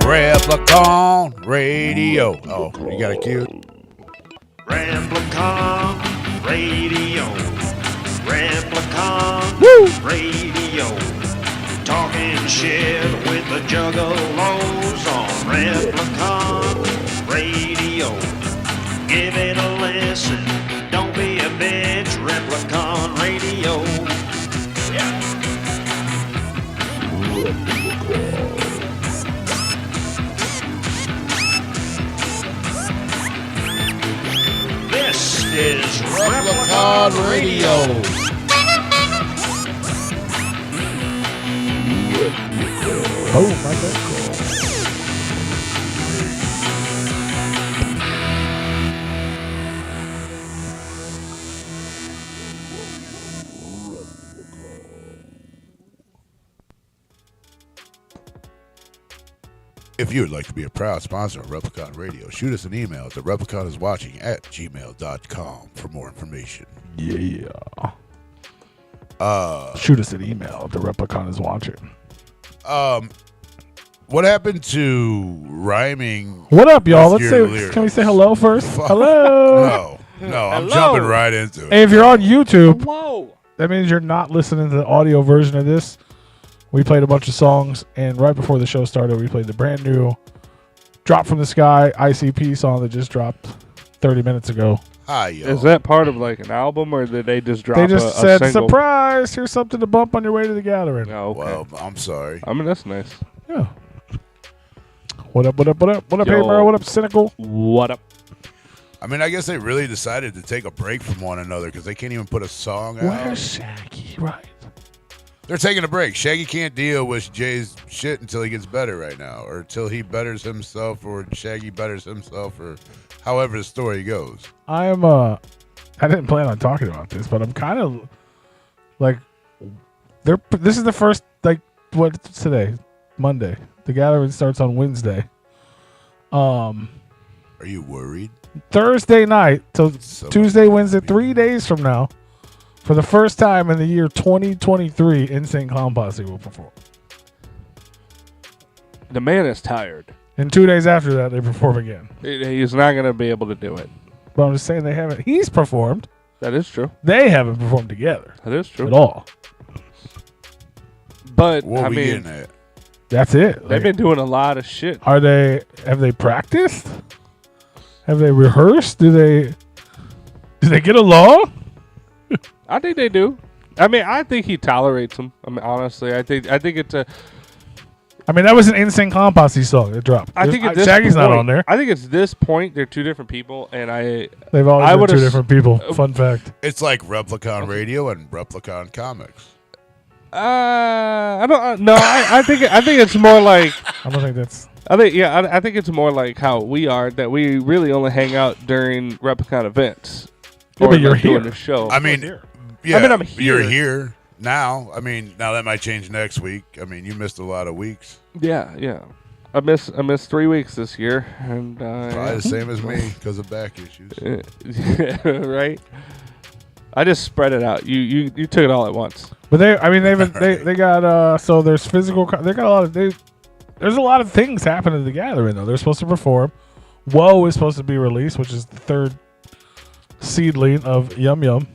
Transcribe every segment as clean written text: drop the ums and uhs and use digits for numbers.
Replicon Radio. Oh, you got a cue? Replicon Radio. Replicon Radio. Talking shit with the Juggalos on Replicon Radio. Give it a listen. Don't be a bitch. Replicon Radio. Yeah. This is Replicon Radio. Oh my God. If you would like to be a proud sponsor of Replicon Radio, shoot us an email to repliconiswatching@gmail.com for more information. Yeah. Shoot us an email. The Replicon is watching. What happened to rhyming? What up, y'all? with Let's your say. lyrics? Can we say hello first? Fuck. Hello. No, I'm Hello. jumping right into it. Hey, if you're on YouTube, Whoa. that means you're not listening to the audio version of this. We played a bunch of songs, and right before the show started, we played the brand new Drop from the Sky ICP song that just dropped 30 minutes ago. Hi, yo. Is that part of like an album, or did they just drop They just a said, single? surprise, here's something to bump on your way to the gathering. Oh, okay. Well, I'm sorry. I mean, that's nice. Yeah. What up, what up, what up? What up, Yo. Hey Merle? What up, Cynical? What up? I mean, I guess they really decided to take a break from one another because they can't even put a song out. Where's Shaggy? Right. They're taking a break. Shaggy can't deal with Jay's shit until he gets better right now, or until he betters himself, or Shaggy betters himself, or however the story goes. I didn't plan on talking about this, but I'm kind of like, this is the first, like, what's today? Monday. The gathering starts on Wednesday. Are you worried? Thursday night, so So- Tuesday, Wednesday, 3 days from now, for the first time in the year 2023, Insane Clown Posse will perform. The man is tired. And 2 days after that, they perform again. He's not going to be able to do it. But I'm just saying they haven't. He's performed. That is true. They haven't performed together That is true. at all. But, What I we mean, getting at? That's it. they've Like, been doing a lot of shit. have they practiced? Have they rehearsed? Do they get along? I think they do. I mean, I think he tolerates them. I mean, honestly, I think it's a. I mean, that was an Insane Clown Posse song that dropped. I think at this Shaggy's point, not on there. I think it's this point they're two different people, and They've always I been would've two different people. Fun fact. It's like Replicon Radio and Replicon Comics. I don't no. I think it's more like I don't think that's. I think it's more like how we are, that we really only hang out during Replicon events. Yeah, or but you're like doing here. the show. I mean, here. yeah, I mean, I'm you're here. here now. I mean, now that might change next week. I mean, you missed a lot of weeks. yeah. I missed 3 weeks this year, and Probably the same as me because of back issues. right. I just spread it out. You took it all at once. But they got so there's physical. They got a lot of there's a lot of things happening at the gathering though. They're supposed to perform. Woe is supposed to be released, which is the third seedling of Yum Yum.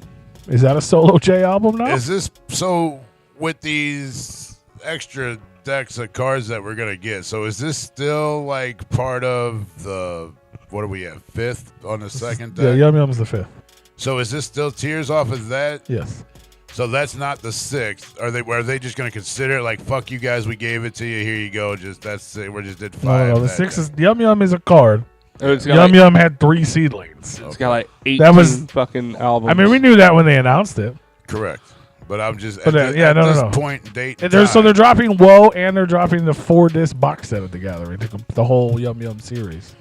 Is that a solo J album now? Is this so with these extra decks of cards that we're gonna get? So is this still like part of the what are we at, fifth on the second Yeah, deck? Yum Yum's the fifth. So is this still tiers off of that? Yes. So that's not the sixth. Are they just gonna consider it like fuck you guys? We gave it to you. Here you go. Just that's it. We just did five. No, the that six day. is Yum Yum is a card. It's got Yum like, Yum had 3 seedlings. It's got like 18 That was- fucking albums. I mean, we knew that when they announced it. correct. But I'm just But, at, yeah, at no, no, this no. point and date. And so they're dropping Woe and they're dropping the 4-disc box set at the gathering, the whole Yum Yum series.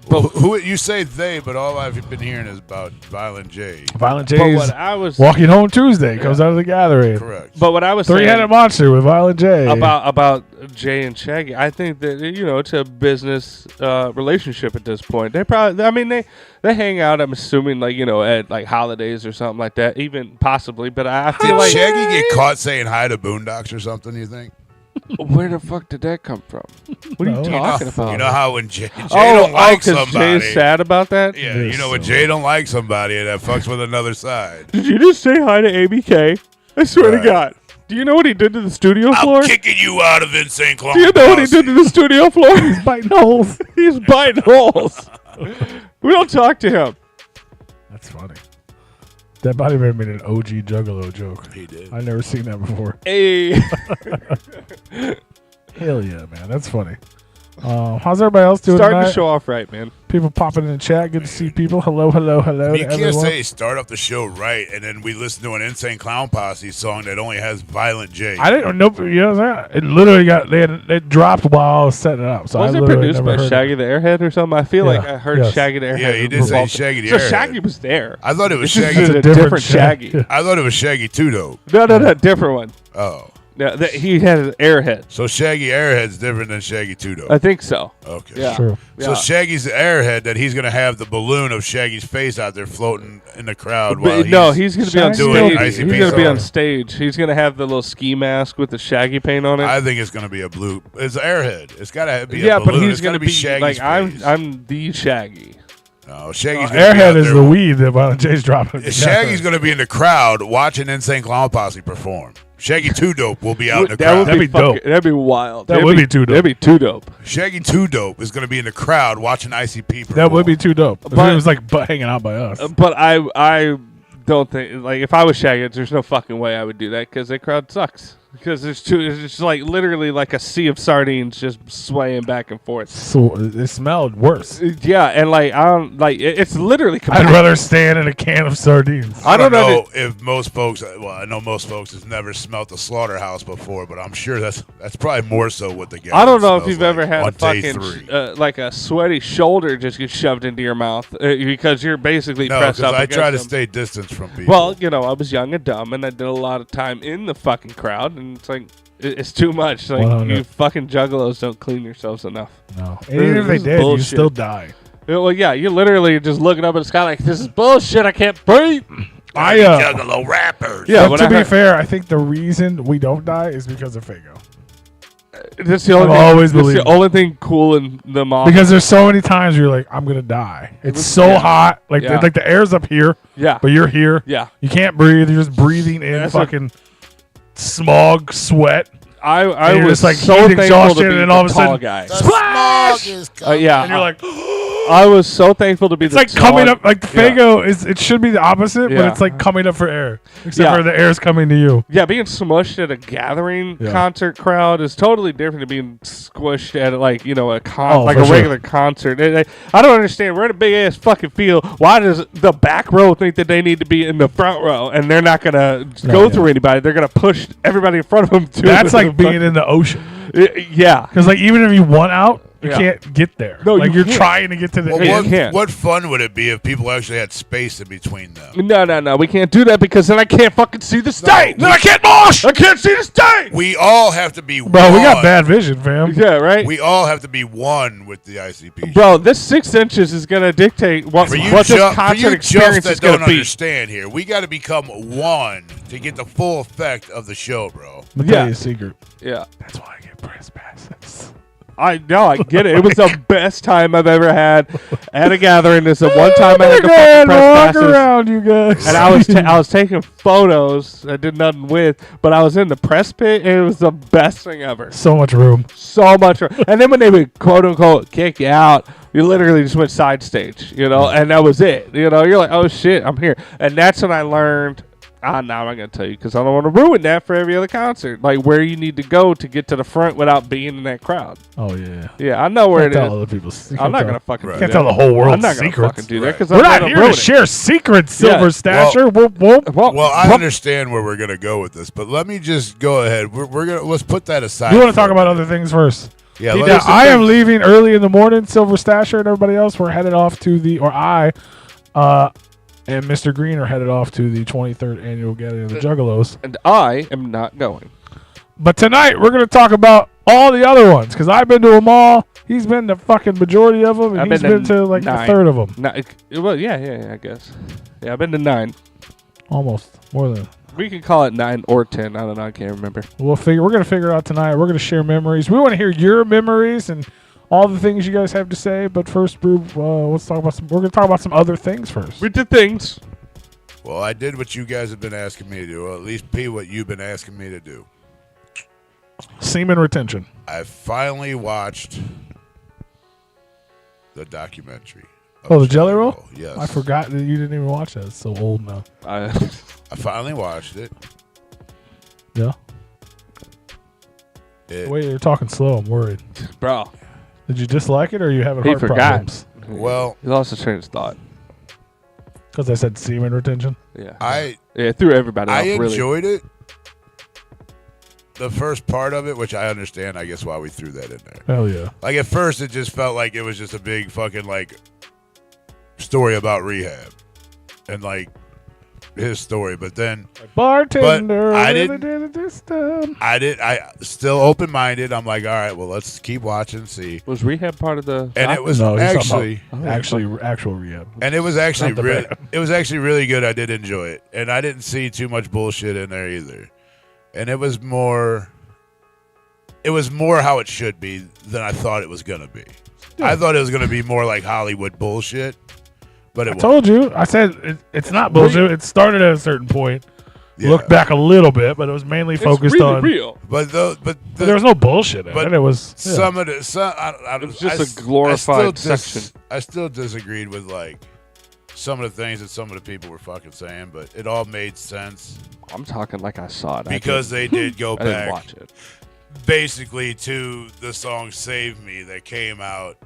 Who you say they, but all I've been hearing is about Violent J. Violent But J's what I was Walking Home Tuesday comes out of the gathering. Correct. But what I was saying Three-headed monster with Violent J. about Jay and Shaggy, I think that it's a business relationship at this point. They probably, I mean, they hang out. I'm assuming like at like holidays or something like that, even possibly. But I feel Did like Shaggy get caught saying hi to Boondocks or something? You think? Where the fuck did that come from? What are you talking about? You know how when Jay don't like somebody. Jay's sad about that? Yeah, you know when Jay don't like somebody and that fucks with another side. Did you just say hi to ABK? I swear to God. Do you know what he did to the studio floor? I'm kicking you out of Insane Clown. Do you know what he did to the studio floor? He's biting holes. He's biting holes. We don't talk to him. That's funny. That body man made an OG Juggalo joke. He did. I've never seen that before. Hey. Hell yeah, man. That's funny. How's everybody else doing Starting tonight? to show off right, man. People popping in the chat. Good to see people. Hello, hello, hello. You to can't everyone. say start off the show right and then we listen to an Insane Clown Posse song that only has Violent J. I didn't know. You know that? It literally got it dropped while I was setting it up. So Was I it literally produced never by heard Shaggy it. the Airhead or something? I feel like I heard Yes. Shaggy the Airhead. Yeah, you did say Shaggy the So Airhead. Shaggy was there. I thought it was This is Shaggy. a different Shaggy. Yeah. I thought it was Shaggy too, though. No, different one. Oh. Yeah, he had an Airhead. So Shaggy Airhead's different than Shaggy 2, though. I think so. Okay. Yeah. True. So Yeah. Shaggy's the Airhead that he's going to have the balloon of Shaggy's face out there floating in the crowd while No, he's going to be on doing stage. ICP He's going to be on songs. stage. He's going to have the little ski mask with the Shaggy paint on it. I think it's going to be a blue. It's an Airhead. It's got to be a Yeah, balloon. but he's It's going gotta to be Shaggy's like face. I'm the Shaggy. No, Shaggy's gonna be out Airhead is there. the weed that Violent J's dropping. Shaggy's going to be in the crowd watching Insane Clown Posse perform. Shaggy 2 Dope will be out in the That crowd. would That'd be be dope. That'd be wild. That would be too dope. That'd be too dope. Shaggy 2 Dope is going to be in the crowd watching ICP perform. That would be too dope. If But- it was like butt hanging out by us. But I don't think like if I was Shaggy, there's no fucking way I would do that because that crowd sucks. Because it's just like literally like a sea of sardines just swaying back and forth. So it smelled worse. Yeah, and like I don't like it's literally. I'd rather stand in a can of sardines. I don't know if most folks. Well, I know most folks has never smelt a slaughterhouse before, but I'm sure that's probably more so what the guy. I don't know if you've ever had on a fucking like a sweaty shoulder just get shoved into your mouth because you're basically No, pressed because up. I try to against them. stay distance from people. Well, you know, I was young and dumb, and I did a lot of time in the fucking crowd, and it's like it's too much. Like 100. you fucking juggalos don't clean yourselves enough. No. And even if they This is did, you bullshit. still die. Yeah, well, yeah, you're literally just looking up at the sky like, this is bullshit. I can't breathe. Juggalo rappers. Yeah, But to be fair, I think the reason we don't die is because of Fago. That's the only I've thing, always that's believed the only thing cool in the mob. Because there's so many times where you're like, I'm gonna die. It's so yeah. hot. Like Yeah. like the air's up here, yeah, but you're here. yeah. You can't breathe. You're just breathing in That's fucking smog, sweat. I And you're was just like so heat thankful exhaustion, to be and all the of a tall sudden, guy. splash! Yeah, And you're like, I was so thankful to be it's the like coming tall- up. Like the Fago is, it should be the opposite, but Yeah. it's like coming up for air. Except Yeah. for the air's coming to you. Yeah, being smushed at a gathering Yeah. concert crowd is totally different to being squished at like a Oh, like for a sure. regular concert. I don't understand. We're in a big ass fucking field. Why does the back row think that they need to be in the front row and they're not gonna go yeah. through anybody? They're gonna push everybody in front of them too. That's like being in the ocean. Yeah. Because like even if you want out, you Yeah. can't get there. No, like you you're can't. trying to get to the Well, Yeah, end. you can't. what fun would it be if people actually had space in between them? No. We can't do that because then I can't fucking see the stage. Then I can't mosh. I can't see the stage. We all have to be Bro, one. we got bad vision, fam. Yeah, right. We all have to be one with the ICP. Bro, this 6 inches is gonna dictate what For you, this for concert you experience just is that don't gonna be. understand here, we got to become one to get the full effect of the show, bro. Let me tell Yeah. you a secret. Yeah. That's why I get press passes. I know, I get it. It was the best time I've ever had at a gathering. It's the one time I had to fucking press walk passes. around, you guys. And I was taking photos I did nothing with, but I was in the press pit and it was the best thing ever. so much room. So much. And then when they would quote unquote kick you out, you literally just went side stage, and that was it. You're like, oh shit, I'm here. And that's when I learned. Now I'm not gonna tell you because I don't want to ruin that for every other concert. Like where you need to go to get to the front without being in that crowd. Oh yeah. Yeah, I know where Can't it tell is. other people's. I'm not gonna fucking. Right. do Can't that. tell the whole world's I'm not gonna secrets. fucking do that Right. because We're I'm not gonna here to ruin it. share secrets, Silver Yeah. Stasher. Whoop whoop. Well, I understand where we're gonna go with this, but let me just go ahead. Let's put that aside. You want to for talk a about minute. other things first? Yeah, Yeah, let's I am leaving early in the morning. Silver Stasher and everybody else, we're headed off to and Mr. Green are headed off to the 23rd annual gathering of the Juggalos. And I am not going. But tonight we're going to talk about all the other ones because I've been to them all. He's been to fucking majority of them, and I've he's been been to to like a 9. third of them. Well, yeah, I guess. Yeah, I've been to 9. Almost more than We can call it 9 or 10. I don't know. I can't remember. We're gonna figure it out tonight. We're gonna share memories. We want to hear your memories and all the things you guys have to say. But first, Brew, let's talk about some. We're gonna talk about some other things first. We did things. Well, I did what you guys have been asking me to do, or at least P, what you've been asking me to do. Semen retention. I finally watched the documentary. Oh, the Jelly Roll? Yes. I forgot that you didn't even watch that. It's so old now. I finally watched it. Yeah. Wait, you're talking slow. I'm worried. Bro. Did you dislike it or are you having He heart forgot. problems? Well, he lost his train of thought. Because I said semen retention? Yeah. It threw everybody off, I really. enjoyed it. The first part of it, which I understand, I guess why we threw that in there. Hell yeah. Like at first, it just felt like it was just a big fucking like story about rehab and like his story. But then bartender, but I really didn't. did it this time. I still open minded. I'm like, all right, well, let's keep watching, see. Was rehab part of the? And it was No, he's actually talking about actual rehab. and it was actually Not the really band. it was actually really good. I did enjoy it, and I didn't see too much bullshit in there either. And it was more how it should be than I thought it was gonna be. Yeah. I thought it was gonna be more like Hollywood bullshit, but it I wasn't. told you. I said it's not bullshit. It started at a certain point. Yeah. Looked back a little bit, but it was mainly focused really on. real. But there was no bullshit in it. It was some of the It was just a glorified section. I still disagreed with like some of the things that some of the people were fucking saying, but it all made sense. I'm talking like I saw it. Because they did go I didn't back watch it. basically to the song Save Me that came out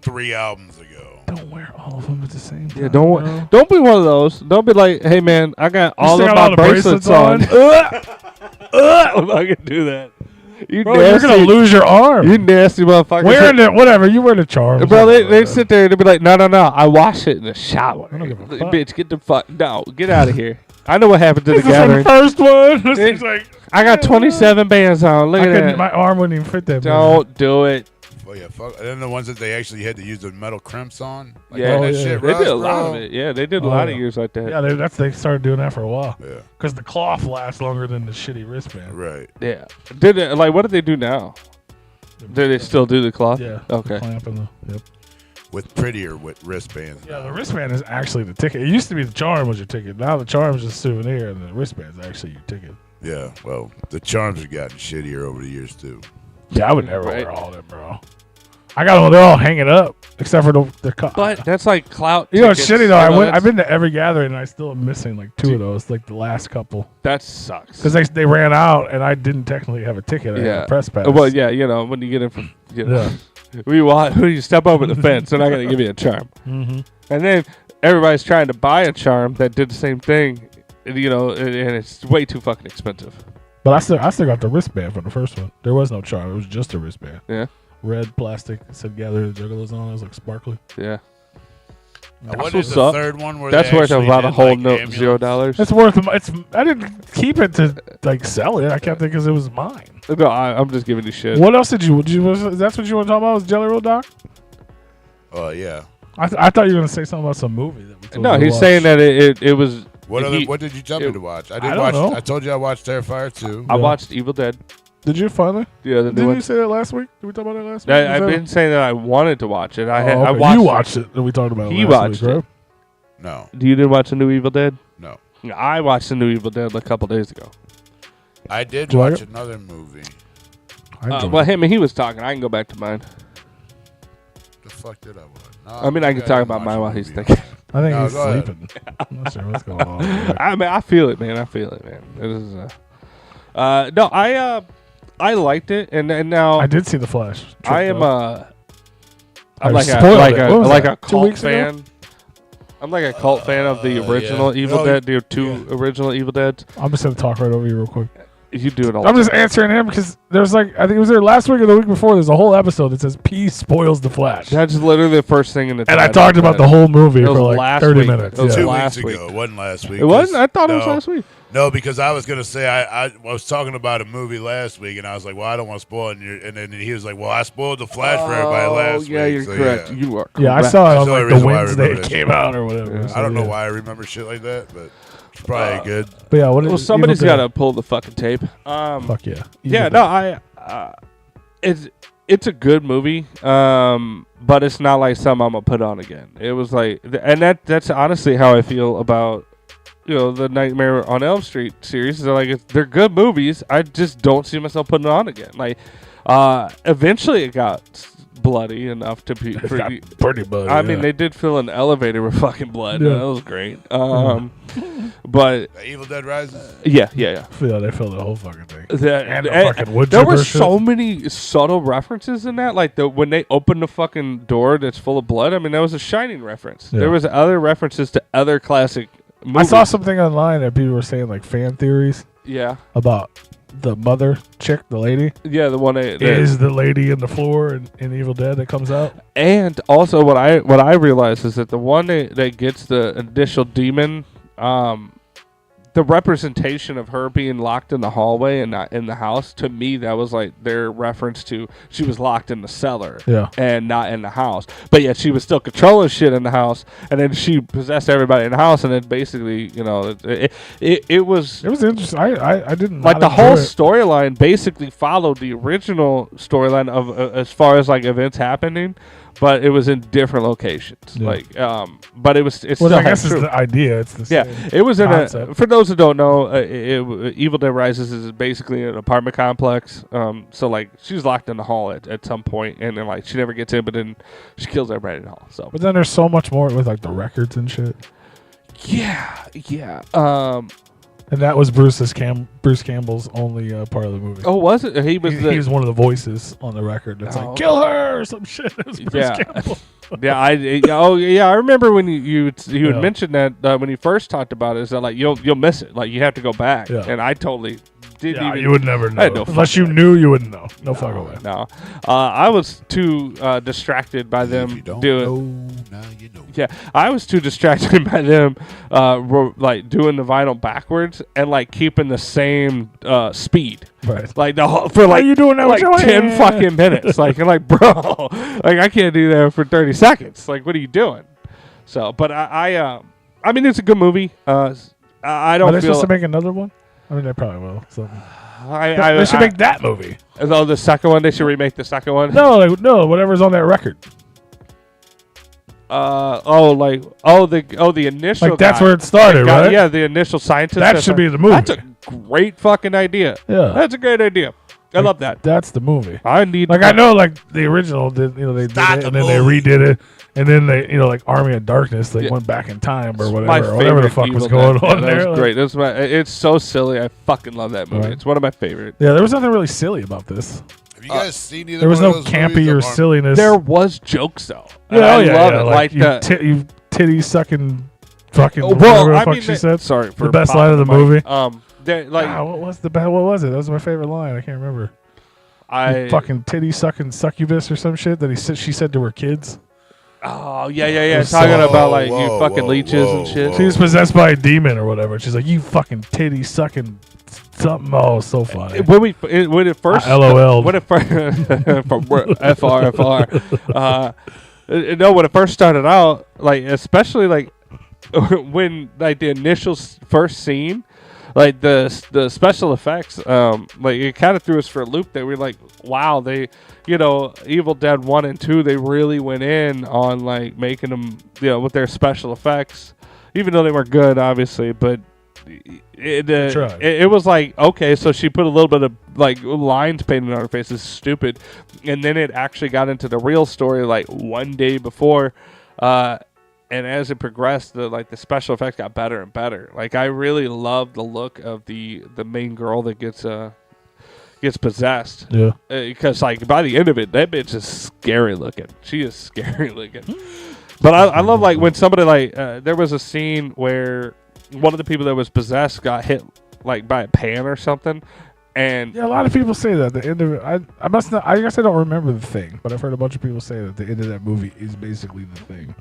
3 albums ago. Don't wear all of them at the same time. Yeah, don't be one of those. Don't be like, hey man, I got all still of got my all the bracelets on. I'm not gonna do that. You Bro, you're gonna lose your arm. You nasty motherfucker. Wearing it, whatever. You wear the charms. Bro, they sit there and they be like, no, I wash it in the shower. I don't give a fuck. Bitch, get the fuck get out of here. I know what happened to the This is gathering. the first one. This is like, I got 27 bands on. Look at that. my arm wouldn't even fit that. Don't do it. Well, yeah, fuck. And then the ones that they actually had to use the metal crimps on. Like, Yeah, that yeah. shit They rust, did a lot bro. of it. Yeah, they did a lot of years like that. Yeah, they started doing that for a while. Yeah, Because the cloth lasts longer than the shitty wristband. right. Yeah. Did it, like, what do they do now? Do they still do the cloth? Yeah. Okay. The clamp and yep. With prettier with wristbands. Yeah, the wristband is actually the ticket. It used to be the charm was your ticket. Now the charm is just a souvenir, and the wristband is actually your ticket. Yeah, well, the charms have gotten shittier over the years too. Yeah, I would never Right. wear all them, bro. I got them. They're all hanging up except for the But that's like clout. you know, it's tickets. shitty though. You know, I've been to every gathering, and I still am missing like 2 of those, like the last couple, that sucks. because they ran out, and I didn't technically have a ticket. I had a press pass. Well, yeah, you know, when you get in from, you know, when you step over the fence, they're not going to give you a charm. Mm-hmm. And then everybody's trying to buy a charm that did the same thing, you know, and it's way too fucking expensive. But I still got the wristband from the first one. There was no charm. It was just a wristband. Yeah. Red plastic. It said "Gather the Juggalos" on it. It was like sparkly. Yeah. What is what's the up. third one? Where That's they worth actually about a did, whole like, no, ambulance? $0. It's worth. I didn't keep it to like sell it. I kept it because it was mine. No, I'm just giving you shit. What else did you? That's what you want to talk about? Was Jelly Roll Doc? Yeah. I thought you were gonna say something about some movie. That we told No, you to he's watch. saying that it was. What he- did you tell me to watch? I did I don't watch. know. I told you I watched Terrifier 2. I watched Evil Dead. Did you finally? Yeah, the new Didn't one. you say that last week? Did we talk about that last week? I've been saying that I wanted to watch it. I Okay. watched. You watched it. And we talked about it. He last watched week, it. right? No, You didn't watch the new Evil Dead? no. I watched the new Evil Dead a couple days ago. I did Did you like watch it? another movie. I enjoyed Well, it. him and he was talking. I can go back to mine. The fuck did I watch? No, I mean, I can think talk didn't about watch mine a while he's movie. thinking. I think No, he's go ahead. sleeping. I'm not sure what's going on. There. I mean, I feel it, man. I feel it, man. It is. No, I liked it, and now I did see the Flash. I am I I'm like a spoiled like it. a What was like that, a 2 cult weeks ago? fan. I'm like a cult fan of the original yeah. Evil No, Dead. The two original Evil Deads. I'm just gonna talk right over you real quick. You do it all. I'm just answering him because there's like I think it was there last week or the week before. There's a whole episode that says P spoils the Flash, That's literally the first thing in the. and I title. talked about the whole movie It for was like last 30 week. minutes. It was Yeah. 2 last weeks week. ago. It wasn't last week. It wasn't. I thought it was No. last week. No, because I was gonna say I was talking about a movie last week, and I was like, well, I don't want to spoil it. And then he was like, well, I spoiled the Flash for everybody last week. yeah, you're so, correct. yeah. You are. Yeah, I correct. saw it That's on the only like the reason why I Wednesday remember it that came shit. out or whatever. Yeah. So, I don't know yeah. why I remember shit like that, but It's probably good. But yeah, Well, somebody's got to pull the fucking tape. Fuck yeah. Yeah, no, it's a good movie, but it's not like something I'm gonna put on again. It was like, and that's honestly how I feel about the Nightmare on Elm Street series. They're good movies. I just don't see myself putting it on again. Like, eventually it got bloody enough to be pretty bloody. I mean, they did fill an elevator with fucking blood. Yeah. That was great. But Evil Dead Rises. Yeah. Yeah, they filled the whole fucking thing. And fucking wood there were shit. so many subtle references in that. Like when they open the fucking door that's full of blood. I mean, that was a Shining reference. Yeah. There was other references to other classic movies. I saw something online that people were saying like fan theories. Yeah. About the mother chick, the lady. Yeah, the one that is the lady in the floor in Evil Dead that comes out. And also, what I realized is that the one that gets the initial demon, the representation of her being locked in the hallway and not in the house, to me, that was like their reference to she was locked in the cellar and not in the house. But yet she was still controlling shit in the house, and then she possessed everybody in the house, and then basically, it was interesting. I didn't like the whole storyline basically followed the original storyline of as far as like events happening. But it was in different locations, but it's I guess it's the idea. It's the same it was concept. in a. For those who don't know, Evil Dead Rises is basically an apartment complex. So like she's locked in the hall at some point, and then like she never gets in, but then she kills everybody in the hall. So, but then there's so much more with like the records and shit. Yeah. And that was Bruce Campbell's only part of the movie. Oh, was it? He was one of the voices on the record. That's like kill her or some shit. It was Bruce Campbell. I remember when you had mentioned that when you first talked about it. Is that like you'll miss it? Like you have to go back. Yeah. And I totally didn't even. You would never know unless you knew. You wouldn't know. No fucking way. No, I was too distracted by them doing. Now you know. Yeah, I was too distracted by them like doing the vinyl backwards and like keeping the same speed. Right. Like for like you doing that like 10 fucking minutes. Like you're like, bro, like I can't do that for 30 seconds. Like what are you doing? So, but I mean it's a good movie. I don't. Are they supposed to make another one? I mean they probably will. So. They should make that movie. Oh, the second one. They should remake the second one. No, whatever's on that record. The initial. Like that's where it started, right? Yeah, the initial scientist. That should be the movie. That's a great fucking idea. Yeah, that's a great idea. I love that. That's the movie. I need. I know, like the original did. They did it, and then they redid it, and then they, like Army of Darkness, they went back in time or whatever the fuck was going on there. That was great. It's so silly. I fucking love that movie. Right. It's one of my favorites. Yeah, there was nothing really silly about this. Have you guys seen either? There was no campy or silliness. There was jokes though. Yeah, I love it. Like you titty sucking fucking. Well, I mean, she said. Sorry for the best line of the movie. What was it? That was my favorite line. I can't remember. Fucking titty sucking succubus or some shit that she said to her kids. Oh yeah. Talking about like you fucking leeches and shit. She was possessed by a demon or whatever. She's like, you fucking titty sucking something. Oh, so funny. When it first LOL. When it first from FR. When it first started out, like especially like when like the initial first scene. Like the special effects, like it kind of threw us for a loop. They were like, wow, they, Evil Dead 1 and 2, they really went in on like making them, with their special effects, even though they weren't good, obviously. But it was like, okay, so she put a little bit of like lines painted on her face. This is stupid, and then it actually got into the real story like one day before. And as it progressed, the special effects got better and better. Like I really love the look of the main girl that gets possessed. Yeah. Because like by the end of it, that bitch is scary looking. She is scary looking. But I love like when somebody like there was a scene where one of the people that was possessed got hit like by a pan or something. And yeah, a lot of people say that the end of it. I must not. I guess I don't remember the thing, but I've heard a bunch of people say that the end of that movie is basically the thing.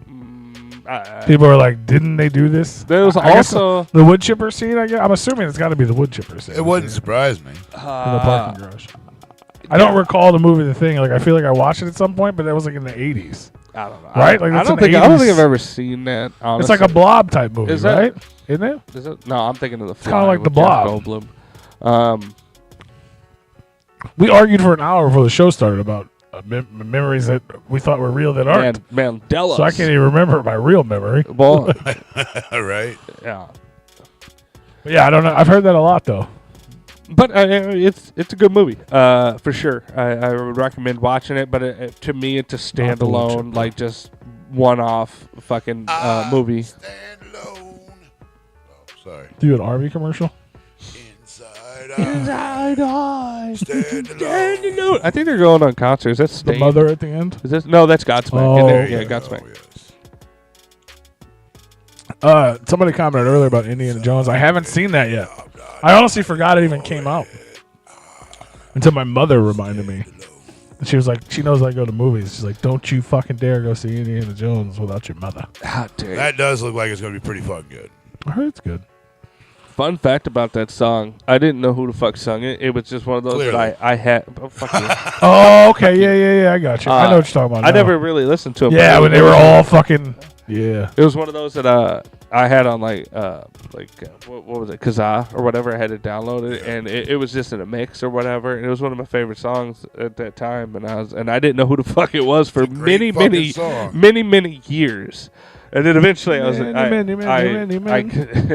People are like, didn't they do this? There was also the wood chipper scene. I'm assuming it's got to be the wood chipper scene. It wouldn't surprise me. In the parking garage. I don't recall the movie The Thing. Like I feel like I watched it at some point, but that was like in the 80s. I don't know. Right? Like I don't think I've ever seen that. Honestly. It's like a Blob type movie, right? Isn't it? Is it? No, I'm thinking of the. Fly. Kind of like the Jeff Blob. Goldblum. We argued for an hour before the show started about memories that we thought were real that aren't. Mandela. So I can't even remember my real memory. Well, right? Yeah. But yeah, I don't know. I've heard that a lot though. But it's a good movie, for sure. I would recommend watching it. But to me, it's a standalone, like just one-off fucking movie. Stand alone. Oh, sorry. Do you an Arby commercial? Inside Out. Stand alone. I think they're going on concerts. That's The mother at the end. Is this? No, that's Godsmack. Oh, yeah, Godsmack. Yes. Somebody commented earlier about Indiana Jones. I haven't seen that yet. I honestly forgot it even came out until my mother reminded me. And she was like, she knows I go to movies. She's like, don't you fucking dare go see Indiana Jones without your mother. How dare That does look like it's going to be pretty fucking good. I heard it's good. Fun fact about that song, I didn't know who the fuck sung it. It was just one of those that I had. Oh, fuck you. Oh, okay. Yeah. I got you. I know what you're talking about. I never really listened to it. Yeah, when they were all fucking. Yeah. It was one of those that I had on what was it, Kazaa or whatever. I had it downloaded, and it was just in a mix or whatever. And it was one of my favorite songs at that time, and I didn't know who the fuck it was for many years. And then eventually I was I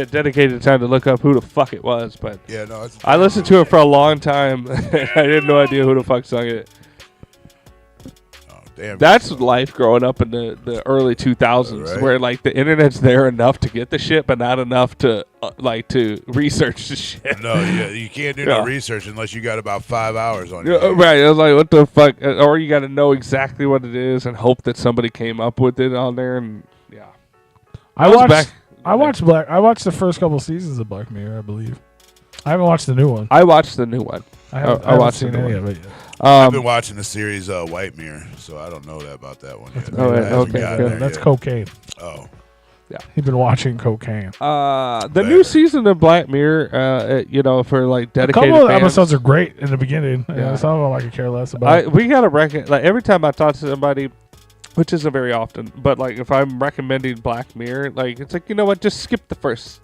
dedicated time to look up who the fuck it was, but yeah, no, I listened to it for a long time. I had no idea who the fuck sung it. Oh, damn. That's life growing up in the early 2000s, right. where like the internet's there enough to get the shit, but not enough to to research the shit. No, you can't do no research unless you got about 5 hours on you. Right, I was like, what the fuck? Or you got to know exactly what it is and hope that somebody came up with it on there. And yeah, I watched the first couple seasons of Black Mirror, I believe. I haven't watched the new one. I watched the new one. I haven't seen any of it yet. I've been watching the series White Mirror, so I don't know about that one yet. Okay, that's cocaine. Oh. Yeah, he's been watching cocaine. The new season of Black Mirror, for like dedicated a couple of fans, episodes are great in the beginning. Yeah. Some of them I could care less about. We gotta like every time I talk to somebody, which isn't very often, but like if I'm recommending Black Mirror, like it's like, you know what, just skip the first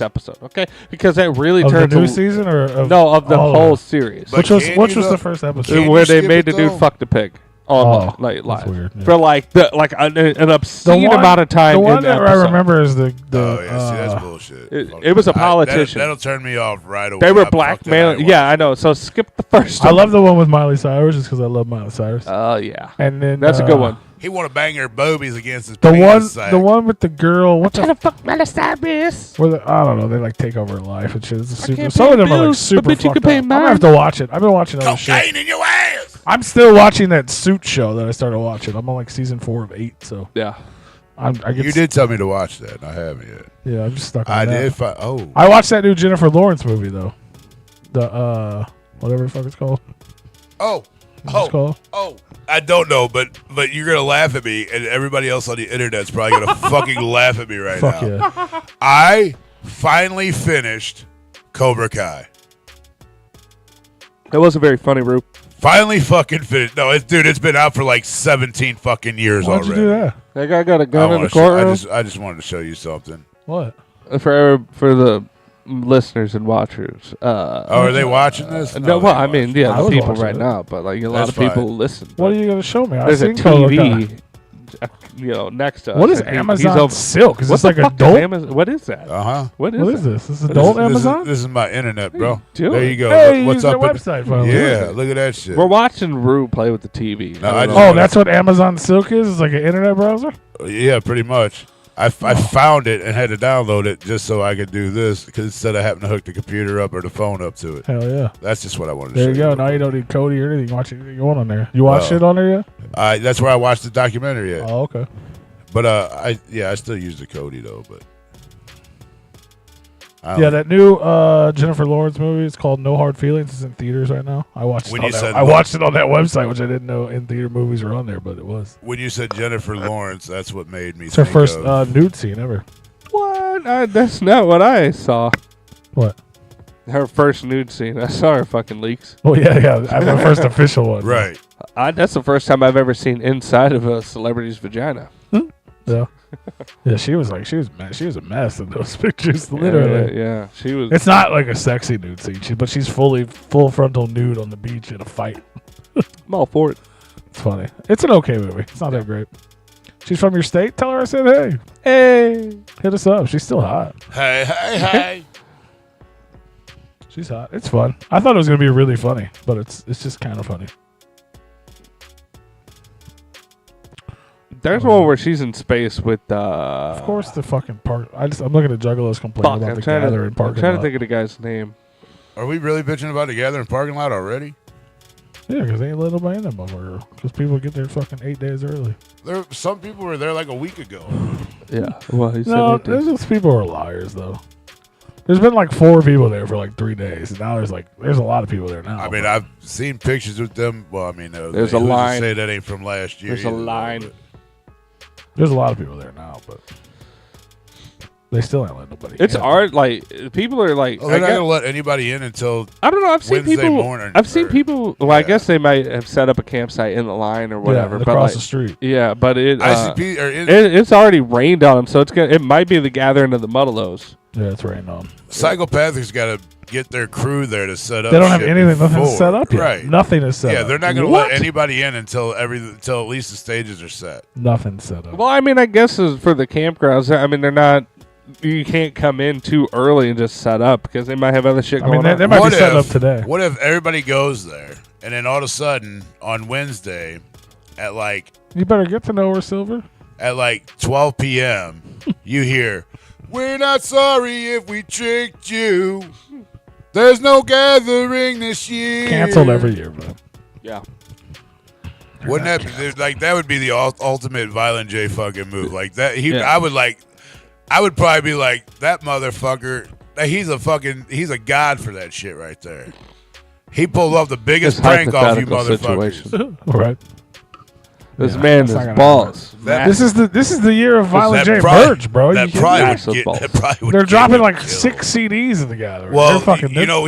episode, okay? Because that really of turns the new season or of the whole series. Which was the first episode where they made the dude fuck the pig. Live weird, yeah. for like an obscene amount of time. The one that I remember is the that's bullshit. It was a politician. That'll turn me off right away. They were blackmailing. Yeah, I know. So skip the first I love the one with Miley Cyrus, just because I love Miley Cyrus. Oh yeah, and then that's a good one. He want to bang her boobies against his the penis one with the girl. What the fuck, Miley Cyrus? I don't know. They like take over her life and shit. Some of them are like super fucked up. I'm gonna have to watch it. I've been watching other shit. Cocaine in your ass. I'm still watching that Suit show that I started watching. I'm on like season 4 of 8. So yeah, you did tell me to watch that. I haven't yet. Yeah, I'm just stuck on I that. did. I watched that new Jennifer Lawrence movie though. The whatever the fuck it's called. I don't know, but you're gonna laugh at me, and everybody else on the internet's probably gonna fucking laugh at me right now. Yeah. I finally finished Cobra Kai. That wasn't very funny, Rube. Finally fucking finished. No, it's been out for like 17 fucking years Why'd already. you do that? That guy got a gun in the courtroom. I just wanted to show you something. What? For the listeners and watchers. Are they watching this? No, well, I mean, yeah, the people watching right it. now, but like a lot of people listen. What are you gonna show me? There's a TV, next to us. What is Amazon Silk? Is this like adult? What is that? What is this? This is adult Amazon? This is my internet, bro. There you go. Hey, What's use up? their website finally. Yeah, look at that shit. We're watching Rue play with the TV. No, that's what Amazon Silk is? It's like an internet browser? Yeah, pretty much. I found it and had to download it just so I could do this, because instead of having to hook the computer up or the phone up to it. Hell yeah. That's just what I wanted to There show you go. Now you don't need Cody or anything. You can watch anything you want on there. You watched it on there yet? That's where I watched the documentary yet. Oh, okay. But I still use the Cody though. But that new Jennifer Lawrence movie is called No Hard Feelings. It's in theaters right now. I watched it on that website, which I didn't know in theater movies were on there, but it was. When you said Jennifer Lawrence, that's what made me. It's her first nude scene ever. What? That's not what I saw. What? Her first nude scene. I saw her fucking leaks. Oh yeah, the first official one. Right. That's the first time I've ever seen inside of a celebrity's vagina. Yeah. Yeah, she was a mess in those pictures, literally. Yeah, she was. It's not like a sexy nude scene, but she's full frontal nude on the beach in a fight. I'm all for it. It's funny. It's an okay movie. It's not that great. She's from your state? Tell her I said hey. Hey. Hit us up. She's still hot. Hey. She's hot. It's fun. I thought it was going to be really funny, but it's just kind of funny. There's one where she's in space with. Of course, the fucking park. I'm looking at Juggalos complaining about the gathering parking lot. I'm trying to think of the guy's name. Are we really bitching about the gathering parking lot already? Yeah, because they ain't let nobody in that motherfucker. Because people get there fucking 8 days early. Some people were there like a week ago. Yeah. Well, he said No, those people are liars, though. There's been like 4 people there for like 3 days. And now there's a lot of people there now. I mean, I've seen pictures with them. Well, I mean, there's a line. Say that ain't from last year. There's a line. There's a lot of people there now, but they still ain't letting nobody. It's in. art. Like people are like. Oh, they're not gonna let anybody in until I don't know. I've seen Wednesday people. morning. I've seen people. Well, I guess they might have set up a campsite in the line or whatever. Yeah, but across like, the street. Yeah, but ICP or it's already rained on them, so it might be the gathering of the Muddalows. Yeah, it's raining on. Psychopathics got to get their crew there to set up. They don't have shit anything. before. Nothing's set up yet. Right. Nothing is set up. Yeah, they're not going to let anybody in until at least the stages are set. Nothing's set up. Well, I mean, I guess for the campgrounds, I mean, they're not. You can't come in too early and just set up because they might have other shit going on. They might be set up today. What if everybody goes there and then all of a sudden on Wednesday at like you better get to know her, Silver. At like 12 p.m. you hear, "We're not sorry if we tricked you. There's no gathering this year." Canceled every year, bro. Yeah. Wouldn't that like that would be the ultimate Violent J fucking move like that? I would probably be like, that motherfucker. He's a god for that shit right there. He pulled off the biggest prank off you motherfuckers. Right. This man is balls. This is the year of Violent J merge, bro. That probably would They're dropping like 6 CDs in the gathering. Well,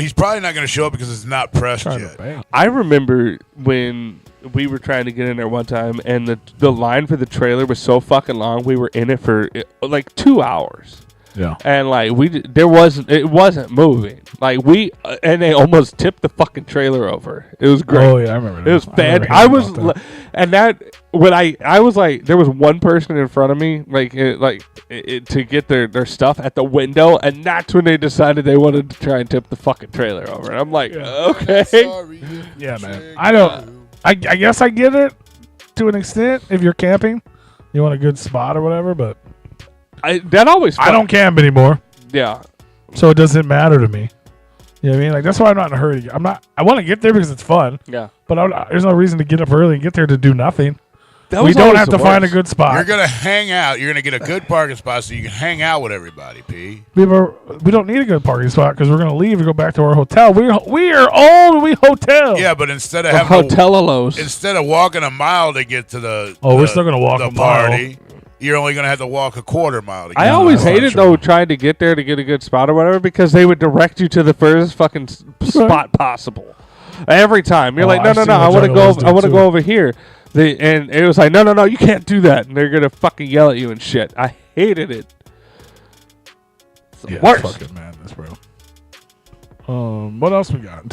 he's probably not going to show up because it's not pressed yet. I remember when we were trying to get in there one time, and the line for the trailer was so fucking long. We were in it for like 2 hours. Yeah, and like it wasn't moving. Like and they almost tipped the fucking trailer over. It was great. Oh yeah, I remember that. It was bad. I was like, there was one person in front of me, to get their stuff at the window, and that's when they decided they wanted to try and tip the fucking trailer over. And I'm like, okay, yeah, man. I guess I get it to an extent. If you're camping, you want a good spot or whatever, but. I don't camp anymore. Yeah. So it doesn't matter to me. You know what I mean? Like, that's why I'm not in a hurry. I want to get there because it's fun. Yeah. But there's no reason to get up early and get there to do nothing. We don't have to find a good spot. You're going to hang out. You're going to get a good parking spot so you can hang out with everybody, P. We don't need a good parking spot because we're going to leave and go back to our hotel. We are old. We hotel. Yeah, but instead of having instead of walking a mile to get to we're still going to walk the party. You're only going to have to walk a quarter mile to get I always hated, though, trying to get there to get a good spot or whatever, because they would direct you to the furthest fucking spot possible. Every time. You're like, no, I want to go over here. And it was like, no, you can't do that. And they're going to fucking yell at you and shit. I hated it. It's the worst. Fucking madness, bro. What else we got?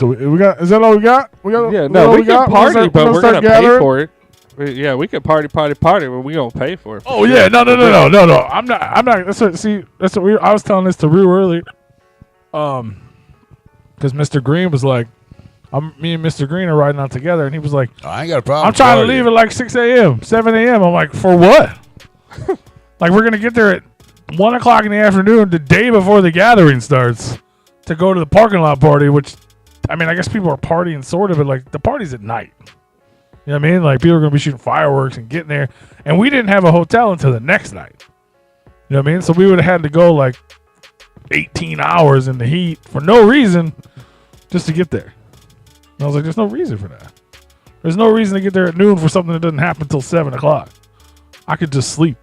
Is that all we got? We can party, but we're going to pay for it. Yeah, we could party, but we gonna pay for it. Oh yeah, no. I'm not. That's what I was telling this to Rue earlier. Because Mr. Green was like, me and Mr. Green are riding out together, and he was like, I ain't got a problem. I'm trying to leave at like 6 a.m., 7 a.m. I'm like, for what? Like, we're gonna get there at 1 o'clock in the afternoon, the day before the gathering starts, to go to the parking lot party. Which, I mean, I guess people are partying sort of, but like the party's at night. You know what I mean? Like, people are going to be shooting fireworks and getting there. And we didn't have a hotel until the next night. You know what I mean? So we would have had to go, like, 18 hours in the heat for no reason just to get there. And I was like, there's no reason for that. There's no reason to get there at noon for something that doesn't happen until 7 o'clock. I could just sleep.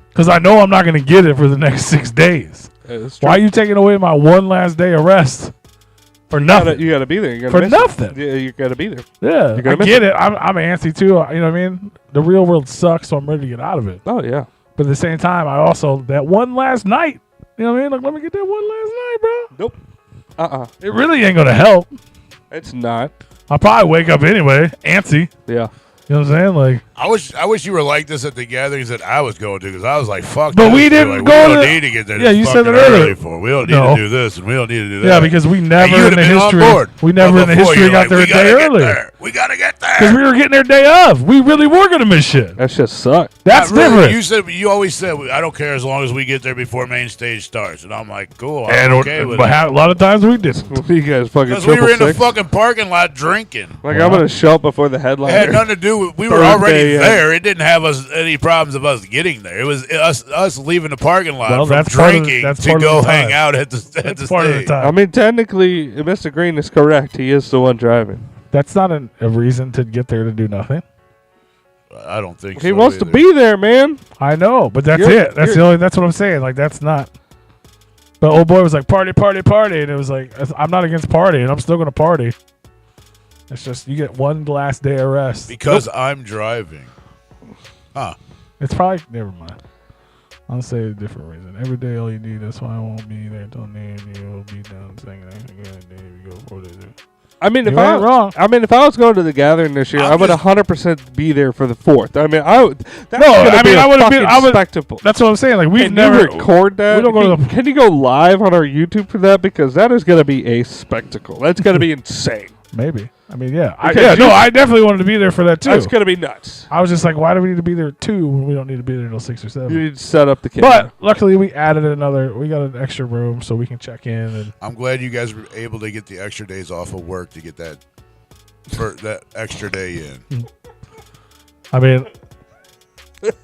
Because I know I'm not going to get it for the next 6 days. Yeah, why are you taking away my one last day of rest for nothing. You gotta be there. You're for miss nothing. It. Yeah, you gotta be there. Yeah, I get it. I'm antsy too. You know what I mean? The real world sucks, so I'm ready to get out of it. Oh yeah. But at the same time, I also that one last night. You know what I mean? Like, let me get that one last night, bro. Nope. It really ain't gonna help. It's not. I'll probably wake up anyway, antsy. Yeah. You know what I'm saying? Like, I wish you were like this at the gatherings that I was going to, because I was like, fuck. But this. we didn't like, go we to don't need to get there. Yeah, you said that fucking earlier. early for. We don't need to do this, and we don't need to do that. Yeah, because we never you in the been on history. board. We never in the Before, history you're got like, there a we gotta day get earlier. there. We gotta get there. Because we were getting there day of. We really were gonna miss shit. That shit sucked. That's Not really. different. You always said I don't care as long as we get there before main stage starts, and I'm like, cool. I'm And okay with but it. a lot of times we didn't. You guys fucking Because we were in the 666? fucking parking lot drinking. Like I'm gonna show up before the headline. It had nothing to do with. We were Third already day, there. It didn't have us any problems of us getting there. It was us leaving the parking lot Well, from that's part of the- drinking that's to part of go the time. hang out at the That's part of the stage. time. I mean, technically, Mr. Green is correct. He is the one driving. That's not a reason to get there to do nothing. I don't think He so wants to either. be there, man. I know, but that's You're- it. That's the only. That's what I'm saying. Like, that's not. But old boy was like, party, party, party, and it was like, I'm not against party, and I'm still gonna party. It's just you get one last day of rest. because I'm driving. Huh. It's probably never mind. I'll say a different reason. Every day, all you need. That's why I won't be there till near you. Will be down singing. You go for this. I mean, if You I ain't wrong. I mean, if I was going to the gathering this year, I'm I would just- 100% be there for the 4th. I mean, I would. That's No, gonna I be mean, a I would've been- fucking I would- spectacle. That's what I'm saying. Like, we've Can never you record that? We don't go to the. Can you go live on our YouTube for that? Because that is going to be a spectacle. That's going to be insane. Maybe. I mean, yeah. Because you- I definitely wanted to be there for that too. That's going to be nuts. I was just like, why do we need to be there at 2 when we don't need to be there until 6 or 7? You need to set up the camera. But luckily, we added another. We got an extra room so we can check in. And I'm glad you guys were able to get the extra days off of work to get that for that extra day in. I mean,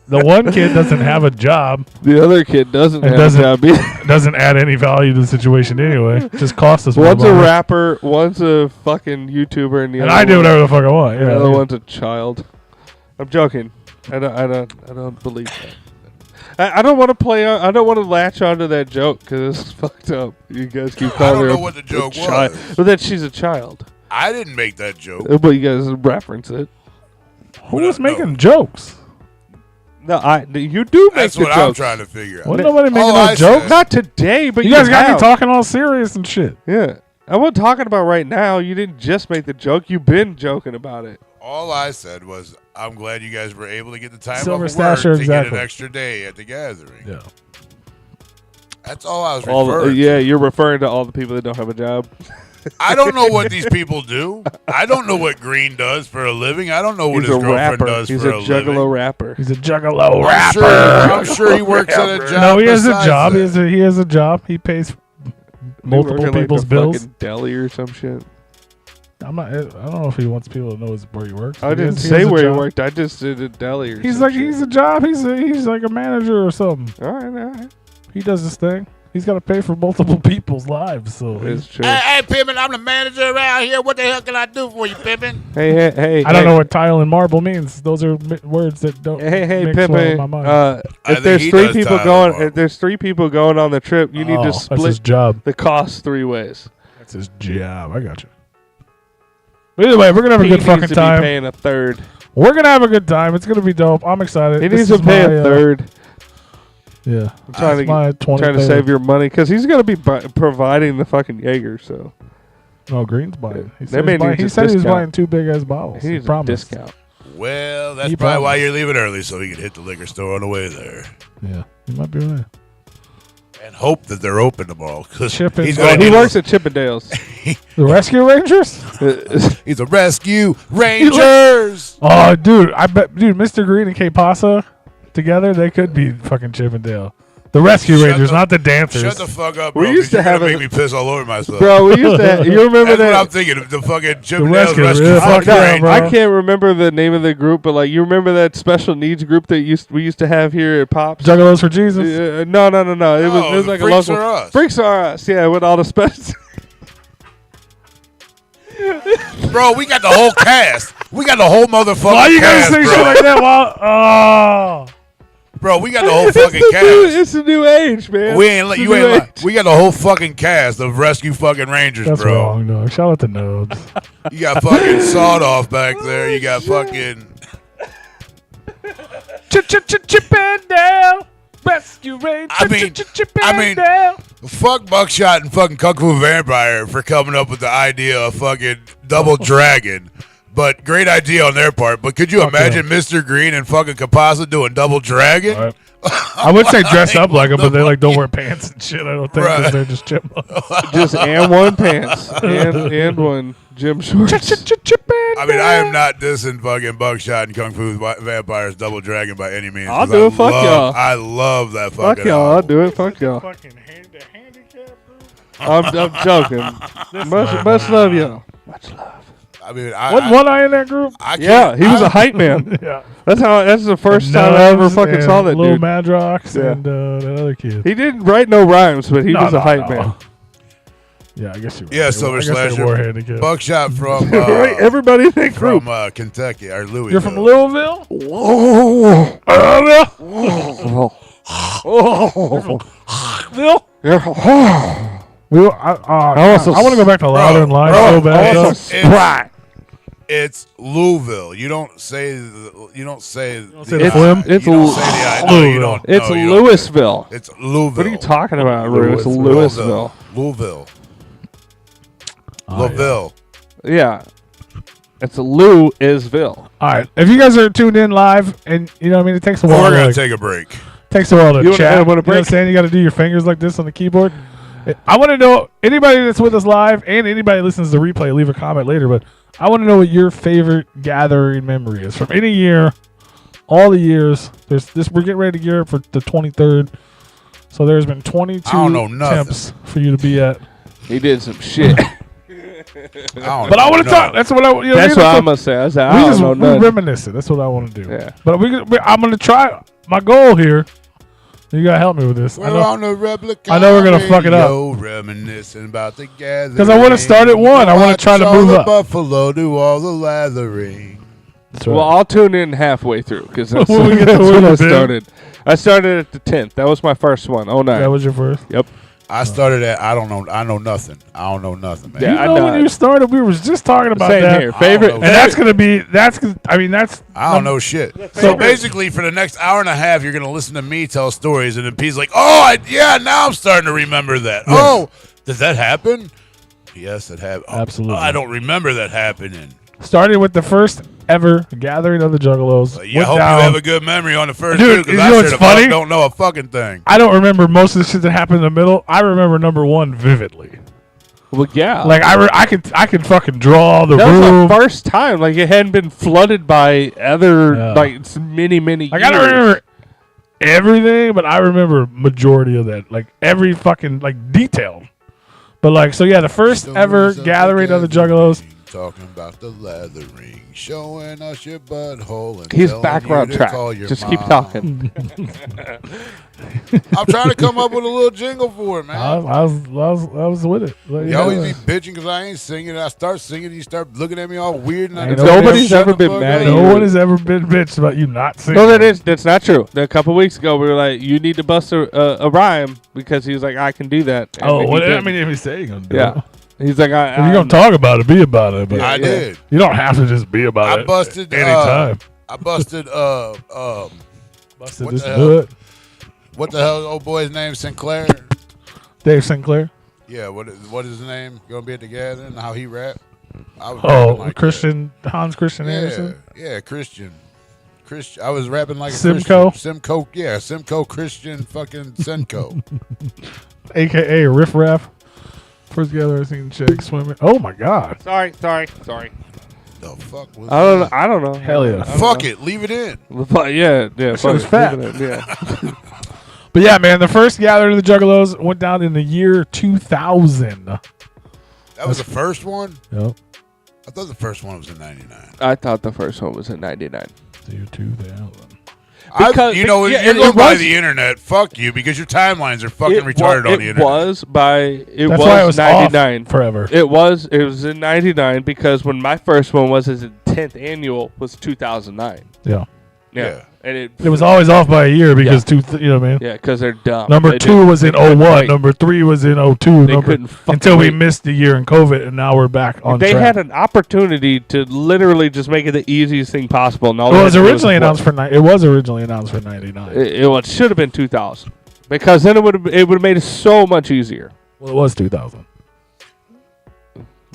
the one kid doesn't have a job. the other kid doesn't It have doesn't- a job. Doesn't add any value to the situation anyway. Just cost us more One's a money. rapper, one's a fucking YouTuber, and the And other I do one- whatever the fuck I want. the Yeah, other yeah. one's a child. I'm joking. I don't believe that. I don't want to play. I don't want to latch onto that joke because it's fucked up. You guys keep I calling don't her know what the joke child, was. but that she's a child. I didn't make that joke. But you guys reference it. Who was No. making jokes? No, you do make That's the what jokes. I'm trying to figure out. Wasn't nobody making All no I jokes? said- Not today, but You guys got me have. talking all serious and shit. Yeah, I wasn't talking about right now. You didn't just make the joke. You've been joking about it. All I said was, I'm glad you guys were able to get the time Silver off of work Stasher, to get exactly. an extra day at the gathering. Yeah. That's all I was All referring to. yeah, you're referring to all the people that don't have a job. I don't know what these people do. I don't know what Green does for a living. I don't know what He's his a girlfriend rapper. does He's for a a juggalo living. rapper. He's a juggalo I'm sure he works at a job. No, he has a besides job. that. He has a job. He pays multiple Working like people's a bills. fucking deli or some shit. I don't know if he wants people to know where he works. I He didn't has- he say has a where he job. worked. I just did a deli or He's some like shit. he's a job. He's like a manager or something. All right. He does this thing. He's got to pay for multiple people's lives. So It's true. Hey, Pimpin', I'm the manager around here. What the hell can I do for you, Pimpin'? Hey. I don't know what tile and marble means. Those are words that don't Hey, mix well in my Pimpin'. mind. I If think there's he three does people tile going, marble. if there's 3 people going on the trip, you need to That's his split job. the cost 3 ways. That's his job. I got you. But either way, we're gonna have a He good needs fucking to time. be paying a third. We're gonna have a good time. It's gonna be dope. I'm excited. He This needs to is pay my, a third. Yeah, I'm trying to my 20 trying to save your money because he's gonna be providing the fucking Jaeger. So No, Green's buying. He That said, man he needs a said he was discount. buying 2 big ass bottles. he He needs a promised. discount. Well, that's He probably why promised. you're leaving early, so he can hit the liquor store on the way there. Yeah, you might be right. And hope that they're open tomorrow. Because Chipping- he's Oh, going He to works at Chippendales. The Rescue Rangers? He's a rescue rangers. Oh, dude, I bet, Mr. Green and K Pasa together, they could be fucking Chippendale. The Rescue Shut Rangers, the- not the dancers. Shut the fuck up, We bro. used to You're gonna have a- make me piss all over myself. Bro, we used to. You remember That's what I'm that? thinking. The fucking Rescue, Chippendales rescue. yeah, fucking fuck yeah, Rangers. bro. I can't remember the name of the group, but like you remember that special needs group that we used to have here at Pops. Juggalos for Jesus. No. It was the like a Freaks local. Are Us. Freaks Are Us. Yeah, with all the special. Bro, we got the whole cast. We got the whole motherfucking Why you gotta cast, say bro. shit like that? While, Bro, we got the whole fucking cast. It's a new age, man. We ain't let you ain't lying. We got the whole fucking cast of Rescue fucking Rangers, That's bro. wrong, dog. Shout out to Nodes. You got fucking Sawed Off back there. You got fucking Chip and Dale. Rescue Ranger. I mean, fuck Buckshot and fucking Kung Fu Vampire for coming up with the idea of fucking Double Dragon. But great idea on their part. But could you imagine Mr. Green and fucking Kapasa doing Double Dragon? Right. I would say dress up like them, but they like don't wear pants and shit. I don't think 'cause they're just chipmunks. Just and one pants and one gym shorts. I mean, I am not dissing fucking Buckshot and Kung Fu Vampire's Double Dragon by any means. I'll do it. Fuck y'all. I love that fucking Fuck y'all. I'll album. do it. Fuck y'all. Fucking handicap. I'm joking. Much love, y'all. Much love. I mean, Wasn't One Eye in that group? Yeah, he was a hype man. Yeah. That's the first time I ever fucking saw that Lil dude. Madrox Yeah. and that other kid. He didn't write no rhymes, but he was a hype man. Yeah, I guess you. Yeah, Silver Slasher. Buckshot from Right, everybody in that group. from Kentucky or Louisville. You're from Louisville? Oh, Louisville? I want to go back to Louder and Line so bad. It's Louisville. You don't say the. You don't say the. say the flim? You don't say the I. No, you don't. It's no, you don't. Louisville. It's Louisville. What are you talking about, Rue? It's Louisville. Louisville. Oh, Louisville. Yeah. It's Louisville. All right. If you guys are tuned in live, and you know what I mean, it takes a while. We're to gonna take a break. Takes a while to You chat. wanna You know what I'm saying? You got to do your fingers like this on the keyboard. I want to know, anybody that's with us live and anybody listens to the replay, leave a comment later, but I want to know what your favorite gathering memory is from any year, all the years. There's this. We're getting ready to gear up for the 23rd, so there's been 22 I don't know nothing. attempts for you to be at. He did some shit. But I want to talk. That's what I. You know, That's what I'm gonna say. I said, I don't know we're nothing. reminiscing. That's what I want to do. Yeah. But I'm gonna try. My goal here. You gotta help me with this. We're on the Replicon. I know we're gonna fuck it up. Reminiscing about the gathering. Because I want to start at one. I want to try to Watch move all up. the Buffalo do all the lathering. That's right. Well, I'll tune in halfway through because that's, When we get to that's where when I you've been. started. I started at the 10th. That was my first one. Oh, 09. That was your first. Yep. I started at I don't know. I know nothing. I don't know nothing, man. Yeah, You I know know when it. you started, we was just talking about Same that. here. Favorite. And And that's gonna be. I mean, that's. I don't know shit. So basically, for the next hour and a half, you're gonna listen to me tell stories, and then P's like, "Oh, now I'm starting to remember that. Yes. Oh, did that happen? Yes, it happened. Absolutely. I don't remember that happening. Started with the first ever gathering of the Juggalos. Yeah, I hope down. you have a good memory on the first Dude, two, you because know I what's sure the funny? fuck don't know a fucking thing. I don't remember most of the shit that happened in the middle. I remember number one vividly. Well, yeah. Like I can fucking draw the that room. was the first time. Like, it hadn't been flooded by other, many Like years. I don't remember everything, but I remember majority of that. Like every fucking detail. But like so, yeah, the first ever gathering of the Juggalos. Talking about the lathering, showing us your butthole. And His telling background you to track. call your Just keep mom. talking. I'm trying to come up with a little jingle for it, man. I was with it. Like, You always be bitching because I ain't singing. I start singing, and you start looking at me all weird. And I Ain't just nobody's shut ever the been fuck mad up. at you. No one has ever been bitched about you not singing. No, that's not true. A couple weeks ago, we were like, you need to bust a rhyme because he was like, I can do that. And Oh, he well, I didn't. mean, if you say you're gonna do Yeah. it. He's like, If you're gonna talk about it, be about it. But I did. you don't have to just be about I it. busted. anytime. I busted. Busted what this the good. What the hell? Is old boy's name? Sinclair. Dave Sinclair. Yeah. What is his name? Gonna be at the gathering? How he rap? I was rapping Oh, like Christian Hans Christian that. Andersen. Yeah, Christian. I was rapping like Simcoe? a Christian. Simcoe. Yeah, Simcoe Christian fucking Simcoe. AKA Riff Raff. First gathering I seen chick swimming. Oh my God. Sorry. The fuck was I don't know. Hell yeah. Fuck it. Leave it in. Yeah. shit fuck was it. fat. Leave it in, Yeah. But yeah, man, the first gathering of the Juggalos went down in the year 2000. That was the first one? Yep. I thought the first one was in 99. I thought the first one was in 99. The year 2000. Because- you're yeah, going it by was- the internet. Fuck you, because your timelines are fucking retarded on the internet. It was That's why it was 99. off forever. It was in 99 because when my first one was as a 10th annual was 2009. Yeah. Yeah. And It was always off by a year because you know what I mean? Yeah, because they're dumb. Number They 2 was in they couldn't 01. wait. Number 3 was in 02. They couldn't fucking until we wait. missed the year in COVID, and now we're back on They track. had an opportunity to literally just make it the easiest thing possible. And all It they was had to do originally was announced for it was originally announced for 99. It should have been 2000 because then it would have made it so much easier. Well, it was 2000.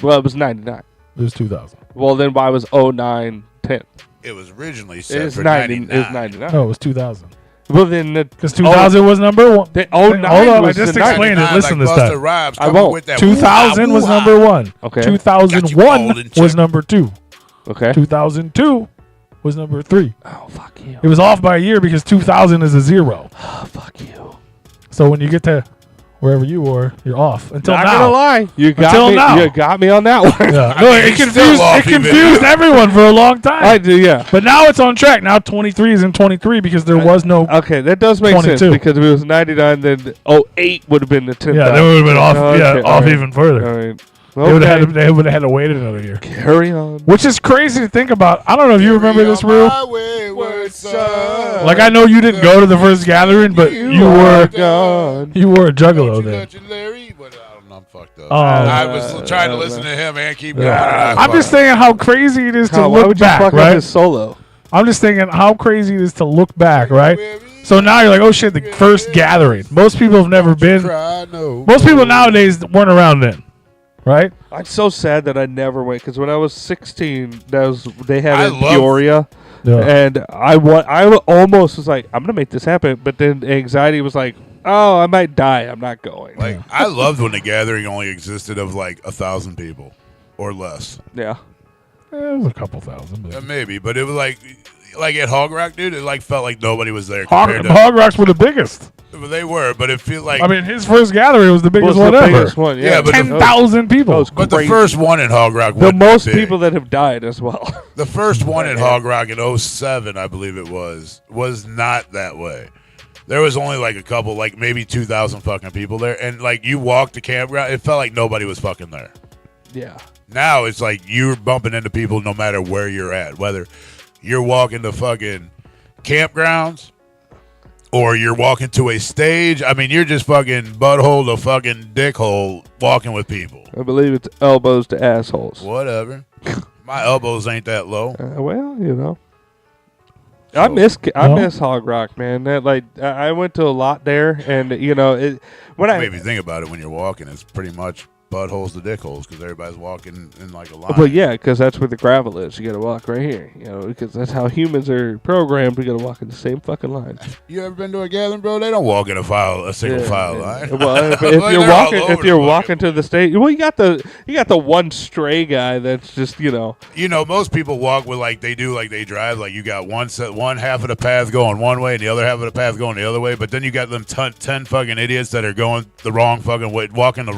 Well, it was 99. It was 2000. Well, then why was 09 10? It was originally set It's for 99. 99. It's 99. No, it was 2000. Well, then Because 2000 was number 1. The 09 Hold on, I was just the explained it. 99, Listen like this Busta time. Rhymes I coming won't. with that 2000 was woo-ha, number 1. Okay. 2001 was number 2. Okay. 2002 was number 3. Oh, fuck you. It was off by a year because 2000 is a 0. Oh, fuck you. So when you get to wherever you were, you're off. Until Not now. gonna lie, you got Until me. now. You got me on that one. Yeah. No, it he's still confused. off It even. confused everyone for a long time. I do, yeah. But now it's on track. Now 23 is in 23 because there was no. Okay, that does make 22. sense because if it was 99, then 08 would have been the 10th. Yeah, they would have been off. Okay, Yeah, off alright. even further. All right. They would Okay. have had to wait another year. Carry on. Which is crazy to think about. I don't know if you remember this rule. Like I know you didn't go to the first gathering, but you were gone. you were a Juggalo then. I'm fucked up. Oh. I was trying to listen to him and keep going. I'm just thinking how crazy it is to Kyle, why look would you back, fuck up right? his solo? I'm just thinking how crazy it is to look back, right? So now you're like, oh shit, the first gathering. Most people have never been. Most people nowadays weren't around then, right? I'm so sad that I never went because when I was 16, they had I it in love- Peoria, Yeah. and I almost was like, I'm gonna make this happen, but then anxiety was like, oh, I might die. I'm not going. Like I loved when the gathering only existed of like 1,000 people or less. Yeah. It was a couple thousand. But Maybe, but it was like at Hog Rock, dude. It like felt like nobody was there. Hog compared to- Rocks were the biggest. Well, they were, but it feels like. I mean, his first gathering was the biggest Was one the ever. biggest one, Yeah, but 10,000 people. was but the crazy. first one in Hog Rock, The wasn't most big. people that have died as well. The first one in Hog Rock in 07, I believe it was not that way. There was only like a couple, like maybe 2,000 fucking people there, and like you walked the campground, it felt like nobody was fucking there. Yeah. Now it's like you're bumping into people no matter where you're at, whether you're walking to fucking campgrounds or you're walking to a stage. I mean, you're just fucking butthole to fucking dickhole walking with people. I believe it's elbows to assholes. Whatever. My elbows ain't that low. Well, you know. I miss Hog Rock, man. That like I went to a lot there, and you know when I Maybe think about it when you're walking. It's pretty much buttholes to dickholes because everybody's walking in like a line. But yeah, because that's where the gravel is. You got to walk right here, you know, because that's how humans are programmed. We got to walk in the same fucking line. You ever been to a gathering, bro? They don't walk in a single file line. Well, if Like, you're they're all walking, over if the you're fucking walking to the stage, well, you got the one stray guy that's just you know. You know, most people walk with like they drive. Like you got one half of the path going one way and the other half of the path going the other way. But then you got them 10 fucking idiots that are going the wrong fucking way, walking the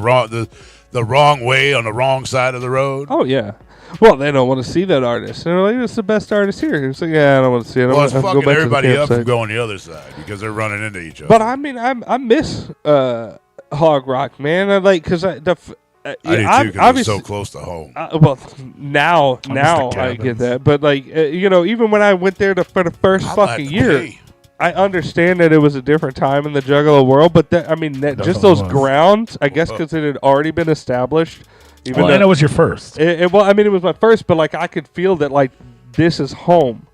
wrong way on the wrong side of the road. Oh yeah. Well, they don't want to see that artist. They're like, "It's the best artist here." It's like, "Yeah, I don't want to see it." Well, it's I'm gonna fucking go back to the everybody up from campsite." going the other side because they're running into each other. But I mean, I miss Hog Rock, man. I like because I do too because it's so close to home. Well, now I cabins. get that, but like you know, even when I went there for the first I'm gonna fucking have to year, pay. I understand that it was a different time in the Juggalo world. But that, I mean, that just Definitely those was. grounds, I guess, because it had already been established. Even Well, and it was your first. well, I mean, it was my first, but like I could feel that like this is home.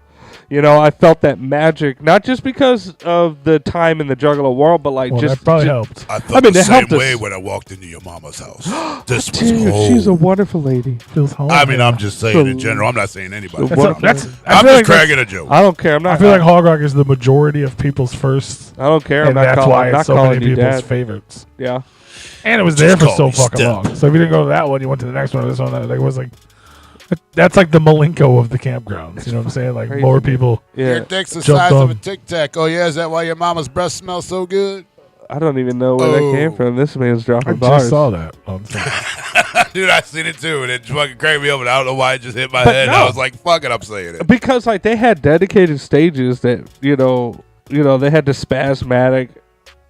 You know, I felt that magic, not just because of the time in the Juggalo world, but like Well, just that probably helped. I felt mean, the it same helped us. way when I walked into your mama's house. This was Dude, home. she's a wonderful lady. Feels home. I mean, I'm just saying So- in general. I'm not saying anybody. So That's what- that's. I I'm feel just like cracking a joke. I don't care. I'm not. I feel like Hog Rock is the majority of people's first, I don't care. I'm and not that's calling, why I'm not it's so calling many you people's dad. favorites. Yeah. And it was Just there for call so me fucking Step. long. So if you didn't go to that one, you went to the next one or this one. Like, it was like that's like the Malenko of the campgrounds. You know what I'm saying? Like Crazy, more man. people. Yeah. Your dick's the Jumped size of a on. Tic Tac. Oh yeah, is that why your mama's breath smells so good? I don't even know where that came Oh. from. This man's I dropping just bars. saw that. On something. Dude, I seen it too, and it fucking cracked me up. And I don't know why it just hit my But head. no. And I was like, "Fuck it, I'm saying it." Because like they had dedicated stages that you know they had the spasmatic,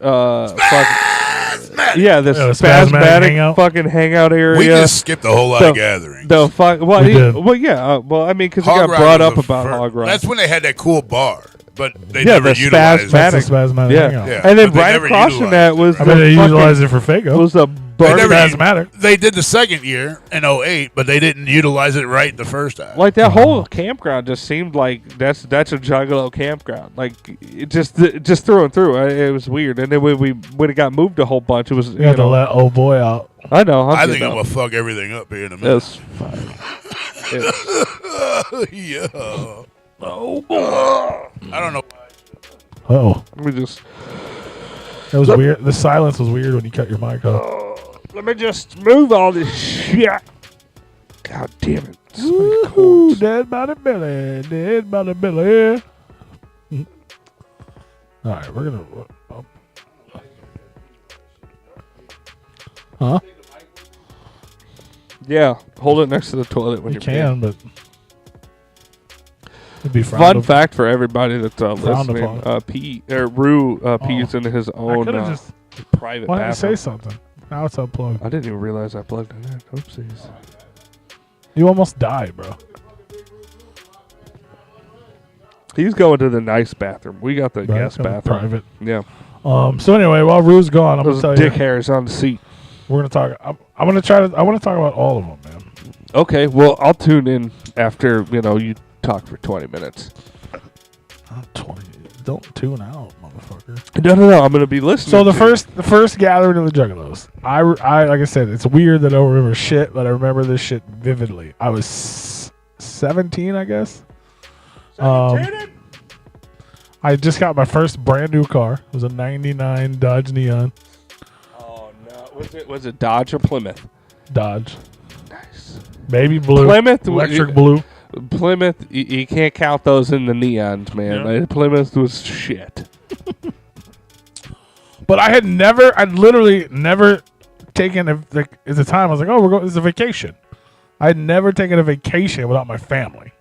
fucking, spasmatic. Yeah, the spasmatic hangout. fucking hangout area. We just skipped a whole lot of gatherings. The fuck. Well, We did. well, I mean, because it Hog got Rock brought was up the about fir- Hog Rock. That's when they had that cool bar, but they Yeah, never the utilized it. That's the spasmatic Yeah. hangout. Yeah, And then but they right never across from utilized that it, was right? I mean, they fucking- utilized it for Fago. was the They bar. never Spasmatic. They did the second year in 08, but they didn't utilize it right the first time. Like that whole campground just seemed like that's a Juggalo campground. Like it just through and through. It was weird. And then when it got moved a whole bunch, it was You have to let old boy out. I know. I think I'm gonna fuck everything up here in a minute. That's fine. Yeah. Oh, I don't know. Oh, let me just that was weird. The silence was weird when you cut your mic off. let me just move all this shit. God damn it! So many Ooh, cords. dead by the belly, dead by the belly. All right, we're gonna. Huh? Yeah, hold it next to the toilet when You you're can, but it'd be Fun fact for everybody that's Frowned listening: upon. Rue pees in his I own could have just. private Why didn't you say bathroom. something? Now it's unplugged. I didn't even realize I plugged it in. Oopsies. You almost died, bro. He's going to the nice bathroom. We got the Right, guest got the bathroom. private. Yeah. So anyway, while Rue's gone, I'm Those gonna dick tell you, hairs on the seat. we're gonna talk. I'm gonna try to. I want to talk about all of them, man. Okay, well, I'll tune in after, you talk for 20 minutes. 20. Don't tune out, motherfucker. No, I'm going to be listening. So the to first gathering of the Juggalos. I like I said, it's weird that I don't remember shit, but I remember this shit vividly. I was 17, I guess. I just got my first brand new car. It was a '99 Dodge Neon. Oh, no. Was it Dodge or Plymouth? Dodge. Nice. Baby blue. Plymouth, Electric blue. Plymouth, you can't count those in the neons, man. Yeah. Plymouth was shit. But I'd literally never taken at the time. I was like, oh, this is a vacation. I'd never taken a vacation without my family.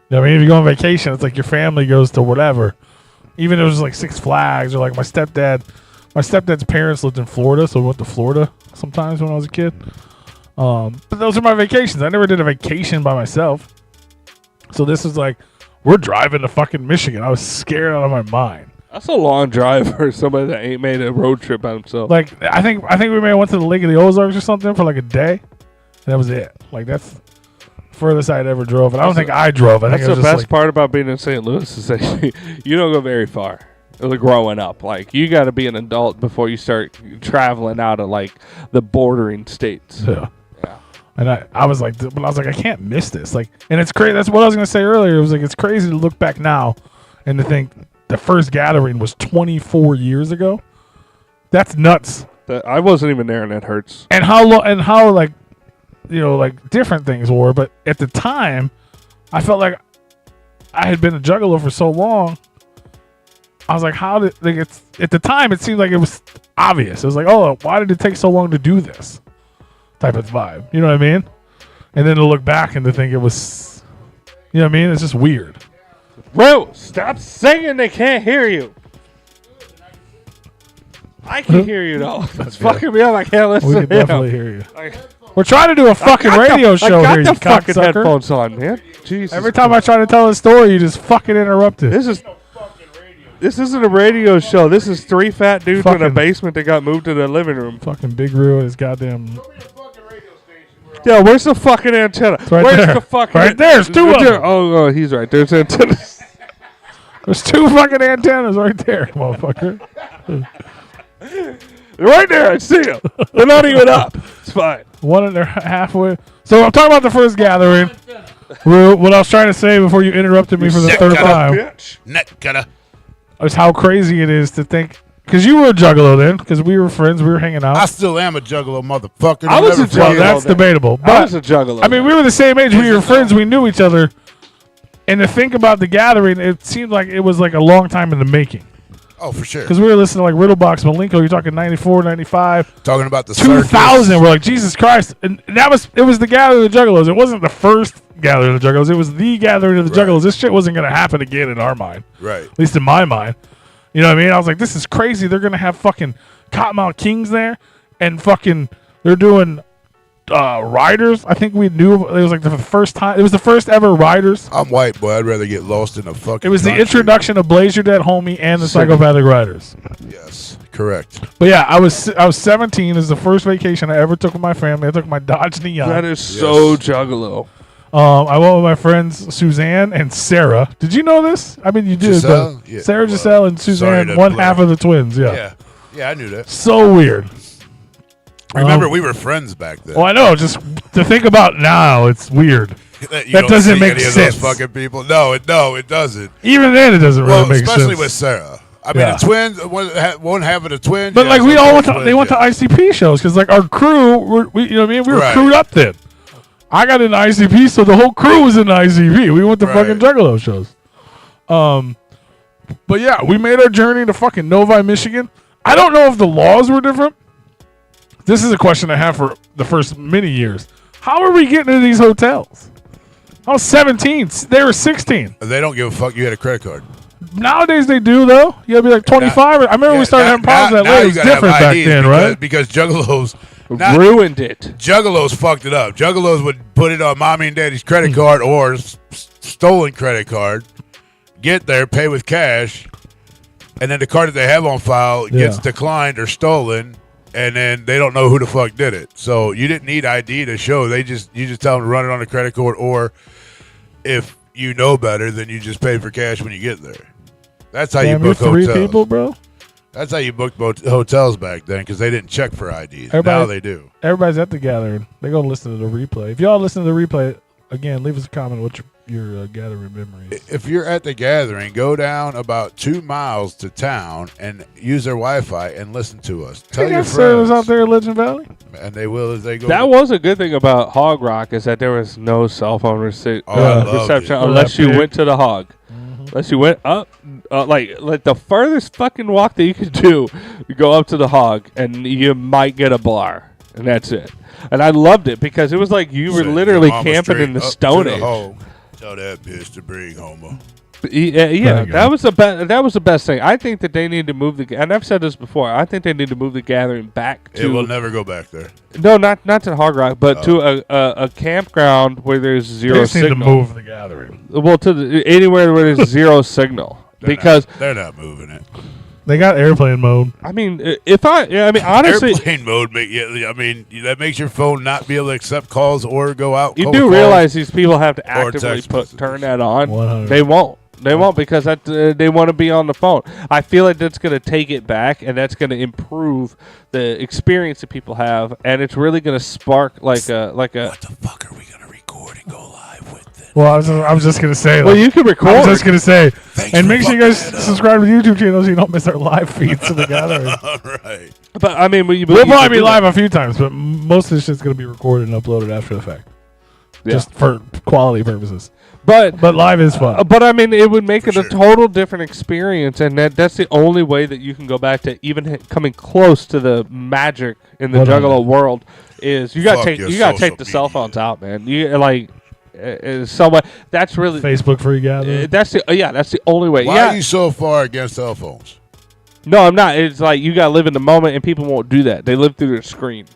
You know what I mean? If you go on vacation, it's like your family goes to whatever. Even if it was like Six Flags or like my stepdad's parents lived in Florida, so we went to Florida sometimes when I was a kid. But those are my vacations. I never did a vacation by myself. So this is like, we're driving to fucking Michigan. I was scared out of my mind. That's a long drive for somebody that ain't made a road trip by himself. Like I think we may have went to the Lake of the Ozarks or something for like a day, and that was it. Like that's the furthest I'd ever drove, and I don't think I drove. I think That's it was the just best like, part about being in St. Louis is that you don't go very far. Growing up, like you got to be an adult before you start traveling out of like the bordering states. Yeah. And I was like, I can't miss this. Like, and it's crazy. That's what I was gonna say earlier. It was like it's crazy to look back now and to think the first gathering was 24 years ago. That's nuts. I wasn't even there, and it hurts. And how like different things were. But at the time, I felt like I had been a Juggalo for so long. I was like, it's at the time it seemed like it was obvious. It was like, oh, why did it take so long to do this? Type of vibe. You know what I mean? And then to look back and to think it was, you know what I mean? It's just weird. Bro, stop singing. They can't hear you. I can hear you though. It's fucking me up. I can't listen We to can him. definitely hear you. We're trying to do a fucking radio show I here, got you the fucking cocksucker. headphones on, man. Jesus. Every time I try to tell a story, you just fucking interrupt it. This isn't a radio show. This is three fat dudes in a Fucking- basement that got moved to the living room. Fucking Big Roo and his goddamn... Yeah, where's the fucking antenna? right Where's there. the fucking Right there, there's two of them. Oh, he's right. There's antennas. There's two fucking antennas right there, motherfucker. Right there, I see them. They're not even up. It's fine. One and they're halfway. So I'm talking about the first gathering. Roo, what I was trying to say before you interrupted me for the third time Bitch. Net cutter. is how crazy it is to think... Because you were a Juggalo then, because we were friends, we were hanging out. I still am a Juggalo, motherfucker. I was Never a forget Well, Juggalo. it. that's then. debatable. I But was a Juggalo. I mean, we were the same age. We were friends. We knew each other. And to think about the gathering, it seemed like it was like a long time in the making. Oh, for sure. Because we were listening to like Riddlebox, Malenko. You're talking 94, 95, Talking about the 2000. circus. We're like, Jesus Christ. And it was the gathering of the Juggalos. It wasn't the first gathering of the Juggalos. It was the gathering of the Right. Juggalos. This shit wasn't going to happen again in our mind. Right. At least in my mind. You know what I mean? I was like, this is crazy. They're going to have fucking Cottonmouth King's there, and fucking they're doing Riders. I think we knew it was like the first time. It was the first ever Riders. I'm white, boy. I'd rather get lost in a fucking. It was the country. introduction of Blaze Your Dead Homie and the Psychopathic Riders. Yes, correct. But yeah, I was 17. This is the first vacation I ever took with my family. I took my Dodge Neon. That is so Juggalo. I went with my friends Suzanne and Sarah. Did you know this? I mean, you did. Giselle? But Yeah, Sarah, well, Giselle, and sorry Suzanne, to one blur. half of the twins. Yeah. Yeah, I knew that. So weird. Remember, we were friends back then. Well, I know. Just to think about now, it's weird. You that don't doesn't see make any sense. Of those fucking people. No, it doesn't. Even then, it doesn't really make sense. Especially with Sarah. I mean, the twins, one half of the twins. But like we all went to, twins, they went to ICP shows because like our crew, you know what I mean? We were crewed up then. I got in ICP, so the whole crew was in ICP. We went to fucking Juggalo shows. But yeah, we made our journey to fucking Novi, Michigan. I don't know if the laws were different. This is a question I have for the first many years. How are we getting into these hotels? I was 17. They were 16. They don't give a fuck. You had a credit card. Nowadays they do though. You gotta be like 25. I remember we started having problems that way. It was different back then, right? Because Juggalos ruined it. Juggalos fucked it up. Juggalos would put it on mommy and daddy's credit card or stolen credit card. Get there, pay with cash, and then the card that they have on file gets declined or stolen, and then they don't know who the fuck did it. So you didn't need ID to show. You just tell them to run it on a credit card, or if you know better, then you just pay for cash when you get there. That's how you book hotels. 3 people, bro. That's how you booked hotels back then, because they didn't check for IDs. Now they do. Everybody's at the gathering. They go listen to the replay. If y'all listen to the replay, again, leave us a comment what your gathering memory is. If you're at the gathering, go down about 2 miles to town and use their Wi-Fi and listen to us. Tell your friends out there in Legend Valley, and they will as they go. That was a good thing about Hog Rock is that there was no cell phone reception unless you went to the Hog. Unless you went up, like the furthest fucking walk that you could do, you go up to the Hog and you might get a blar, and that's it. And I loved it because it was like you were literally camping in the Stone Age. Tell that bitch to bring home. Yeah, that was the best thing. I think that they need to move and I've said this before. I think they need to move the gathering back to. It will never go back there. No, not to Hog Rock, but to a campground where there's zero signal. Need to move the gathering. Well, to anywhere where there's zero signal because they're not moving it. They got airplane mode. I mean, honestly, airplane mode. That makes your phone not be able to accept calls or go out. You do realize these people have to actively turn that on. 100. They won't. They won't because they want to be on the phone. I feel like that's going to take it back, and that's going to improve the experience that people have, and it's really going to spark like a. What the fuck are we going to record and go live with? Then? Well, I was just going to say. Well, you can record. I was just going to say, and make sure you guys that subscribe to the YouTube channel so you don't miss our live feeds to the gathering. All right. But I mean, we'll probably be live a few times, but most of this shit's going to be recorded and uploaded after the fact, just for quality purposes. But live is fun. But I mean, it would make it a total different experience, and that's the only way that you can go back to even coming close to the magic in the Juggalo world. Is you got to take the cell phones out, man. You like somewhat. That's really Facebook free gathering. That's the only way. Why are you so far against cell phones? No, I'm not. It's like you got to live in the moment, and people won't do that. They live through their screen.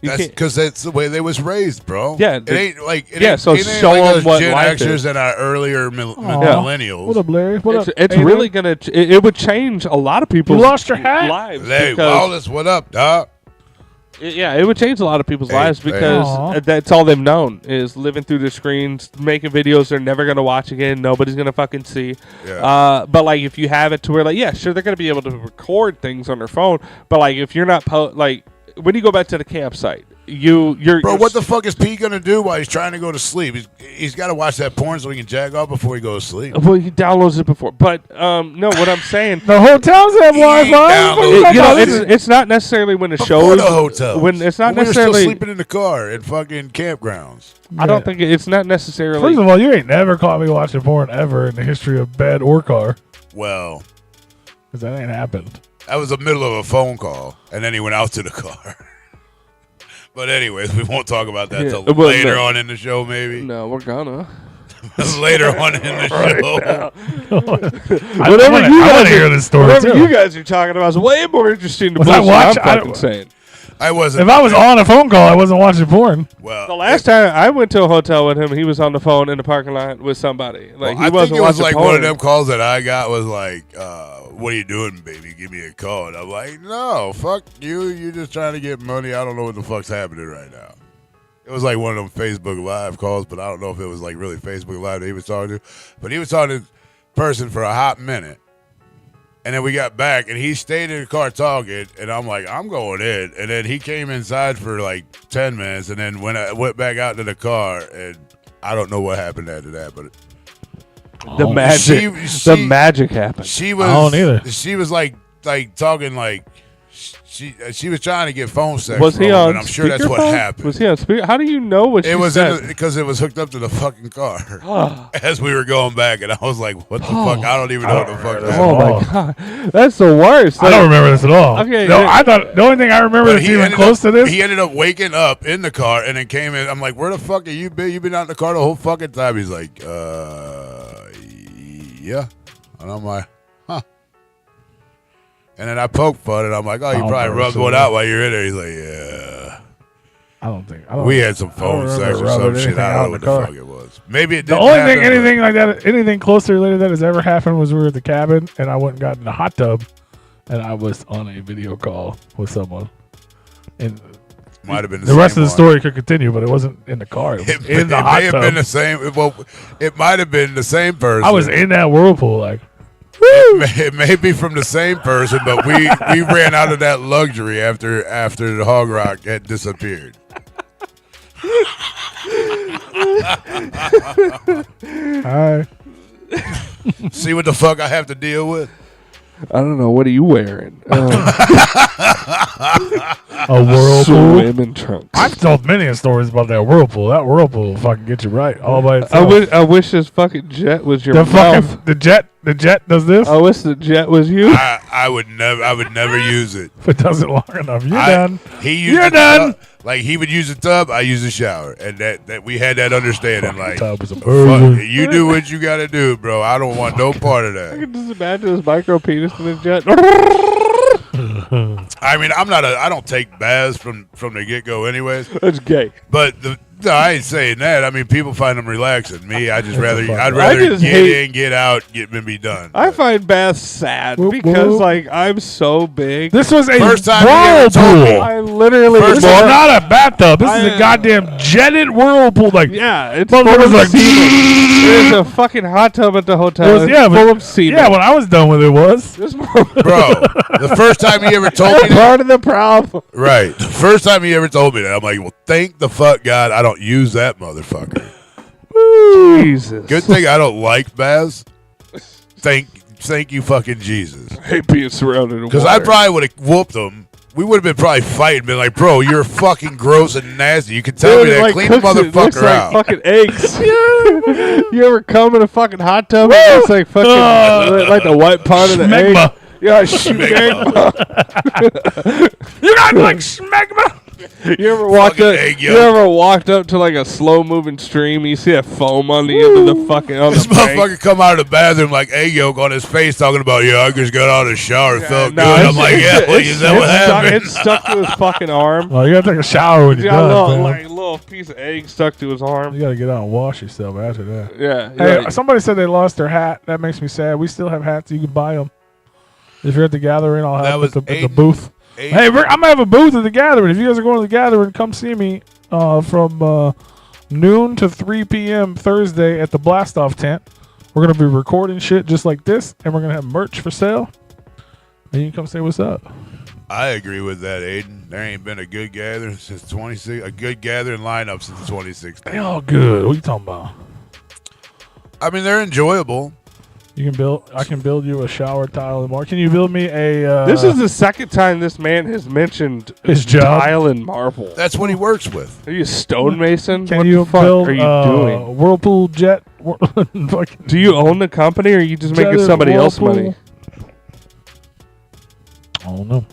That's because that's the way they was raised, bro. Yeah, it ain't like so show them what Gen life Xers is. And our earlier millennials. What up, Larry? It's really gonna. It would change a lot of people's lost your hat? lives. Larry Wallace, what up, dog? It would change a lot of people's lives because that's all they've known is living through the screens, making videos they're never gonna watch again. Nobody's gonna fucking see. Yeah. But like if you have it to where like sure they're gonna be able to record things on their phone, but like if you're not when you go back to the campsite. What the fuck is P gonna do while he's trying to go to sleep? He's got to watch that porn so he can jag off before he goes to sleep. Well, he downloads it before, but no. What I'm saying, the hotels have Wi-Fi. It's not necessarily when the shows. The hotel. When it's not we're necessarily still sleeping in the car in fucking campgrounds. Yeah. I don't think it's not necessarily. First of all, you ain't never caught me watching porn ever in the history of bed or car. Well, because that ain't happened. That was the middle of a phone call, and then he went out to the car. But anyways, we won't talk about that till later on in the show, maybe. No, we're gonna. later on in the show. I want to hear this story Whatever too. you guys are talking about is way more interesting to Was I bullshit watch- I'm fucking saying. I wasn't. If I was on a phone call, I wasn't watching porn. Well, The last time I went to a hotel with him, he was on the phone in the parking lot with somebody. Like, he I wasn't think it was watching like porn. one of them calls that I got was like, "What are you doing, baby? Give me a call." And I'm like, "No, fuck you. You're just trying to get money. I don't know what the fuck's happening right now." It was like one of them Facebook Live calls, but I don't know if it was like really Facebook Live that he was talking to. But he was talking to this person for a hot minute. And then we got back, and he stayed in the car talking, and I'm like, I'm going in. And then he came inside for like 10 minutes, and then when I went back out to the car, and I don't know what happened after that, but The magic. The magic happened. she was. I don't either. She was like talking like she was trying to get phone sex. Was he from him, on and I'm sure that's what speakerphone? happened. Was he on speaker? How do you know what she It was said? because it was hooked up to the fucking car as we were going back, and I was like, "What the fuck? I don't even know what the fuck happened." Oh my god, that's the worst. I don't remember this at all. Okay, no, yeah. I thought the only thing I remember But that's he even ended close up- to this. He ended up waking up in the car and then came in. I'm like, "Where the fuck have you been? You been out in the car the whole fucking time?" He's like, yeah." And I'm like, "Huh." And then I poke fun, and I'm like, "Oh, you Oh, probably bro, rubbed so one bad. out while you're in there." He's like, "Yeah." I don't think. I don't, We had some I don't phone remember sex or rubbing some shit. anything I out don't know in what the the car. fuck it was. Maybe it The didn't only happen, thing, but- anything like that, anything closely related that has ever happened was we were at the cabin, and I went and got in the hot tub, and I was on a video call with someone. And Might have been the rest same of the one. story could continue, but it wasn't in the car. It was in the hot may have tub. been the same. Well, it might have been the same person. I was in that whirlpool, like. It may be from the same person, but we ran out of that luxury after the Hog Rock had disappeared. Hi. See what the fuck I have to deal with? I don't know. What are you wearing? A whirlpool. Swimming trunks. I've told many stories about that whirlpool. That whirlpool will fucking get you right all by itself. I wish this fucking jet was your the mouth. fucking the jet does this. I wish the jet was you. I would never use it. If it does it long enough, you're done. He used You're the done. Tub, like he would use the tub, I use the shower, and that we had that understanding. Fucking Like, tub is a fuck, bird. you do what you gotta do, bro. I don't want no part of I that. can just imagine this micro penis in the jet. I mean, I don't take baths from the get go, anyways. That's gay. But no, I ain't saying that. I mean, people find them relaxing. Me, I'd That's rather a fuck. get I just hate- in, get out, get and be done. I find baths sad Whoop, because, whoop. like, I'm so big. This was a First time you ever told me. whirlpool. I literally. This is not a bathtub. This is I- a goddamn jetted whirlpool. Like, Yeah, it's full motherfuckers of like, semen. There's a fucking hot tub at the hotel. It was- It's yeah, full but- of semen. yeah, when I was done with it was. This Bro, the first time you ever told me that, part of the problem. right? The first time you ever told me that, I'm like, well, thank the fuck God I don't use that motherfucker. Jesus. Good thing I don't like baths. Thank you, fucking Jesus. I hate being surrounded in Because I probably would have whooped them. We would have been probably fighting, been like, bro, you're fucking gross and nasty. You can tell me that. Clean the motherfucker out. Like fucking eggs. You ever come in a fucking hot tub? And it's like fucking like the white part of the egg. Smegma. Yeah, schmegma. You got like smegma. You ever walked Fucking up? egg You yolk. ever walked up to like a slow moving stream? You see that foam on the end of the fucking on This the bank? motherfucker come out of the bathroom like egg yolk on his face talking about, yeah, I just got out of the shower, felt No, good. it's- I'm like, yeah, it's- well, is that what happened? It's stuck to his fucking arm. Well, you gotta take a shower when He's you're got a done. little, man. like, little piece of egg stuck to his arm. You gotta get out and wash yourself after that. Yeah. Hey, yeah. somebody said they lost their hat. That makes me sad. We still have hats. You can buy them. If you're at the gathering, I'll That have was it at the Aiden. booth. Aiden. Hey, I'm gonna have a booth at the gathering. If you guys are going to the gathering, come see me from noon to 3 p.m. Thursday at the Blast Off tent. We're gonna be recording shit just like this, and we're gonna have merch for sale. And you can come say what's up. I agree with that, Aiden. There ain't been a good gathering since 26. A good gathering lineup since 2016. They all good. What you talking about? I mean, they're enjoyable. You can build. I can build you a shower tile and more. Can you build me a? This is the second time this man has mentioned His job? tile and marble. That's what he works with. Are you a stonemason? Can What you the fuck build are you a doing? whirlpool jet? Fucking Do you own the company, or are you just making jetted somebody else whirlpool? money? I don't know.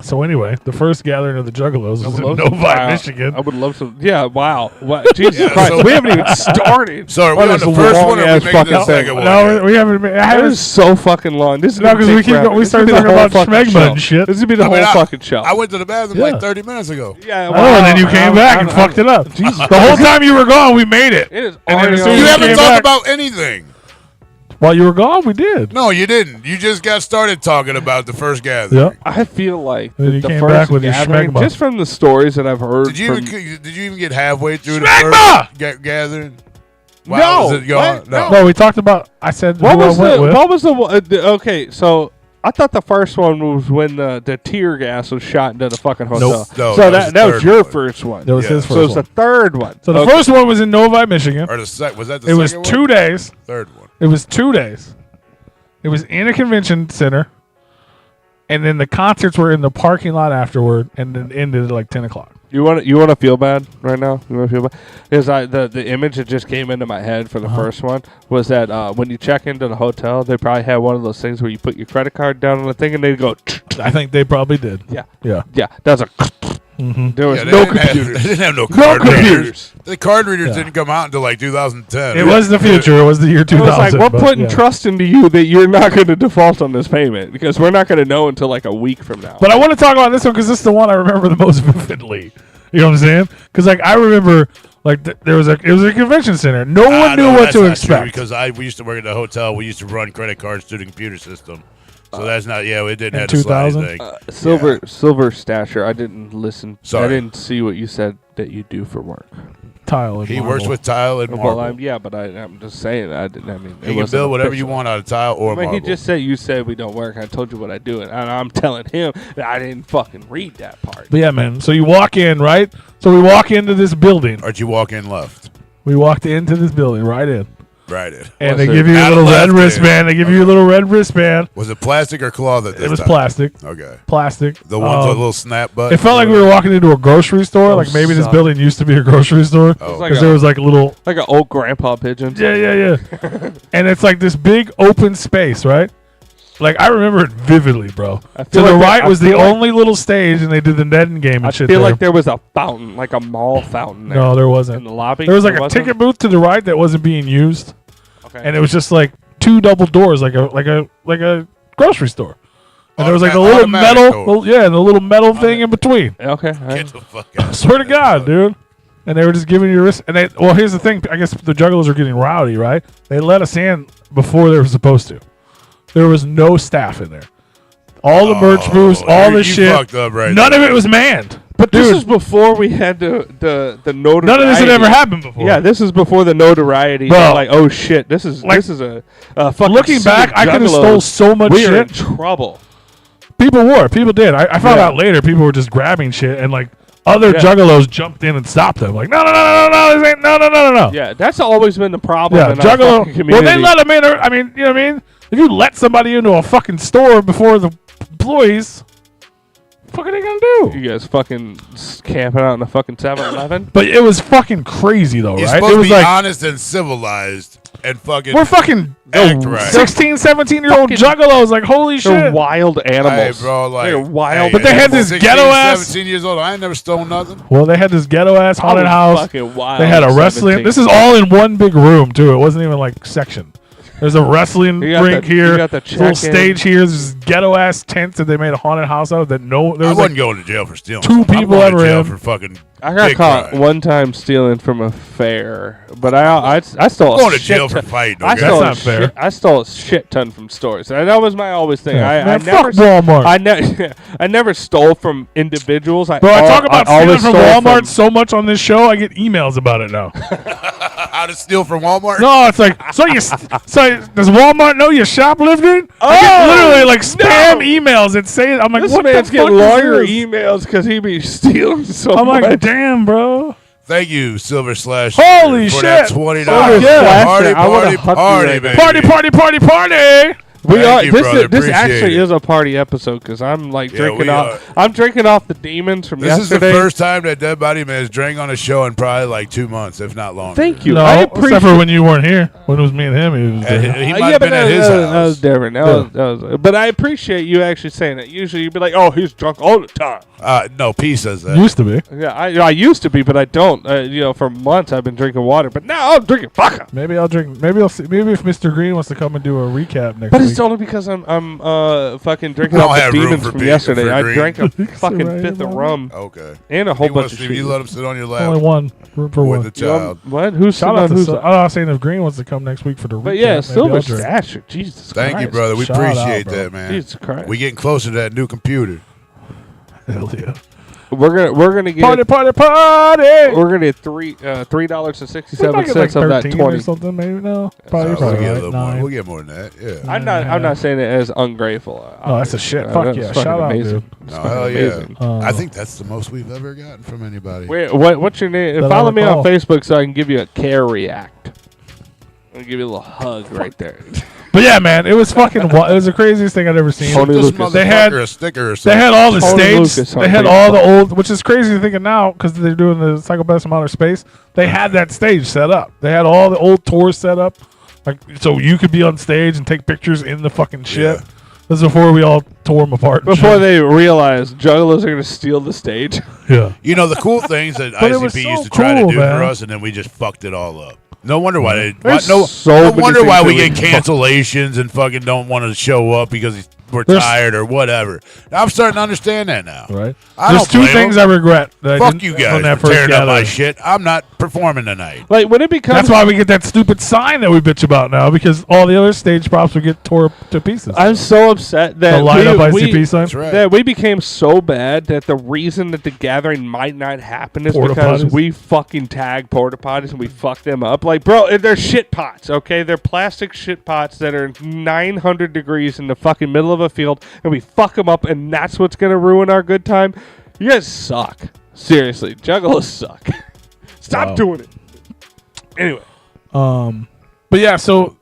So anyway, the first gathering of the Juggalos was in Novi, Michigan. I would love some. Yeah, wow. Jesus Christ. so- we haven't even started. So are we on this the first one or are we long-ass making the fucking second thing. one? No, we haven't. It is so fucking long. This is No, because we keep going. We started talking about schmegma and shit. This would be the whole fucking show. I went to the bathroom Yeah. like 30 minutes ago. Yeah, Oh, and then you came back and fucked it up. Jesus. The whole time you were gone, we made it. It is And then already as soon on. as You we haven't came talked back- about anything. While you were gone, we did. No, you didn't. You just got started talking about the first gathering. Yep. I feel like And then you the came first back with your gathering, schmegma. just from the stories that I've heard. Did you from, even get halfway through Schmegma! the first gathering? No, Was it gone? what? No. No, we talked about. I said what who was I went the? with. What was the? Okay, so I thought the first one was when the tear gas was shot into the fucking hotel. Nope. No, so that was the that was third your one. first one. That was Yeah. his So first it's the one. third one. So the Okay. first one was in Novi, Michigan. Or was that the It was second 2 one? days. Third one. It was 2 days. It was in a convention center, and then the concerts were in the parking lot afterward, and then ended at like 10 o'clock. You want to feel bad right now? You want to feel bad? Because the image that just came into my head for the first one was that when you check into the hotel, they probably had one of those things where you put your credit card down on the thing and they go. I think they probably did. Yeah, Yeah. yeah. That was a. There was Yeah, they no didn't have- computers. They didn't have no No card readers. computers. The card readers Yeah. didn't come out until like 2010. It was the future. It was the year It 2000. was like, we're but putting yeah. trust into you that you're not going to default on this payment because we're not going to know until like a week from now. But I want to talk about this one because this is the one I remember the most vividly. You know what I'm saying? Because like I remember, like it was a convention center. No one knew what to expect. Because we used to work at the hotel. We used to run credit cards through the computer system. So that's not. Yeah, it didn't in have the slide 2000? thing. Silver Stasher, I didn't listen. Sorry. I didn't see what you said that you do for work. Tile. And He marble. works with tile and marble. Well, but I'm just saying. I mean, it You can wasn't build whatever you official. want out of tile or I mean, marble. he just said you said we don't work. I told you what I do, and I'm telling him that I didn't fucking read that part. But yeah, man. So you walk in, right? So we walk into this building. Or you walk in left. We walked into this building, right in. Right in. And Was they it give you a out little red left in? wristband. They give you a little red wristband. Was it plastic or cloth at this It was time? plastic. Okay. Plastic. The ones with a little snap button. It felt like we were walking into a grocery store. Oh, Like maybe this suck. building used to be a grocery store. Oh. Like Because a- there was like a little. Like an old grandpa pigeon. Yeah. And it's like this big open space, right? Like I remember it vividly, bro. I To feel the like right I was the feel like- only little stage, and they did the netting game and I shit feel there. like there was a fountain, like a mall fountain there. No, there in wasn't. the lobby. There was like a wasn't? ticket booth to the right that wasn't being used, Okay. and it was just like two double doors, like a grocery store. And there was like a little Automatic metal, door. and the little metal thing in between. Okay. all right. Get the fuck out. I swear to God, dude. And they were just giving you wrist. And they, well, here's the thing. I guess the Juggalos are getting rowdy, right? They let us in before they were supposed to. There was no staff in there. All the merch booths, all you the shit. fucked up right None there. of it was manned. But this Dude. is before we had the notoriety. None of this had ever happened before. Yeah, this is before the notoriety. Bro. They're like, oh shit, this is a fucking. Looking sea back, of I could have juggalos. stole so much We are in shit. trouble. People did. I found Yeah. out later people were just grabbing shit and like other Yeah. Juggalos jumped in and stopped them. Like, no, this ain't, no. Yeah, that's always been the problem. Yeah, in our Juggalo. fucking community. Well, they let them in. I mean, you know what I mean? If you let somebody into a fucking store before the employees, what are they gonna do? You guys fucking camping out in the fucking 7-Eleven. But it was fucking crazy though, You're right? supposed It to was be like honest and civilized and fucking. we're fucking Act right. 16, 17-year-old Fucking- Juggalos. Like, holy They're shit! wild animals. Hey, bro, like, They're wild. But they had this 16, ghetto ass- 17 years old. I ain't never stole nothing. Well, they had this ghetto ass I haunted was house. fucking wild They had a at wrestling. 17. This is all in one big room too. It wasn't even like section. There's a wrestling You got rink the- you here. got the There's a little check-in. stage here. There's this ghetto ass tents that they made a haunted house out of. That there I was wasn't like going to jail for stealing. two something. I'm people going to ever jail in. for fucking. I got big caught crime. one time stealing from a fair, but I stole. I'm a going to shit jail for ton- fighting. I Okay? stole That's a not fair. shit- I stole a shit ton from stores. And that was my always thing. Yeah. I Man, never fuck Walmart. I never stole from individuals. Bro, I talk about stealing always from stole Walmart so much on this show. I get emails about it now. How to steal from Walmart? No, it's like so does Walmart know you're shoplifting? I get literally like spam emails that say I'm like, This what man's the fuck getting is lawyer this? emails because he be stealing so I'm much. like, damn, bro. Thank you, Silver Slash. Holy for shit. that $20. Fuck yeah. Party, I wanna party, hug you party, right baby. Party. We Thank are. you, This brother. this Appreciate actually it. is a party episode because I'm like Yeah, drinking we off. are. I'm drinking off the demons from This is yesterday. the first time that Dead Body Man has drank on a show in probably like 2 months, if not longer. Thank you. No, I except appreciate. for when you weren't here. When it was me and him, he was there. He might have been at his That was house. different. That was, but I appreciate you actually saying it. Usually you'd be like, "Oh, he's drunk all the time." No, P says that. Used to be. Yeah, I used to be, but I don't. For months I've been drinking water, but now I'm drinking vodka. Maybe I'll drink. Maybe I'll see. Maybe if Mr. Green wants to come and do a recap next But week. it's only because I'm fucking drinking We don't off the have room demons for from beer- yesterday. for I Green. drank a Right, fucking fifth of Mom. rum Okay. and a whole He bunch wants of to- shit. You let him sit on your lap only one room for with one. the child. What? Who's Shout sitting out on to. who's? I was saying if Green wants to come next week for the recap. But yeah, maybe Silver I'll drink. Stature. Jesus Thank Christ. you, brother. We Shout out, appreciate bro. that, man. Jesus Christ. We getting closer to that new computer. Hell yeah. We're gonna get Party, party, party. we're gonna get $3.67 We might get like of that 13 or 20. something, maybe. No, probably, We'll probably get a right, little more. 9. We'll get more than that. Yeah. I'm not saying it as ungrateful. Oh, that's a shit. Fuck That's yeah. fucking Shout out, amazing. dude. It's No, fucking hell yeah. amazing. I think that's the most we've ever gotten from anybody. Wait, what's your name? That I Follow me on recall. Facebook so I can give you a care react. I'll give you a little hug right there. But yeah, man, it was fucking. It was the craziest thing I'd ever seen. Tony This Lucas. They had- motherfucker a sticker or They something. had all the Tony stage. Lucas on They had Facebook. all the old, which is crazy to think of now because they're doing the Psychopaths from Outer Space. They had that stage set up. They had all the old tours set up, like so you could be on stage and take pictures in the fucking shit. Yeah. This is before we all tore them apart. and Before shit. they realized Juggalos are gonna steal the stage. yeah. You know, the cool things that But it was ICP so used to try to cool, do man. for us, and then we just fucked it all up. No wonder why they. There's no so no many wonder things why that we we get fucked. cancellations and fucking don't want to show up because we're There's- tired or whatever. I'm starting to understand that now. Right. I There's don't two blame things them. I regret. That I Fuck didn't you on guys that for first tearing up my gathering. shit. I'm not performing tonight. Like when it becomes That's why we get that stupid sign that we bitch about now because all the other stage props would get tore to pieces. I'm so upset that the light up we ICP sign. That's right. that we became so bad that the reason that the gathering might not happen is Porta because potties? we fucking tag porta potties and we fuck them up. Like, bro, they're shit pots, okay? They're plastic shit pots that are 900 degrees in the fucking middle of a field, and we fuck them up, and that's what's gonna ruin our good time. You guys suck. Seriously, Juggalos suck. Stop Wow. doing it. Anyway, But yeah, so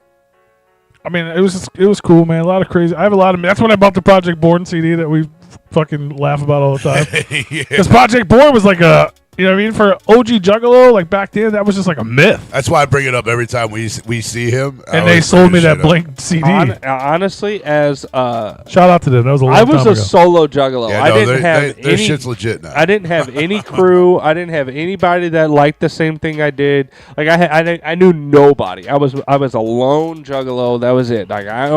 I mean, it was cool, man. A lot of crazy. I have a lot of. That's when I bought the Project Born CD that we fucking laugh about all the time. Yeah. Because Project Born was like a, you know what I mean, for OG Juggalo, like back then, that was just like a myth. That's why I bring it up every time we see him. I And they always sold bring me this that shit up. blank CD. honestly, as Shout out to them. That was a long I was time a ago. solo Juggalo. Yeah, I no, didn't have their any. shit's legit now. I didn't have any crew. I didn't have anybody that liked the same thing I did. Like I knew nobody. I was a lone Juggalo. That was it. Like I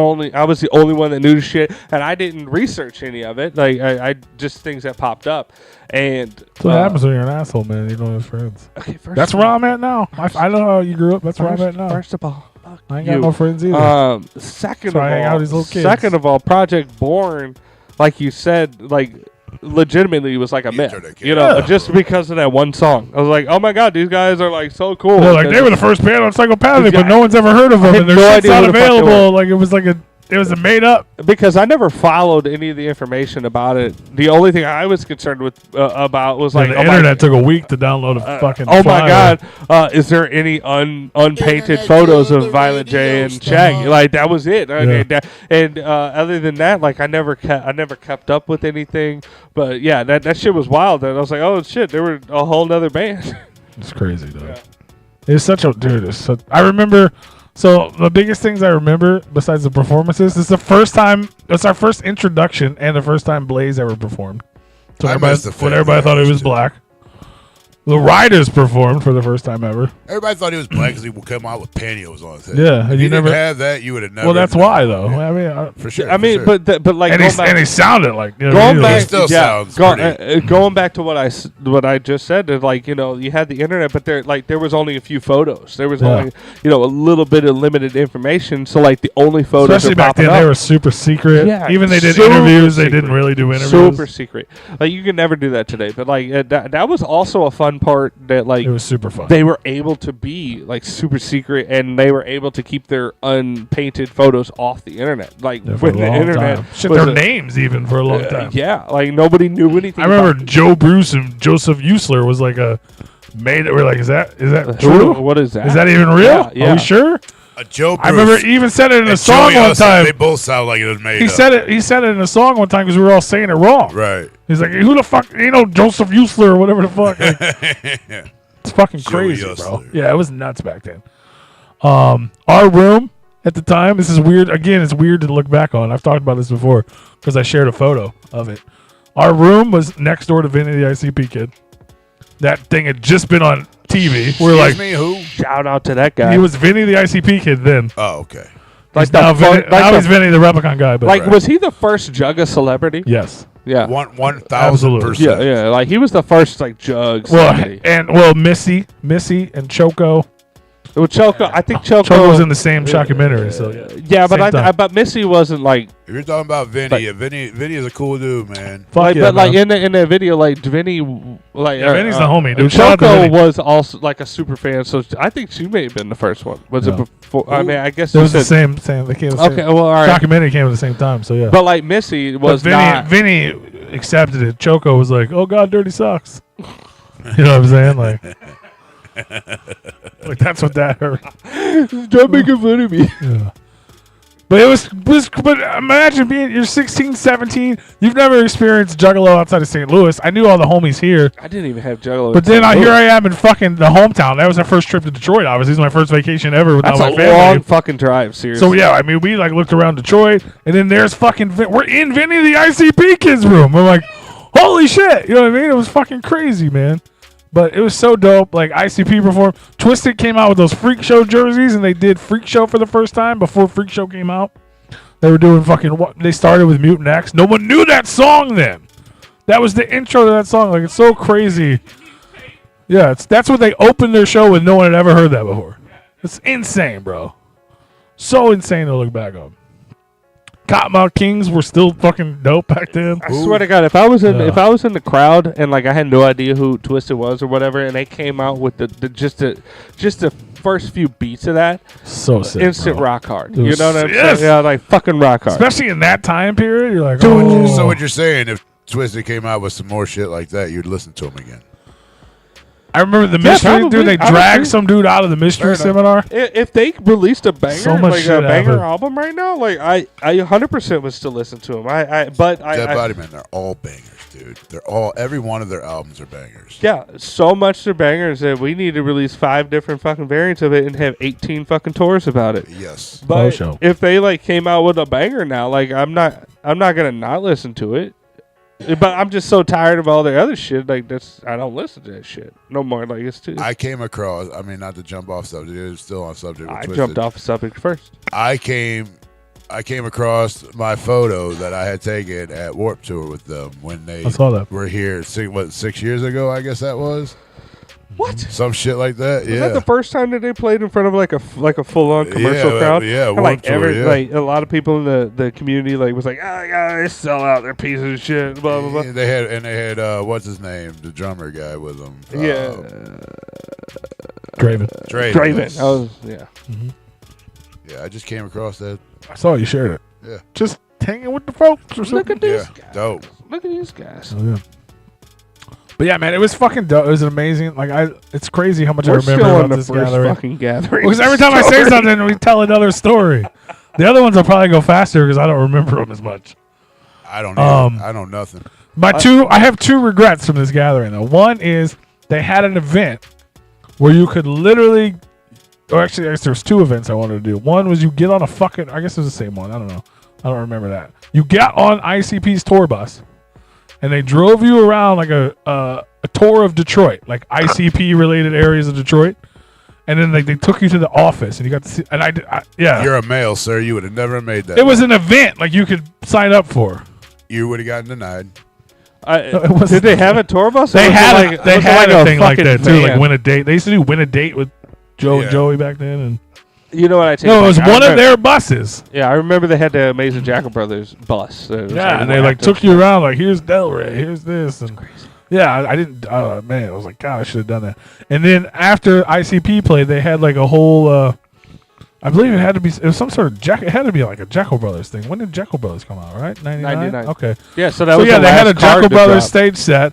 was the only one that knew the shit, and I didn't research any of it. Like I just things that popped up, and That's what happens when you're an asshole, man. You don't have friends. Okay, first That's of where all- I'm at now. I know how you grew up. That's where I'm at now. First of all, fuck I ain't you. got no friends either. Second So I of hang out all, with these little kids. second of all, Project Born, like you said, like legitimately was like a myth. Internet You know, Yeah. just because of that one song. I was like, oh my god, these guys are like so cool. They're like Because- they were the first band on Psychopathic, Yeah. but no one's ever heard of them, I and had their no shit's idea not who the fuck they available. Like it was a made up. because I never followed any of the information about it. The only thing I was concerned with about was like the oh my- internet took a week to download a fucking. oh my flyer. god! Is there any unpainted photos of Violent J and Shaggy? Like that was it. And other than that, like I never kept up with anything. But yeah, that shit was wild. And I was like, oh shit, they were a whole nother band. It's crazy though. It's such a dude. I remember. So the biggest things I remember besides the performances is the first time. It's our first introduction and the first time Blaze ever performed. So I everybody, missed the when family everybody thought he was members, too. black. The Riders performed for the first time ever. Everybody thought he was black because he would come out with pantyhose on his head. Yeah, and If you you didn't never- have that, you would have never. Well, that's known. why though. Yeah, I mean, for sure. I mean, for sure. but like and going back, he sounded like you know, going he back, was- still sounds pretty- going back to what I just said, that like you know you had the internet, but there was only a few photos. There was Yeah. only a little bit of limited information. So like the only photos especially are back popping then, up. they were super secret. Yeah, Even they did super interviews, they secret. didn't really do interviews. Super secret. Like you can never do that today. But like that was also a fun part that like It was super fun. they were able to be like super secret, and they were able to keep their unpainted photos off the internet. Like Yeah, for when a the long internet, time. Shit, was their a- names even for a long time. yeah, like nobody knew anything. I remember about Joe Bruce and Joseph Usler was like a made it. We're like, is that Who? true? What is that? Is that even real? Yeah, yeah. Are we sure? Joe Bruce. I remember he even said it in a song Joey one Austin, time. They both sound like it was made He up. said it. He said it in a song one time because we were all saying it wrong. Right. He's like, "Who the fuck? You know, Joseph Usler or whatever the fuck." Like, it's fucking Joey crazy, bro. Usler. Yeah, it was nuts back then. Our room at the time. This is weird. Again, it's weird to look back on. I've talked about this before because I shared a photo of it. Our room was next door to Vinny the ICP kid. That thing had just been on TV. We're like, me, who? Shout out to that guy. he was Vinny the ICP kid then. Oh, okay. like Now, the fun, Vinny, now he's Vinny the Replicon guy. But like was he the first Jugga celebrity? yes. Yeah. 1,000%. Yeah, yeah. Like he was the first like Jug Well, celebrity. Missy and Choco. Well, Choco, I think Choco Choco's in the same documentary. So yeah. Yeah, Same but time. but Missy wasn't like. If you're talking about Vinny, Vinny is a cool dude, man. Fuck Like, yeah, but like man. in the video, like Vinny, like Yeah, Vinny's the homie, dude. Shout out to Choco Vinny. was also like a super fan, so I think she may have been the first one. Was Yeah. it before? I mean, I guess It you was the said- same. They came. The Okay, same. well, all right. Documentary came at the same time. So yeah. But like Missy But was not. Vinny accepted it. Choco was like, "Oh God, dirty socks." You know what I'm saying? Like that's what that hurt. Don't make fun of me. Yeah. But but imagine you're 16, 17. You've never experienced Juggalo outside of St. Louis. I knew all the homies here. I didn't even have Juggalo. But then here I am in fucking the hometown. That was our first trip to Detroit. Obviously, it was my first vacation ever without That's my a family. long fucking drive, seriously. So yeah, I mean, we like looked around Detroit, and then there's fucking we're in Vinny the ICP kids room. We're like, holy shit, you know what I mean? It was fucking crazy, man. But it was so dope. Like ICP performed. Twisted came out with those Freak Show jerseys, and they did Freak Show for the first time before Freak Show came out. They were doing fucking. They started with Mutant X. No one knew that song then. That was the intro to that song. Like it's so crazy. Yeah, that's what they opened their show with. No one had ever heard that before. It's insane, bro. So insane to look back on. Cottonmouth Kings were still fucking dope back then. I swear to God, if I was in the crowd and like I had no idea who Twisted was or whatever, and they came out with just the first few beats of that, So sick, instant bro. rock hard. It You was- know what I'm yes. saying? Yeah, like fucking rock hard. Especially in that time period, you're like, So oh. what you're saying, if Twisted came out with some more shit like that, you'd listen to him again. I remember the Yeah, mystery probably. dude. They I would dragged agree. some dude out of the mystery seminar. If they released a banger, So much like shit a banger happened. album right now, like I 100% would still listen to them. Dead Body Man, they're all bangers, dude. Every one of their albums are bangers. Yeah, so much they're bangers that we need to release 5 different fucking variants of it and have 18 fucking tours about it. Yes. But show. if they like came out with a banger now, like I'm not gonna not listen to it. But I'm just so tired of all the other shit. Like I don't listen to that shit no more. Like it's too. I came across. I mean, not to jump off subject. It's still on subject. With I Twisted. jumped off the subject first. I came across my photo that I had taken at Warped Tour with them when they I saw that. were here. 6 years ago? I guess that was. What? Some shit like that. Was Yeah. that the first time that they played in front of like a full on commercial Yeah, crowd? yeah, And, like Warped Tour, yeah. like a lot of people in the community like was like, oh yeah, they sell out, they're pieces of shit. Blah blah blah. Yeah, they had what's his name, the drummer guy with them. Yeah, Draven. Draven. I was, yeah. Yeah, I just came across that. I saw you shared it. Yeah. Just hanging with the folks or Look something. at these Yeah, guys. dope. Look at these guys. Oh, yeah. But yeah, man, it was fucking dope. It was amazing. Like it's crazy how much We're I remember still on about the this first gathering. fucking gathering. Because every time I say something, we tell another story. The other ones will probably go faster because I don't remember them as much. I don't know. I know nothing. I have 2 regrets from this gathering though. One is they had an event where you could literally, or actually, I guess there's 2 events I wanted to do. One was you get on a fucking, I guess it was the same one. I don't know. I don't remember that. You got on ICP's tour bus, and they drove you around like a tour of Detroit, like ICP related areas of Detroit. And then they took you to the office, and you got to see. And yeah, You're a male, sir. You would have never made that. it was an event like you could sign up for. You would have gotten denied. Did they have a tour bus? They Or was it had like- a, they was it had a thing like fucking that too, like van? win a date. They used to do win a date with Joe and Yeah. Joey back then, and You know what I take? no, it back? was I one of remember- their buses. Yeah, I remember they had the Amazing Jackal Brothers bus. It was Yeah, and they one like after- took you around, like here's Delray, here's this, and yeah, I didn't. Man, I was like, God, I should have done that. And then after ICP played, they had like a whole. I believe it was some sort of It had to be like a Jackal Brothers thing. When did Jackal Brothers come out? Right, 99. Okay. Yeah, so that So was yeah, the they had a last card Jackal to Brothers drop. stage set,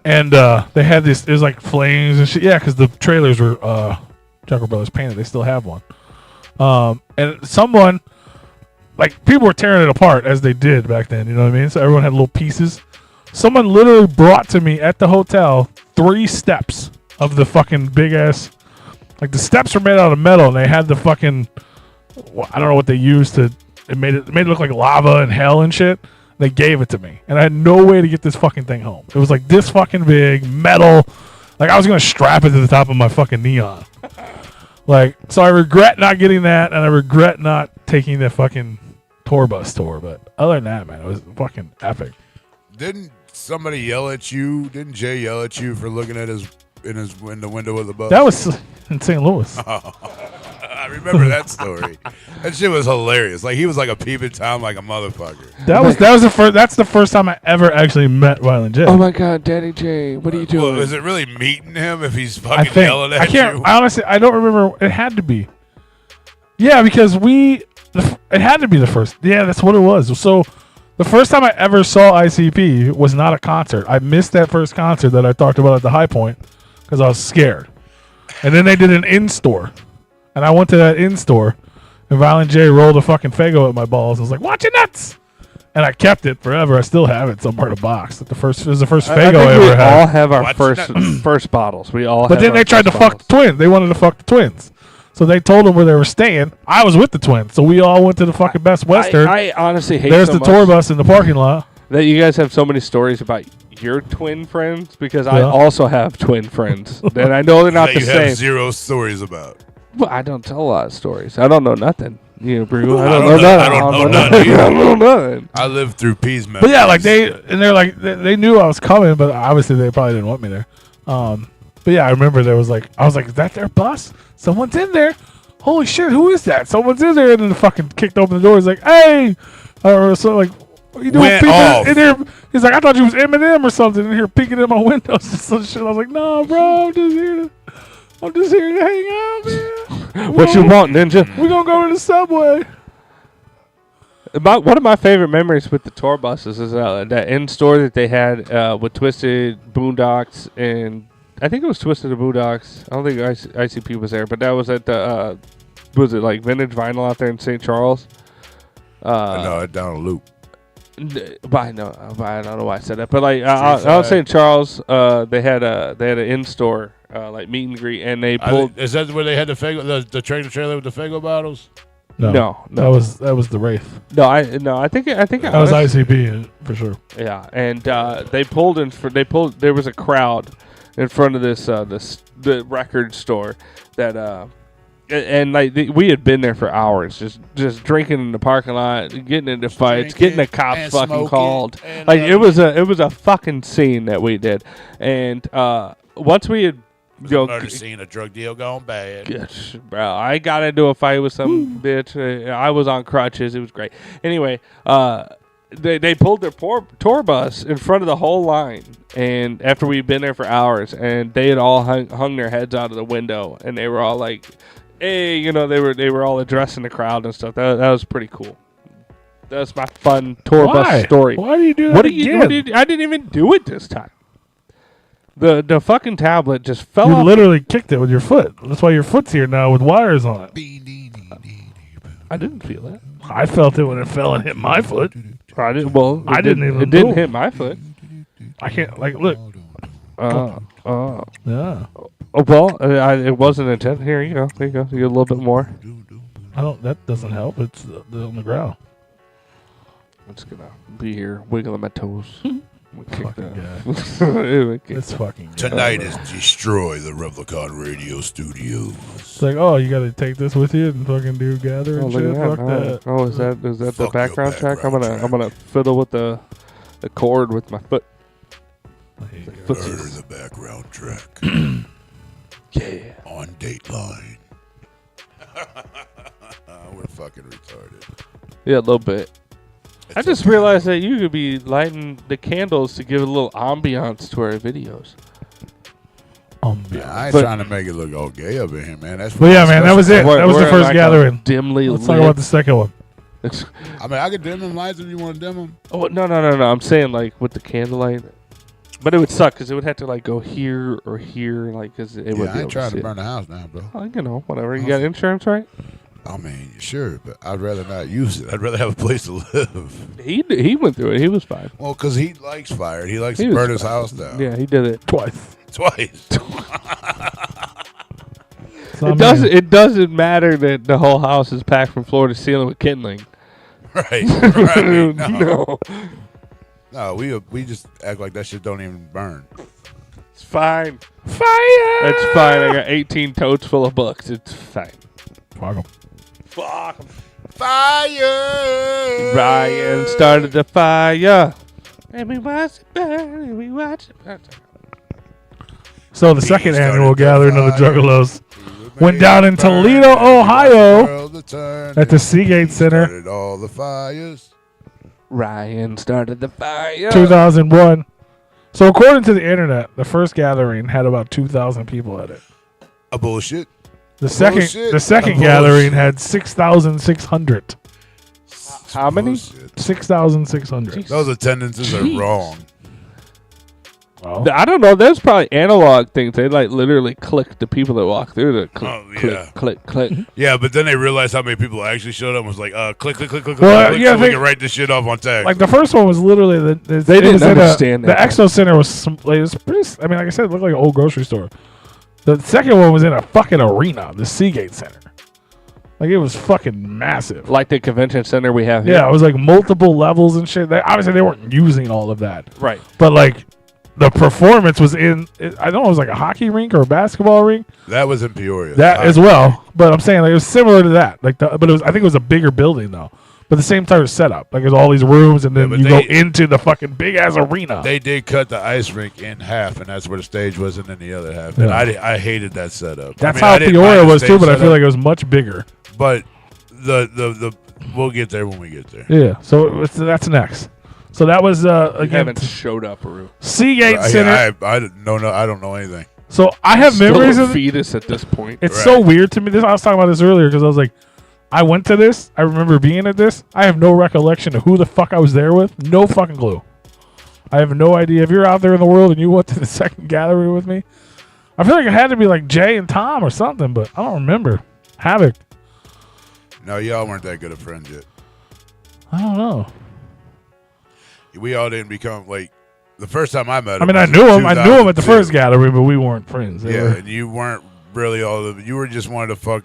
and they had this. It was like flames and shit. Yeah, because the trailers were Jackal Brothers painted. They still have one. And someone, like, people were tearing it apart as they did back then, you know what I mean? So everyone had little pieces. Someone literally brought to me at the hotel 3 steps of the fucking big ass, like the steps were made out of metal and they had the fucking, I don't know what they used to, it made it look like lava and hell and shit. They gave it to me and I had no way to get this fucking thing home. It was like this fucking big metal, like I was going to strap it to the top of my fucking Neon. Like, so I regret not getting that, and I regret not taking the fucking tour bus tour. But other than that, man, it was fucking epic. Didn't somebody yell at you? Didn't Jay yell at you for looking at in the window of the bus? That was in St. Louis. I remember that story. That shit was hilarious. Like he was like a peeping Tom, like a motherfucker. That's the first time I ever actually met Violent J. Oh my God, Daddy J, what are you doing? Well, is it really meeting him if he's fucking yelling at you? I honestly, I don't remember. It had to be. Yeah, because it had to be the first. Yeah, that's what it was. So the first time I ever saw ICP was not a concert. I missed that first concert that I talked about at the High Point because I was scared. And then they did an in-store. And I went to that in-store, and Violent J rolled a fucking Faygo at my balls. I was like, watch your nuts! And I kept it forever. I still have it somewhere in a box. It was the first Faygo I ever had. We all have our first bottles. We all. But then they tried to fuck the twins. They wanted to fuck the twins. So they told them where they were staying. I was with the twins. So we all went to the fucking Best Western. I honestly hate There's the tour bus in the parking lot. That you guys have so many stories about your twin friends, because I also have twin friends. And I know they're not the you same. Have 0 stories about. Well, I don't tell a lot of stories. I don't know nothing. You know, I don't know nothing. I don't know nothing. I lived through P's memories. But yeah, like they're like they knew I was coming, but obviously they probably didn't want me there. But yeah, I remember I was like, is that their bus? Someone's in there. Holy shit, who is that? Someone's in there, and then the fucking kicked open the door. He's like, hey, or so like, what are you doing? In here? He's like, I thought you was Eminem or something in here peeking in my windows and some shit. I was like, no, bro, I'm just here to hang out, man. What you want, Ninja? We're going to go to the subway. One of my favorite memories with the tour buses is that in-store that they had with Twisted, Boondocks, and I think it was Twisted and Boondocks. I don't think ICP was there, but that was at the, was it like Vintage Vinyl out there in St. Charles? No, down a loop. But I don't know why I said that. But like I was St. Charles, they had an in-store like meet and greet, and they pulled. Is that where they had the Faygo, the tractor trailer with the Faygo bottles? No. That was the Wraith. I think that was ICP for sure. Yeah, and they pulled. There was a crowd in front of the record store that and like we had been there for hours, just drinking in the parking lot, getting into fights, getting the cops fucking called. Like it was a fucking scene that we did, and once we had. Murder scene, a drug deal gone bad. Gosh, bro, I got into a fight with some bitch. I was on crutches. It was great. Anyway, they pulled their tour bus in front of the whole line, and after we'd been there for hours, and they had all hung their heads out of the window, and they were all like, "Hey," they were all addressing the crowd and stuff. That was pretty cool. That was my fun tour bus story. Why do you do that again? I didn't even do it this time. The fucking tablet just fell off. You literally kicked it with your foot. That's why your foot's here now with wires on it. I didn't feel that. I felt it when it fell and hit my foot. I didn't. Well, I didn't even. It didn't hit my foot. I can't. Like, look. Yeah. Well, it wasn't intended. Here you go. There you go. You get a little bit more. That doesn't help. It's on the ground. I'm just gonna be here wiggling my toes. It's fucking Tonight is Destroy the Replicon Radio Studios. It's like, oh, you gotta take this with you and fucking do gather and shit. Fuck that. Oh, is that the background track? I'm gonna fiddle with the chord with my foot. Murder the background track. Yeah. On Dateline. We're fucking retarded. Yeah, a little bit. I just realized that you could be lighting the candles to give a little ambiance to our videos. Yeah, I ain't trying to make it look all gay up in here, man. That's yeah, man, that was it. That was the first gathering. Dimly Let's talk about the second one. I mean, I could dim them lights if you want to dim them. Oh, no. I'm saying, like, with the candlelight. But it would suck because it would have to, like, go here or here, like, because it would be I ain't trying to burn the house down, bro. Oh, whatever. You got insurance, right? I mean, sure, but I'd rather not use it. I'd rather have a place to live. He went through it. He was fine. Well, because he likes fire. He likes He to was burn his fine. house down. Yeah, he did it. Twice. Twice. So, I mean, It doesn't matter that the whole house is packed from floor to ceiling with kindling. Right. Right. No. No, we just act like that shit don't even burn. It's fine. Fire! It's fine. I got 18 totes full of books. It's fine. Fuck 'em. Fuck 'em. Fire! Ryan started the fire. And we watch it burn. And we watch it burn. So the second started annual the gathering of the fire. Juggalos went down in Toledo, Ohio, At at the Seagate Center, Started all the fires. Ryan started the fire. 2001. So according to the internet, the first gathering had about 2,000 people at it. A bullshit. The second Bullshit. gathering had 6,600. How many? Bullshit. 6,600. Those attendances Jeez. are wrong. Well, I don't know. There's probably analog things. They like literally click the people that walk through the click, Oh, click, yeah. click, click. Yeah, but then they realized how many people actually showed up and was like, click, click, click, click, Well, click, yeah, so we they- can write this shit off on tag. like the first one was literally They didn't understand the that. Exo Center was like, it was pretty. I mean, like I said, it looked like an old grocery store. The second one was in a fucking arena, the Seagate Center. Like it was fucking massive. Like the convention center we have here. Yeah, it was like multiple levels and shit. Obviously, they weren't using all of that, Right. but like the performance was in. I don't know, it was like a hockey rink or a basketball rink. that was in Peoria. That as well. But I'm saying like it was similar to that. Like, but it was. I think it was a bigger building though. But the same type of setup. Like there's all these rooms, and then but you go they- into the fucking big ass arena. They did cut the ice rink in half, and that's where the stage was, and then the other half. And Yeah. I hated that setup. That's I mean, I how didn't Peoria mind the was too, stage but I feel setup, like it was much bigger. But the we'll get there when we get there. Yeah. So that's next. So that was You again haven't showed up, Aru. Seagate Center. I don't know anything. So I have Still memories a of it. fetus at this point. It's Right. so weird to me. I was talking about this earlier because I was like, I went to this. I remember being at this. I have no recollection of who the fuck I was there with. No fucking clue. I have no idea. If you're out there in the world and you went to the second gathering with me, I feel like it had to be like Jay and Tom or something, but I don't remember. Havoc. No, y'all weren't that good of friends yet. I don't know. We all didn't become like the first time I met him. I mean, I was knew in him. I knew him at the 2002. first gathering, but we weren't friends. They Yeah, were- and you weren't really all of it. You were just wanted to fuck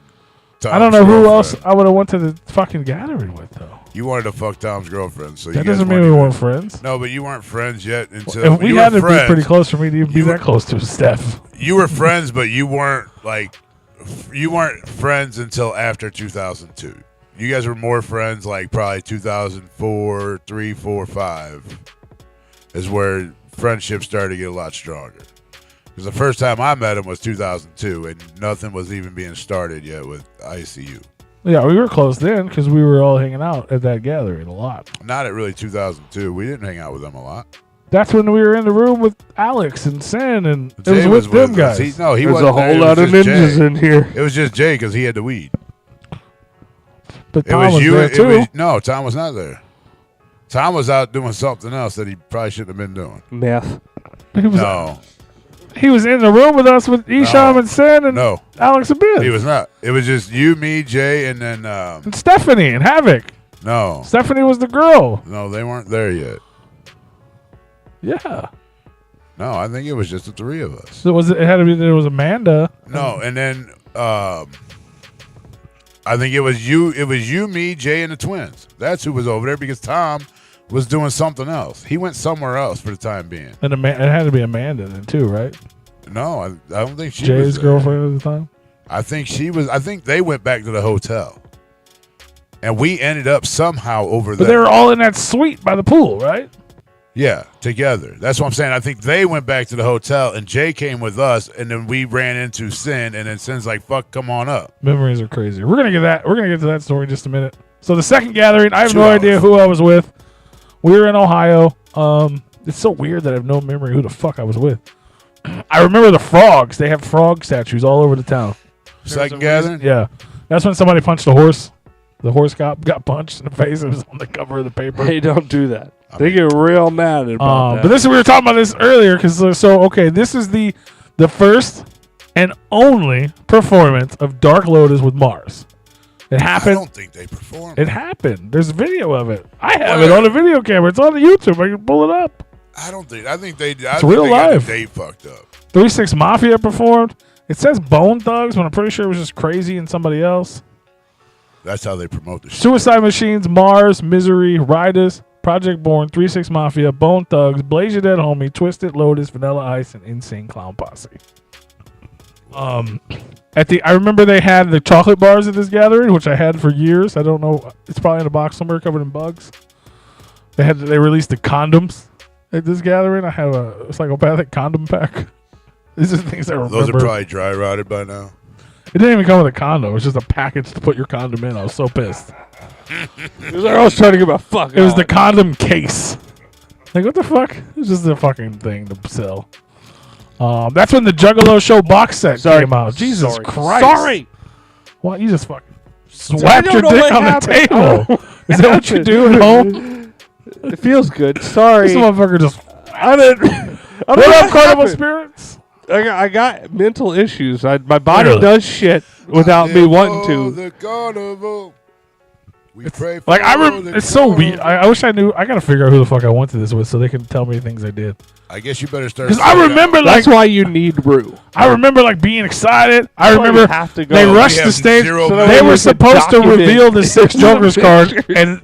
Tom's I don't know who girlfriend. else I would have went to the fucking gathering with though. You wanted to fuck Tom's girlfriend, so That you guys doesn't mean we even- weren't friends. No, but you weren't friends yet until If we you had were to friends. be pretty close for me to even be You were- that close to Steph. You were friends, but you weren't friends until after 2002. You guys were more friends like probably 2004, 3, 4, 5 is where friendship started to get a lot stronger. Because the first time I met him was 2002, and nothing was even being started yet with ICU. Yeah, we were close then because we were all hanging out at that gathering a lot. Not at really 2002. We didn't hang out with them a lot. That's when we were in the room with Alex and Sin, and it Jay was with them us. guys. He There's wasn't a there. whole It lot was of just ninjas Jay. in here. It was just Jay because he had the weed. But It Tom was was you. there too. No, Tom was not there. Tom was out doing something else that he probably shouldn't have been doing. Meth. He was in the room with us with Isham No. and Sin and No, Alex and Ben. he was not. It was just you, me, Jay, and then And Stephanie and Havoc. no, Stephanie was the girl. no, they weren't there yet. Yeah. No, I think it was just the three of us. So it had to be there was Amanda. No, and then I think it was you. It was you, me, Jay, and the twins. That's who was over there because Tom was doing something else. He went somewhere else for the time being. And it had to be Amanda then too, right? No, I don't think she was Jay's there. girlfriend at the time. I think she was. I think they went back to the hotel, and we ended up somehow over But there. they were all in that suite by the pool, right? Yeah, together. That's what I'm saying. I think they went back to the hotel, and Jay came with us, and then we ran into Sin, and then Sin's like, "Fuck, come on up." Memories are crazy. We're gonna get to that story in just a minute. So the second gathering, I have 2 no hours. idea who I was with. We were in Ohio. It's so weird that I have no memory who the fuck I was with. I remember the frogs. They have frog statues all over the town. Second gathering. Yeah, that's when somebody punched a horse. The horse got punched in the face. It was on the cover of the paper. Hey, don't do that. They get real mad about that. But we were talking about this earlier because okay, this is the first and only performance of Dark Lotus with Mars. It happened. I don't think they performed. It happened. There's a video of it. I have it on a video camera. It's on the YouTube. I can pull it up. I think they. It's real life. They fucked up. 3 6 Mafia performed. It says Bone Thugs, but I'm pretty sure it was just Crazy and somebody else. That's how they promote the shit. Suicide Machines, Mars, Misery, Riders, Project Born, 3 6 Mafia, Bone Thugs, Blaze Your Dead Homie, Twisted Lotus, Vanilla Ice, and Insane Clown Posse. I remember they had the chocolate bars at this gathering, which I had for years. I don't know. It's probably in a box somewhere covered in bugs. They released the condoms at this gathering. I have a psychopathic condom pack. These are things I remember. Those are probably dry rotted by now. It didn't even come with a condom. It was just a package to put your condom in. I was so pissed. I was trying to get my fuck. It was the condom case. Like, what the fuck? It was just a fucking thing to sell. That's when the Juggalo show box set came out. Jesus Christ. Sorry. What? You just fucking swapped your dick on the table. Is that what you do at home? It feels good. Sorry. This motherfucker just... What up, Carnival Spirits? I got mental issues. My body does shit without me wanting to. The carnival. We pray for it's so weird. I wish I knew. I gotta figure out who the fuck I went to this with so they can tell me things I did. I guess you better start. Because I remember, that's why you need Rue. I remember being excited. I remember they rushed the stage. So they were supposed to reveal the 6 Jokers card, and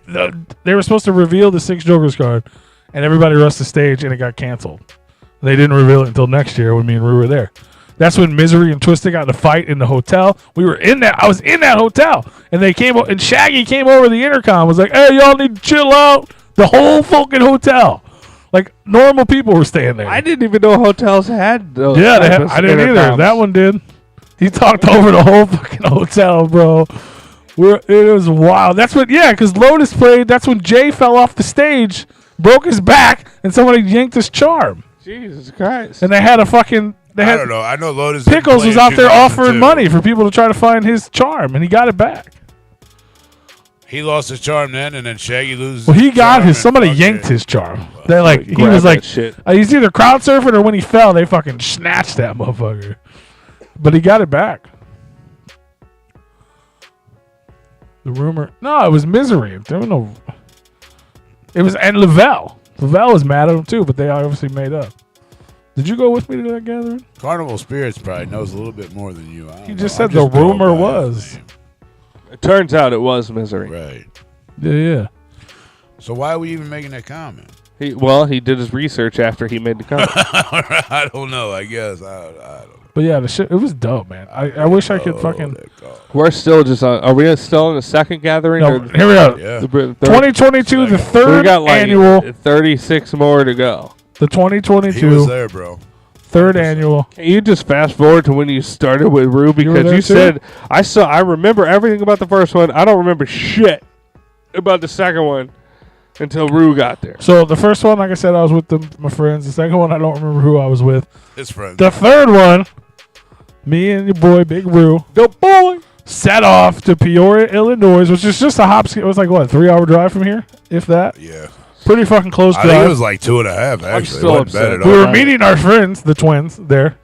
they were supposed to reveal the 6 Jokers card, and everybody rushed the stage, and it got canceled. They didn't reveal it until next year when me and Rue were there. That's when Misery and Twisted got in a fight in the hotel. We were in that. I was in that hotel, and they came and Shaggy came over the intercom. Was like, "Hey, y'all need to chill out." The whole fucking hotel, like normal people were staying there. I didn't even know hotels had those. Yeah, I didn't either. That one did. He talked over the whole fucking hotel, bro. It was wild. That's what. Yeah, because Lotus played. That's when Jay fell off the stage, broke his back, and somebody yanked his charm. Jesus Christ! And they had a fucking. I don't know. I know Lotus. Pickles was out there offering money for people to try to find his charm, and he got it back. He lost his charm then, and then Shaggy loses. Well, he got his. Somebody yanked his charm. They he was like, he's either crowd surfing or when he fell, they fucking snatched that motherfucker. But he got it back. The rumor, no, it was Misery. There was no. It was and Lavelle. Lavelle was mad at him too, but they obviously made up. Did you go with me to that gathering? Carnival Spirits probably knows a little bit more than you. He just said the rumor was. It turns out it was Misery. Right. Yeah. So why are we even making that comment? He did his research after he made the comment. I don't know. I guess I don't know. But yeah, the shit, it was dope, man. I wish I could fucking. We're still just on. Are we still in the second gathering? No, here we are. Yeah. 2022, the third we got annual. 36 more to go. The 2022. He was there, bro. Third annual. Can you just fast forward to when you started with Rue? Because you said I remember everything about the first one. I don't remember shit about the second one until Rue got there. So the first one, like I said, I was with my friends. The second one, I don't remember who I was with. His friends. The third one, me and your boy Big Rue, the boy, set off to Peoria, Illinois, which is just a hop. It was like what, 3-hour drive from here, if that. Yeah. Pretty fucking close drive. I think it was like 2.5. Actually, still upset. We were meeting our friends, the twins, there.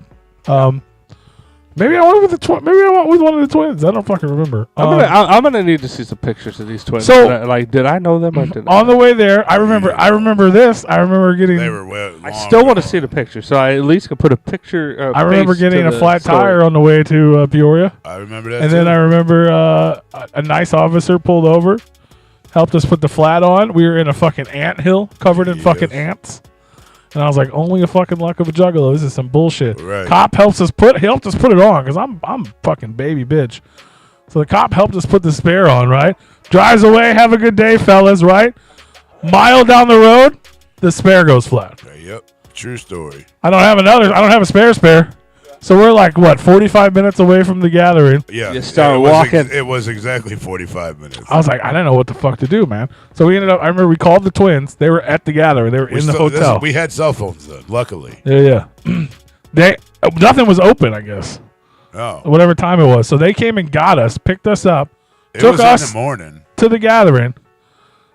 Maybe I went with the maybe I went with one of the twins. I don't fucking remember. I'm gonna need to see some pictures of these twins. So, did I know them? Or did on the way there, I remember this. I remember getting. They were long I still want to see the picture, so I at least can put a picture. I remember getting a flat tire on the way to Peoria. I remember that. And then I remember a nice officer pulled over, helped us put the flat on. We were in a fucking anthill covered in fucking ants. And I was like, only a fucking luck of a juggalo. This is some bullshit. Right. Cop helped us put it on because I'm fucking baby bitch. So the cop helped us put the spare on, right? Drives away, have a good day, fellas, right? Mile down the road, the spare goes flat. Yep. True story. I don't have a spare. So we're like, what, 45 minutes away from the gathering? Yeah. You start walking. It was exactly 45 minutes. I was like, I didn't know what the fuck to do, man. So we ended up, I remember we called the twins. They were at the gathering. They were in the hotel. We had cell phones then, luckily. Yeah. Nothing was open, I guess. Oh. Whatever time it was. So they came and got us, picked us up, took us in the morning to the gathering.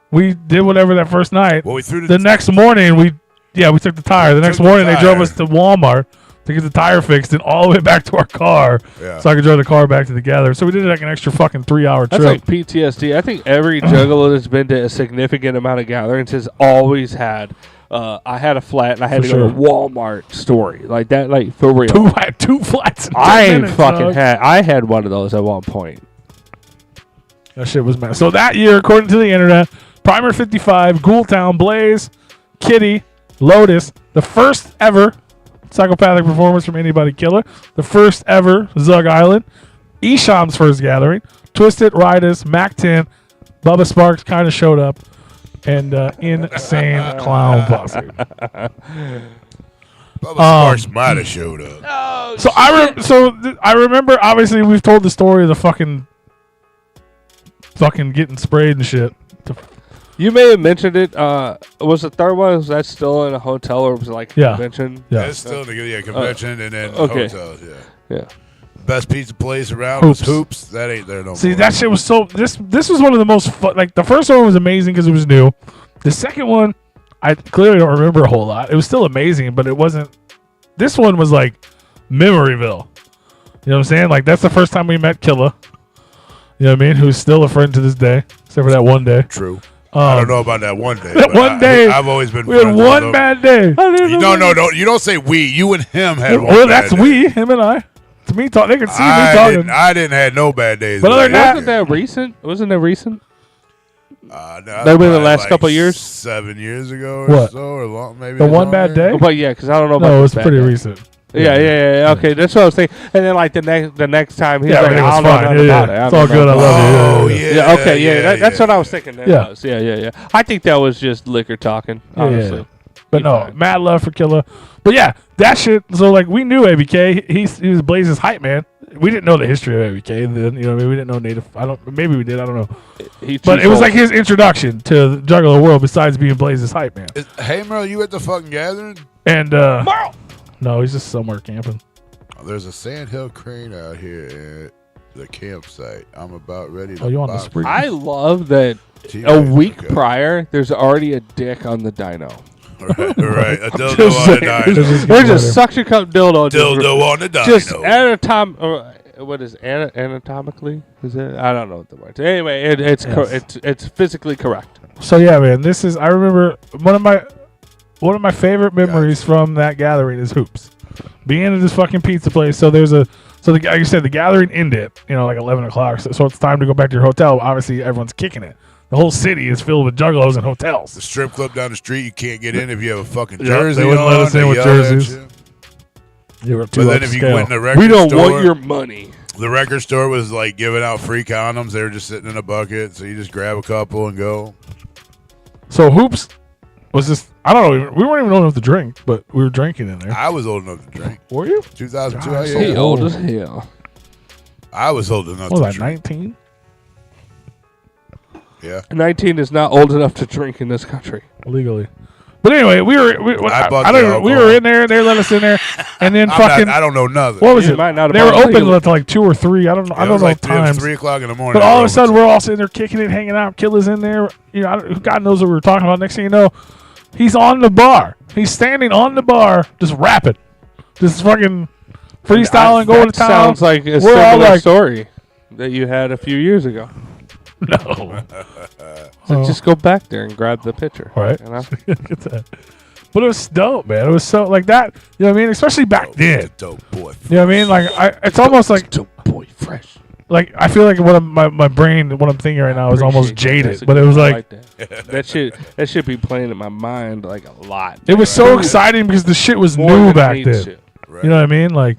We did whatever that first night. Well, we threw the next morning, we took the tire. The next morning, they drove us to Walmart, to get the tire fixed and all the way back to our car so I could drive the car back to the gathering. So we did like an extra fucking 3-hour trip. That's like PTSD. I think every juggalo that's been to a significant amount of gatherings has always had. I had a flat and I had to go to Walmart story like that, like for real. Two flats. I had one of those at one point. That shit was mad. So that year, according to the internet, Primer 55, Ghoultown, Blaze, Kitty, Lotus, the first ever psychopathic performance from anybody killer, the first ever Zug Island, Esham's first gathering, Twisted, Riders, Mac 10, Bubba Sparks kind of showed up, and Insane Clown Posse. Bubba Sparks might have showed up. Oh, so I remember. Obviously, we've told the story of the fucking getting sprayed and shit. You may have mentioned it. Was the third one? Was that still in a hotel or was it like a convention? Yeah, it's still a convention and then hotels. Yeah. Best pizza place around was Hoops. That ain't there no more. See, that shit was so. This was one of the most fun. Like the first one was amazing because it was new. The second one, I clearly don't remember a whole lot. It was still amazing, but it wasn't. This one was like Memoryville. You know what I'm saying? Like that's the first time we met Killa. You know what I mean? Who's still a friend to this day, except for that one day. True. I don't know about that one day. One day, I've always been. We had one bad day. No, you don't say we. You and him had one. Well, bad that's day. we, him and I. To me, they could see me talking. I didn't have no bad days. But other than that, wasn't that recent? Wasn't that recent? No, that been the last couple of years. 7 years ago or so, or long, maybe. The one bad day. Oh, but yeah, because I don't know. No, about it was pretty recent. Yeah. Okay, that's what I was thinking. And then like the next time he's like, I don't know nothing about it. It's all good. I love you. Yeah. Okay. That's what I was thinking. Yeah. I think that was just liquor talking. Honestly. Yeah. But no, mad love for Killa. But yeah, that shit. So like, we knew ABK. He was Blaze's hype man. We didn't know the history of ABK. Then we didn't know Native. Maybe we did. I don't know. But it was like his introduction to the Juggalo world. Besides being Blaze's hype man. Hey Merle, you at the fucking gathering? And Merle. No, he's just somewhere camping. There's a sandhill crane out here at the campsite. I'm about ready to. Oh, you on the spree? I love that. A week prior, there's already a dick on the dyno. Right. A dildo on the dyno. There's a suction cup dildo. Dildo on the dyno. Just what is anatomically? Is it? I don't know what the word. Anyway, it's physically correct. So yeah, man, this is. I remember one of my favorite memories from that gathering is Hoops. Being at this fucking pizza place. So like you said, the gathering ended, like 11 o'clock. So it's time to go back to your hotel. Obviously, everyone's kicking it. The whole city is filled with juggalos and hotels. The strip club down the street, you can't get in if you have a fucking jersey. They wouldn't let us in with jerseys. You were too upscale. But then if you went in the record store, we don't want your money. The record store was like giving out free condoms. They were just sitting in a bucket, so you just grab a couple and go. So Hoops was just, I don't know, we weren't even old enough to drink, but we were drinking in there. I was old enough to drink. Were you? 2002. God, He old as hell. I was old enough to drink. 19? Yeah. 19 is not old enough to drink in this country. Legally. But anyway, we were in there. They let us in there, and then I don't know nothing. What was it? They were open until like 2 or 3. I don't know. I don't know times. 3 o'clock in the morning. But all of a sudden, we're all sitting there kicking it, hanging out. Killa's in there. God knows what we were talking about. Next thing you know, he's on the bar. He's standing on the bar, just rapping, just fucking freestyling, going to town. Sounds like a similar story that you had a few years ago. No. So just go back there and grab the picture. Right. Get that. But it was dope, man. It was so like that. You know what I mean? Especially back then. Dope boy. You know what I mean? Like it's almost like dope boy fresh. Like I feel like my brain, what I'm thinking right now is almost jaded. But it was like that should be playing in my mind like a lot. It was so exciting because the shit was new back then. Right. You know what I mean? Like.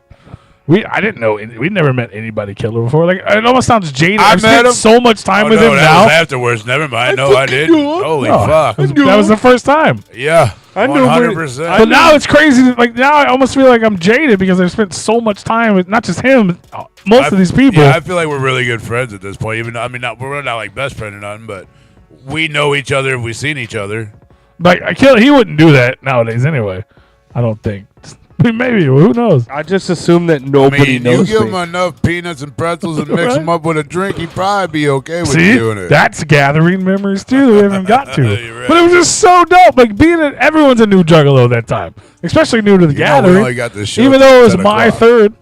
I didn't know. We never met anybody killer before. Like it almost sounds jaded. I've spent so much time with him now. Was afterwards, never mind. No, I didn't. Holy fuck! That was the first time. Yeah, 100%. But now it's crazy. Like now, I almost feel like I'm jaded because I've spent so much time with not just him, most of these people. Yeah, I feel like we're really good friends at this point. Even though, we're not like best friend or nothing, but we know each other if we've seen each other. Like he wouldn't do that nowadays anyway. I don't think. Maybe. Who knows? I just assume that nobody knows you give me. him enough peanuts and pretzels and mix them up with a drink, he'd probably be okay with See, doing it. that's gathering memories too. We haven't got to, Right. but it was just so dope. Like everyone's a new Juggalo that time, especially new to the We gathering. only got this show Even till though it was 10 my o'clock. third,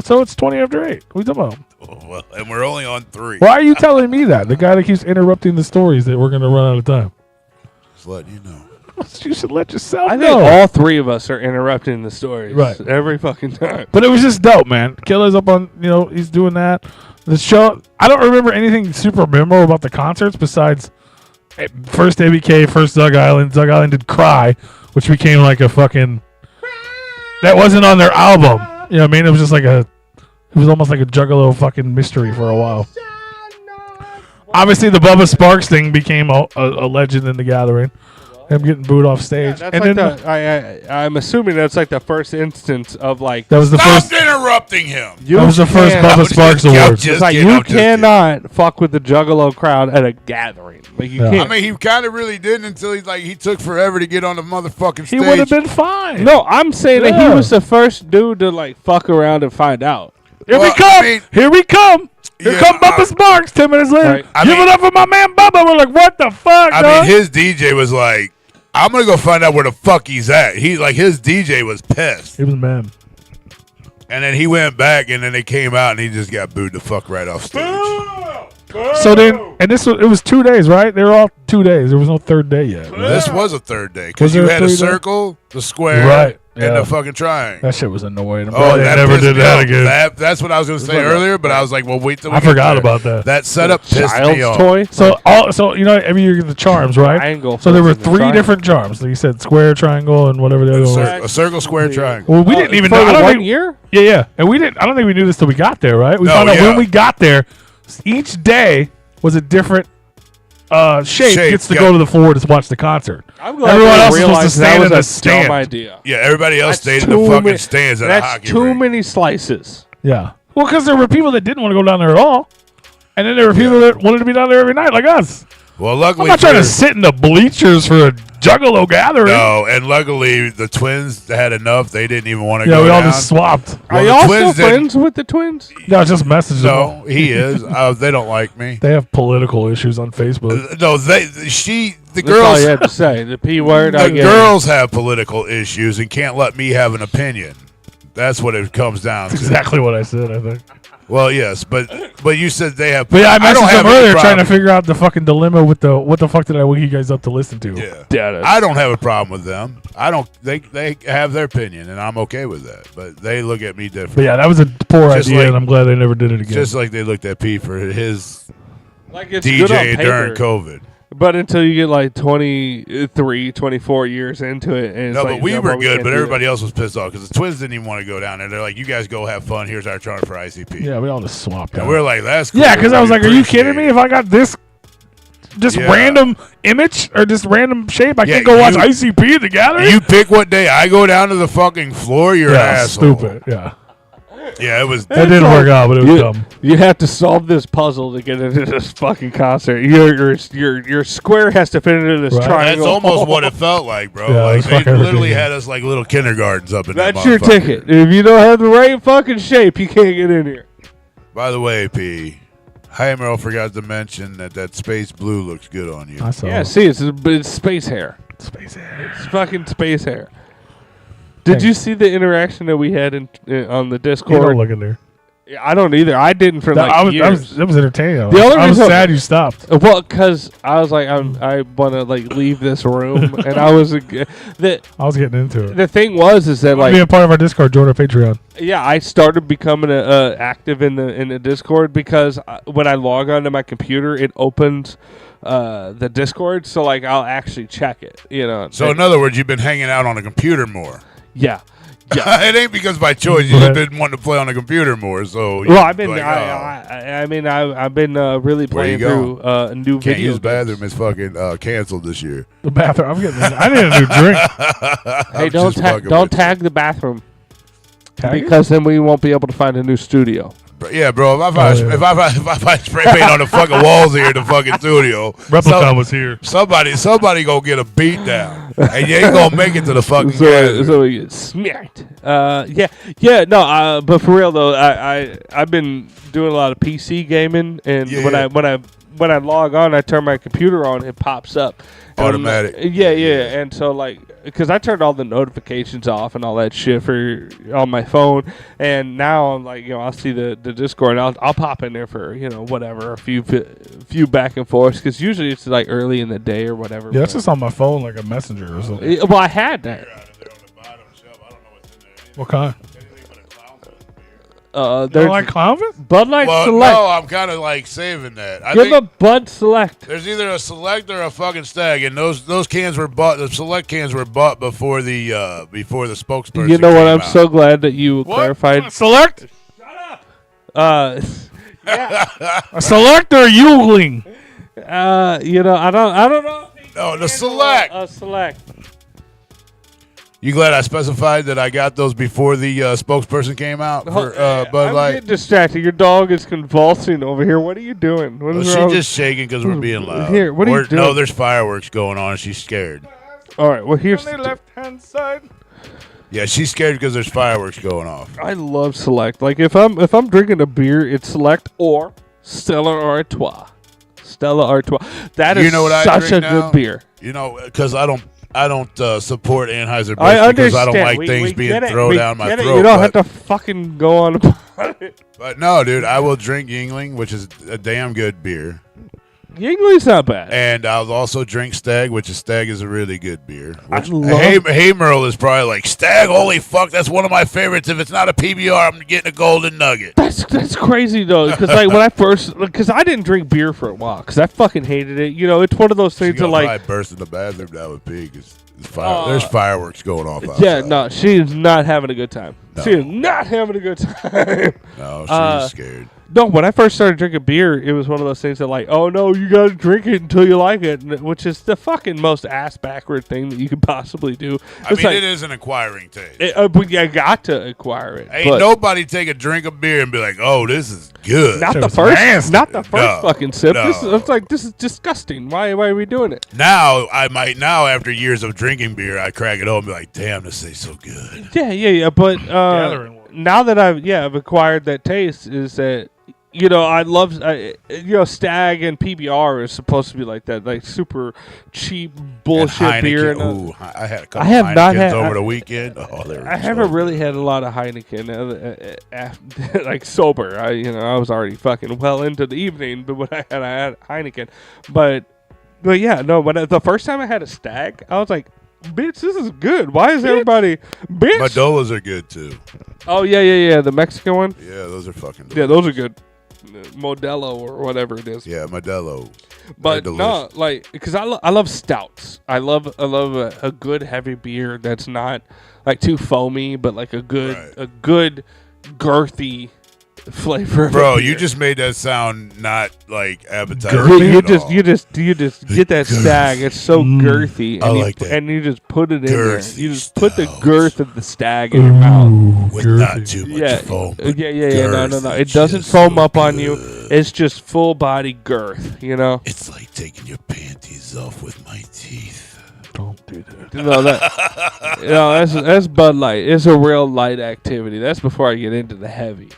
so it's 20 after 8. What are you talking about? Well, and we're only on 3. Why are you telling me that? The guy that keeps interrupting the stories that we're going to run out of time. Just letting you know. You should let yourself I think know. all 3 of us are interrupting the stories Right. every fucking time. But it was just dope, man. Killer's up on, he's doing that. The show, I don't remember anything super memorable about the concerts besides first ABK, first Doug Island. Doug Island did Cry, which became like a fucking, that wasn't on their album. You know what I mean? It was just like it was almost like a Juggalo fucking mystery for a while. Obviously, the Bubba Sparks thing became a legend in the gathering. Him getting booed off stage. That's and like then I'm assuming that's like the first instance of like. that was the Stop first. interrupting him. That was the first can't- Bubba Sparks award. It's like you cannot fuck with the Juggalo crowd at a gathering. Like you Yeah. can't. I mean, he kind of really didn't until he took forever to get on the motherfucking He stage. would have been fine. No, I'm saying that he Yeah. was the first dude to like fuck around and find out. Here Well, we come. I mean- Here we come. Here Yeah, come Bubba Sparks 10 minutes later. Right. I Give mean- it up for my man Bubba. We're like, what the fuck, I dog? mean, his DJ was like, I'm going to go find out where the fuck he's at. His DJ was pissed. He was mad. And then he went back, and then they came out, and he just got booed the fuck right off stage. So then, and it was 2 days, right? They were all 2 days. There was no third day yet. This was a third day, Was because you there a had a 3 day? circle, the square, Right, and yeah. the fucking triangle. That shit was annoying. I'm Oh, glad they that never pissed did me that off. again. That's what I was going to say like a- earlier, but I was like, well, wait till we I get forgot there. about that. That setup pissed me Child's off. toy. So every year you get the charms, right? Triangle So there were fits in the 3 triangle. different charms. Like you said, square, triangle, and whatever the other one was. A circle, square, triangle. Well, we didn't even for know. I the don't one think, year. Yeah. And we didn't. I don't think we knew this till we got there, right? We No, found out yeah. when we got there. Each day was a different shape. Gets to yeah. go to the floor to watch the concert. I'm glad Everyone they else is supposed to realized stand that in the was a stand. dumb idea. Yeah, everybody else That's stayed in the too fucking many- stands at a That's hockey too rink. many slices. Yeah. Well, because there were people that didn't want to go down there at all, and then there were people that wanted to be down there every night, like us. Well, I'm luckily not trying to for- sit in the bleachers for a Juggalo gathering. No, and luckily the twins had enough. They didn't even want to Yeah, go we all down. just swapped. Well, Are the y'all still twins didn't- friends with the twins? No, just messages. them. No, he is. They don't like me. They have political issues on Facebook. No, the That's all girls, you had to say. The P word. I the get girls have political issues and can't let me have an opinion. That's what it comes down to. Exactly what I said, I think. Well, yes, but you said they have. But yeah, I don't messaged have them any earlier trying to problem. figure out the fucking dilemma with the what the fuck did I wake you guys up to listen to? Yeah. Yeah, I don't have a problem with them. I don't. They have their opinion, and I'm okay with that. But they look at me different. But yeah, that was a poor Just idea, like- and I'm glad they never did it again. Just like they looked at Pete for his Like it's good on DJ paper, during COVID. but until you get like 23, 24 years into it, and it's No, like, but we no, were we good, can't but do everybody else was pissed off because the twins didn't even want to go down there. They're like, "You guys go have fun. Here's our chart for ICP." yeah, we all just swapped And out. we're like, "That's cool. Yeah, because I was We like, are you appreciate kidding me? it." If I got this just Yeah. random image or just random shape, I Yeah, can't go watch you- ICP at the gathering? You pick what day I go down to the fucking floor. You're an yeah, asshole. stupid. Yeah. Yeah, it was. That didn't work out, but it was dumb. You have to solve this puzzle to get into this fucking concert. Your square has to fit into this Right. That's triangle. almost what it felt like, bro. Yeah, it like was they fucking literally ridiculous. had us like little kindergartens up in that That's your motherfucker. ticket. If you don't have the right fucking shape, you can't get in here. By the way, P. Emerald forgot to mention that space blue looks good on you. I saw Yeah, it. see, it's space hair. Space hair. It's fucking space hair. Did Thanks. you see the interaction that we had on the You don't Discord? look in there. I don't either. I didn't for like years. That was entertaining. The only I was reason- sad you stopped. Well, because I was like, I want to like leave this room, and I was the I was getting into it. the thing was is that Be a like part of our Discord, join our Patreon. yeah, I started becoming active in the Discord because when I log onto my computer, it opens the Discord, so like I'll actually check it. You know. So in other words, you've been hanging out on a computer more. yeah. It ain't because by choice. You Right. just been wanting to play on a computer more. So Well, I've been like, I mean I've been really Where you playing through new can't video use bathroom is fucking canceled this year. The bathroom. I'm getting. I need a new drink. Hey, I'm don't just fucking don't with you. tag the bathroom Tag it? because then we won't be able to find a new studio. Yeah, bro. If I spray paint on the fucking walls here in the fucking studio, Replicon was here. Somebody gonna get a beat down, and you ain't gonna make it to the fucking gathering. So we get smacked. But for real though, I've been doing a lot of PC gaming, and when I log on, I turn my computer on, it pops up. Automatic. And so because I turned all the notifications off and all that shit on my phone, and now I'm like, I'll see the Discord, and I'll pop in there for whatever, a few back and forths, because usually it's like early in the day or whatever. Yeah, it's just on my phone like a messenger or something. Well, I had that. What kind? There's like Clownfist? Bud Light Well, Select. no, I'm kind of like saving that. I Give think a Bud Select. there's either a Select or a fucking Stag, and those cans were bought. The Select cans were bought before the spokesperson. You know what? I'm came so glad that you clarified. Select? Shut up. A Select or a Yuengling? I don't know. No, the Select. A Select. You glad I specified that I got those before the spokesperson came out for Bud I'm Light? getting distracted. Your dog is convulsing over here. What are you doing? What is wrong? She's just shaking because we're being loud. Here, what are you doing? No, there's fireworks going on. She's scared. All right. Well, here's. On the left-hand side. Yeah, she's scared because there's fireworks going off. I love Select. Like if I'm drinking a beer, it's Select or Stella Artois. Stella Artois. That is such a good beer. Because I don't support Anheuser-Busch I because I don't understand. like things being get it. thrown down my throat. You don't have to fucking go on about it. But no, dude, I will drink Yingling, which is a damn good beer. Yingling's not bad. And I'll also drink Stag, which Stag is a really good beer. Which, love- hey Merle is probably like, Stag, holy fuck, that's one of my favorites. If it's not a PBR, I'm getting a golden nugget. That's crazy though, because because I didn't drink beer for a while, because I fucking hated it. It's one of those things that I burst in the bathroom now with pig. There's fireworks going off outside. Yeah, no, she is not having a good time. No. She is not having a good time. No, she's scared. No, when I first started drinking beer, it was one of those things that oh no, you gotta drink it until you like it, which is the fucking most ass backward thing that you could possibly do. It is an acquiring taste. But you got to acquire it. Ain't nobody take a drink of beer and be like, oh, this is good. Not the first fucking sip. No. This is disgusting. Why are we doing it? Now, after years of drinking beer, I crack it open and be like, damn, this tastes so good. Yeah. But now that I've acquired that taste, is that I love Stag and PBR is supposed to be like that, like super cheap bullshit beer. And I had a couple. I have Heinekens not had over the weekend. I haven't really had a lot of Heineken, like sober. I was already fucking well into the evening, but when I had Heineken, but yeah, no. When the first time I had a Stag, I was like, bitch, this is good. Why is everybody, bitch? Madolas are good too. Oh yeah. The Mexican one. Yeah, those are fucking delicious. Yeah, those are good. Modelo or whatever it is. Yeah, Modelo. But no, because I love stouts. I love a good heavy beer that's not like too foamy, but like a good girthy flavor. Bro, you just made that sound not like appetizing. You just get that Stag. It's so girthy. I like that. And you just put it in there. You just put the stout. girth of the Stag in your mouth. With not too much foam. Yeah. No. It doesn't foam up on you. It's just full body girth. It's like taking your panties off with my teeth. Don't do that. That's Bud Light. It's a real light activity. That's before I get into the heavy.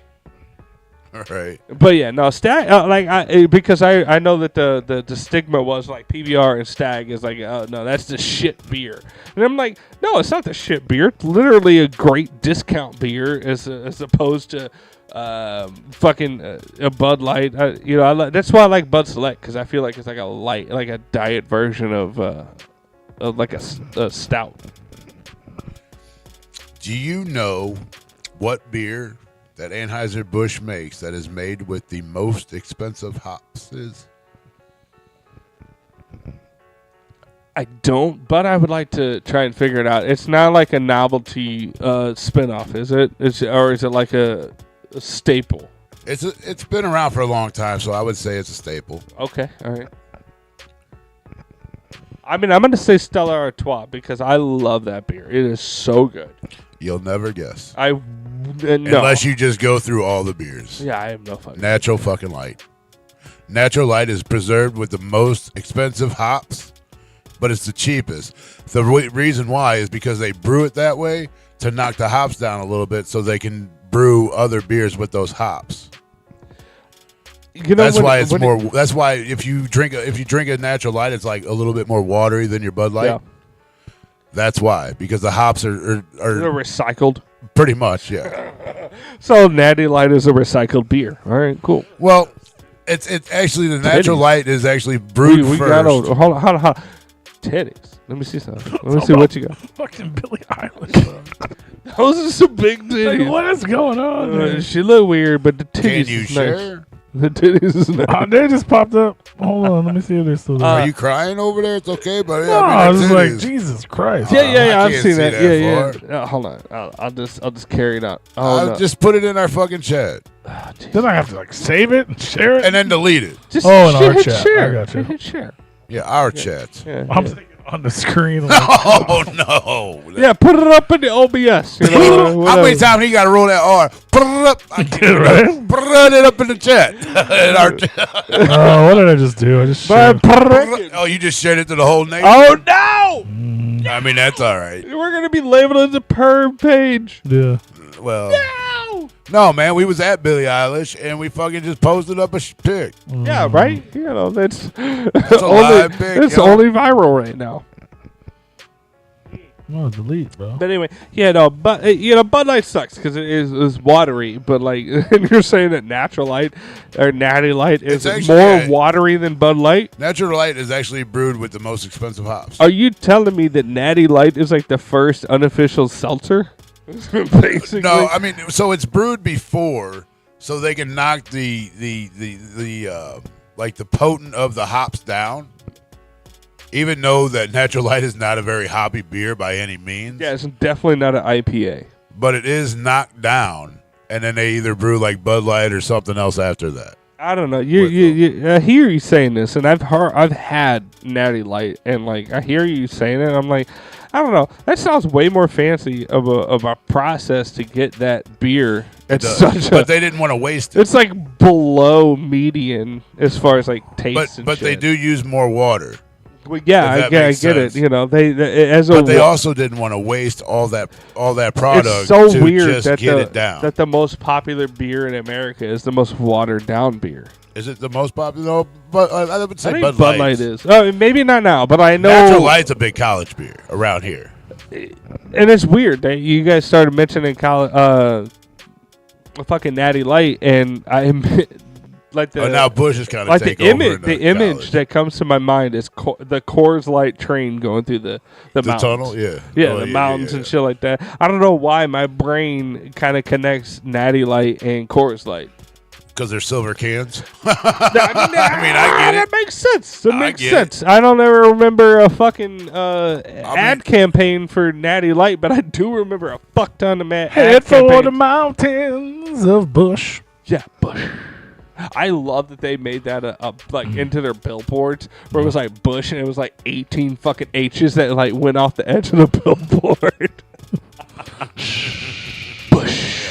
Right. But yeah, no, Stag, because I know that the stigma was like PBR and Stag is like, oh no, that's the shit beer. And I'm like, no, it's not the shit beer. It's literally a great discount beer as opposed to fucking a Bud Light. That's why I like Bud Select, because I feel like it's like a diet version of like a stout. Do you know what beer that Anheuser-Busch makes that is made with the most expensive hops is? I don't, but I would like to try and figure it out. It's not like a novelty spinoff, is it? Or is it like a staple? It's been around for a long time, so I would say it's a staple. Okay, all right. I mean, I'm going to say Stella Artois because I love that beer. It is so good. You'll never guess. I No. Unless you just go through all the beers. Yeah, I have no fucking. Natural fucking Light. Natural Light is preserved with the most expensive hops, but it's the cheapest. The reason why is because they brew it that way to knock the hops down a little bit so they can brew other beers with those hops. That's why it's more. That's why if you drink a Natural Light, it's like a little bit more watery than your Bud Light. Yeah. That's why, because the hops are they're recycled. Pretty much, yeah. So Natty Light is a recycled beer. All right, cool. Well, it's actually the Natural Light is actually brewed we first. Hold on. Titties. Let me see something. Let me see what you got. Fucking Billie Eilish. Those are some big titties. Like, what is going on? Man? She look weird, but the titties. Can you is share? Nice. The titties is nice. They just popped up. Hold on, let me see if they're still there. Are you crying over there? It's okay, buddy. No, I was like, Jesus Christ. Yeah, I've seen that. Yeah. Hold on, I'll just carry it out. I'll just put it in our fucking chat. Oh, then I have to save it and share it, and then delete it. Just in our chat. Share. I got you. Hit share. Yeah, our chats. Yeah, I'm thinking on the screen. Like, oh no! Yeah, put it up in the OBS. You know, how many times he got to roll that R? Put it up. I right? Put it up in the chat. In our chat. What did I just do? I just shared. Oh, you just shared it to the whole nation? Oh no! I mean, that's all right. We're gonna be labeled as a perv page. Yeah. Well. No, man, we was at Billie Eilish and we fucking just posted up a pic. Yeah, right. You know that's a live pic. It's only viral right now. No, delete, bro. But anyway, but Bud Light sucks because it is watery. But like, and you're saying that Natural Light or Natty Light is more watery than Bud Light. Natural Light is actually brewed with the most expensive hops. Are you telling me that Natty Light is like the first unofficial seltzer? Basically. No, I mean, so it's brewed before, so they can knock the potent of the hops down. Even though that Natural Light is not a very hoppy beer by any means. Yeah, it's definitely not an IPA. But it is knocked down, and then they either brew like Bud Light or something else after that. I don't know. I hear you saying this, and I've had Natty Light, and like I hear you saying it. And I'm like, I don't know. That sounds way more fancy of a process to get that beer. But they didn't want to waste it. It's like below median as far as like taste. But they do use more water. Well, yeah, I get it. You know, they also didn't want to waste all that product. It's so to weird just that get it down. That the most popular beer in America is the most watered down beer. Is it the most popular? No, but I would say Bud Light is. Maybe not now, but I know Natural Light's a big college beer around here. And it's weird that you guys started mentioning fucking Natty Light, and I. Like now Bush is kind of like the image that comes to my mind is the Coors Light train going through the mountains. Tunnel, the mountains and shit like that. I don't know why my brain kind of connects Natty Light and Coors Light because they're silver cans. I get it. That makes sense. That makes sense. It. I don't ever remember a fucking ad campaign for Natty Light, but I do remember a fuck ton of ad Head campaigns. for the mountains of Bush. Yeah, Bush. I love that they made that into their billboards where it was like Bush and it was like 18 fucking H's that like went off the edge of the billboard. Bush.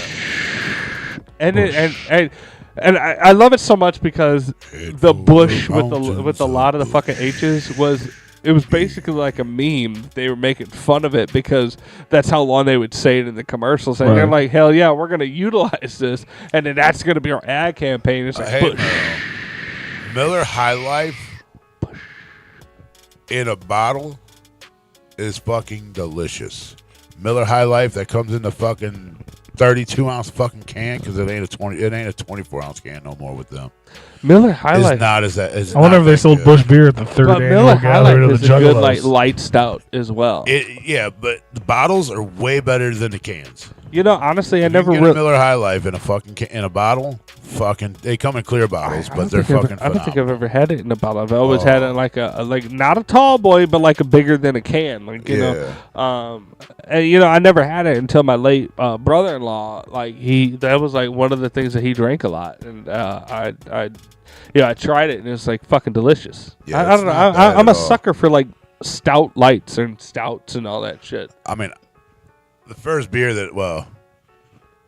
And I love it so much because the Bush with a lot of the fucking H's was basically like a meme. They were making fun of it because that's how long they would say it in the commercials. And they're like, hell yeah, we're going to utilize this. And then that's going to be our ad campaign. It's like, Bush. Miller High Life in a bottle is fucking delicious. Miller High Life that comes in the fucking 32-ounce fucking can because it ain't a 24-ounce can no more with them. Miller High Life. I wonder if they sold Bush beer at the third annual Miller High Life is a good light stout as well. But the bottles are way better than the cans. You know, honestly, I never really Miller High Life in a fucking in a bottle. Fucking, they come in clear bottles, but they're fucking. I don't think I've ever had it in a bottle. I've always had it like not a tall boy, but like a bigger than a can. Like you know, and I never had it until my late brother-in-law. Like that was like one of the things that he drank a lot, and I tried it and it's like fucking delicious. Yeah, I don't know. I'm a sucker for like stout lights and stouts and all that shit. I mean, the first beer that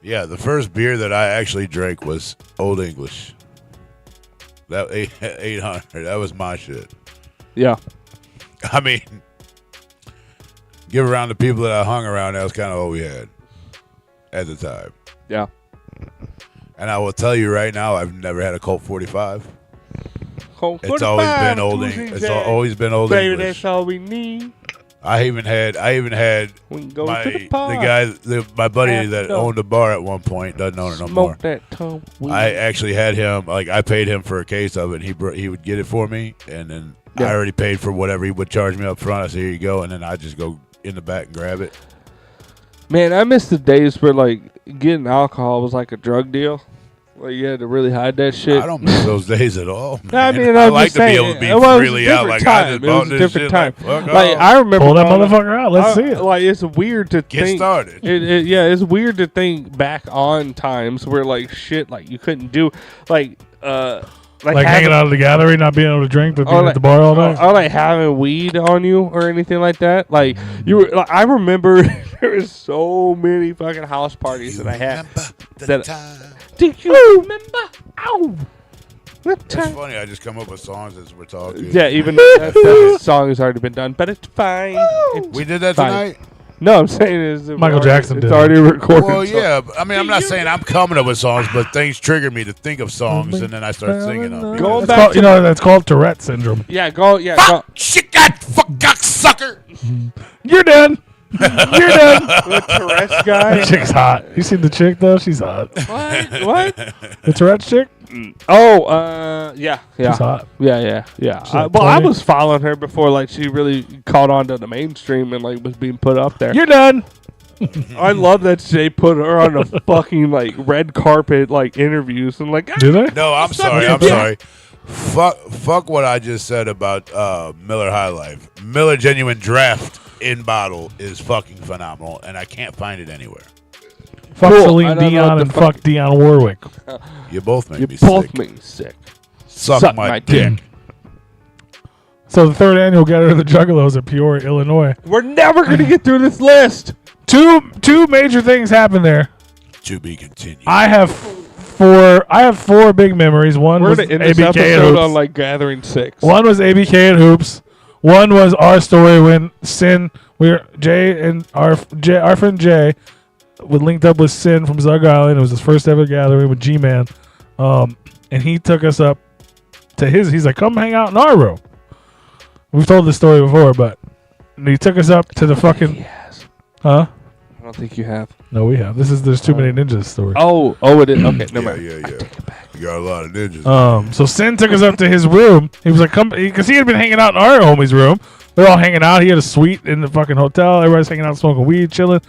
Yeah, the first beer that I actually drank was Old English. That 800. That was my shit. Yeah. I mean, give around the people that I hung around. That was kind of all we had at the time. Yeah. And I will tell you right now, I've never had a Colt 45. Colt It's always been Old English. It's always been Old Baby, English. that's all we need. I even had We can go my to the park. my buddy After that dark. owned a bar at one point, doesn't own it no more. Smoke that tongue. I actually had him, like I paid him for a case of it, and he would get it for me, and then I already paid for whatever he would charge me up front. I said, here you go, and then I just go in the back and grab it. Man, I miss the days where like getting alcohol was like a drug deal. Like you had to really hide that shit. I don't miss those days at all, man. I mean, I I'm like just to be saying, able to be it was a freely out. Like different I just time. It bought was a this different shit. time. Like, fuck Like off. I remember Pull that going- motherfucker out. Let's see it. Like it's weird to Get think. started. It's weird to think back on times where like shit like you couldn't do like Like hanging out at the gallery, not being able to drink, but being like, at the bar all night. or like having weed on you or anything like that. Like you were, like, I remember there was so many fucking house parties that I had. Do you remember? Ow! It's funny. I just come up with songs as we're talking. Yeah, even though that song has already been done, but it's fine. We did that fine. tonight. No, I'm saying is Michael Jackson It's did already recorded. Well, so- yeah. I mean, I'm not saying I'm coming up with songs, but things trigger me to think of songs, and then I start singing them. Go That's back called, to- you know, that's called Tourette syndrome. Yeah, go. Yeah, go. Shit, that fuck cocksucker. You're done. You're done. The Tourette's guy. That chick's hot. You seen the chick though? She's hot. What? The Tourette chick? Oh, yeah. She's hot. Yeah. She's like Well, I 20. was following her before, like, she really caught on to the mainstream and, like, was being put up there. You're done. I love that they put her on the fucking, like, red carpet, like, interviews and, like, Do they? No, I'm sorry. I'm sorry. Fuck what I just said about Miller High Life. Miller Genuine Draft in bottle is fucking phenomenal, and I can't find it anywhere. Fuck Cool. I Celine don't know Dion what and the fuck Dionne Warwick. You both make you me both sick. make me sick. Suck my dick. So the third annual Gather of the Juggalos at Peoria, Illinois. We're never going to get through this list. Two major things happened there. To be continued. I have four big memories. One We're was going to end this ABK and episode Hoops. on, like, Gathering 6. One was ABK and Hoops. One was our story when Jay and our friend Jay was linked up with Sin from Zug Island. It was his first ever gathering with G-Man. And he took us up to he's like, come hang out in our room. We've told this story before, but he took us up to the fucking... Yes. Huh? I don't think you have. No, we have. There's Too Many Ninjas story. Oh, it is. Okay, never mind. Yeah. You got a lot of ninjas. So Sin took us up to his room. He was like, come, because he had been hanging out in our homie's room. They're all hanging out. He had a suite in the fucking hotel. Everybody's hanging out, smoking weed, chilling.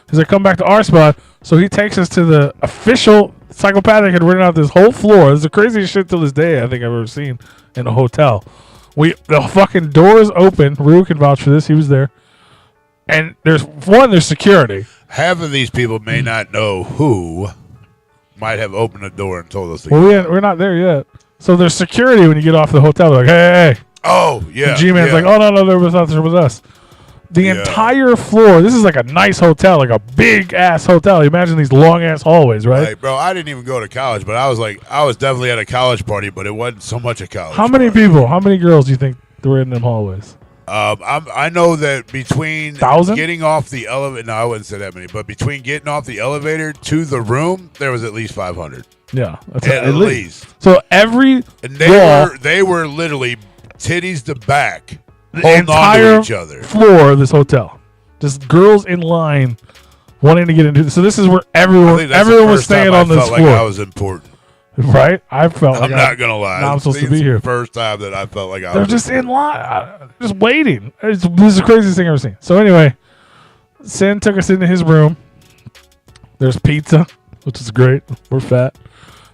He's like, come back to our spot. So he takes us to the official Psychopathic had rented out this whole floor. It's the craziest shit to this day I think I've ever seen in a hotel. The fucking doors open. Rue can vouch for this. He was there. And there's security. Half of these people may not know who might have opened the door and told us to Well, we're not there yet. So there's security when you get off the hotel. They're like, hey. Oh, yeah. And G-Man's like, oh, no, there was us. The entire floor, this is like a nice hotel, like a big-ass hotel. You imagine these long-ass hallways, right? Like, bro, I didn't even go to college, but I was definitely at a college party, but it wasn't so much a college How many party. people, how many girls do you think were in them hallways? I know that between 1,000? getting off the elevator, no, I wouldn't say that many, but between getting off the elevator to the room, there was at least 500. Yeah. That's At least. So every And wall, they were literally titties to back, the holding entire on to each other. floor of this hotel. Just girls in line wanting to get into this. So this is where I everyone think that's the was first time staying I on this felt floor. like I was important. Right? I felt like I'm not gonna lie. I'm supposed to It's be the here. First time that I felt like I They're was. just in line, just waiting. This is the craziest thing I've ever seen. So anyway, Sin took us into his room. There's pizza, which is great. We're fat.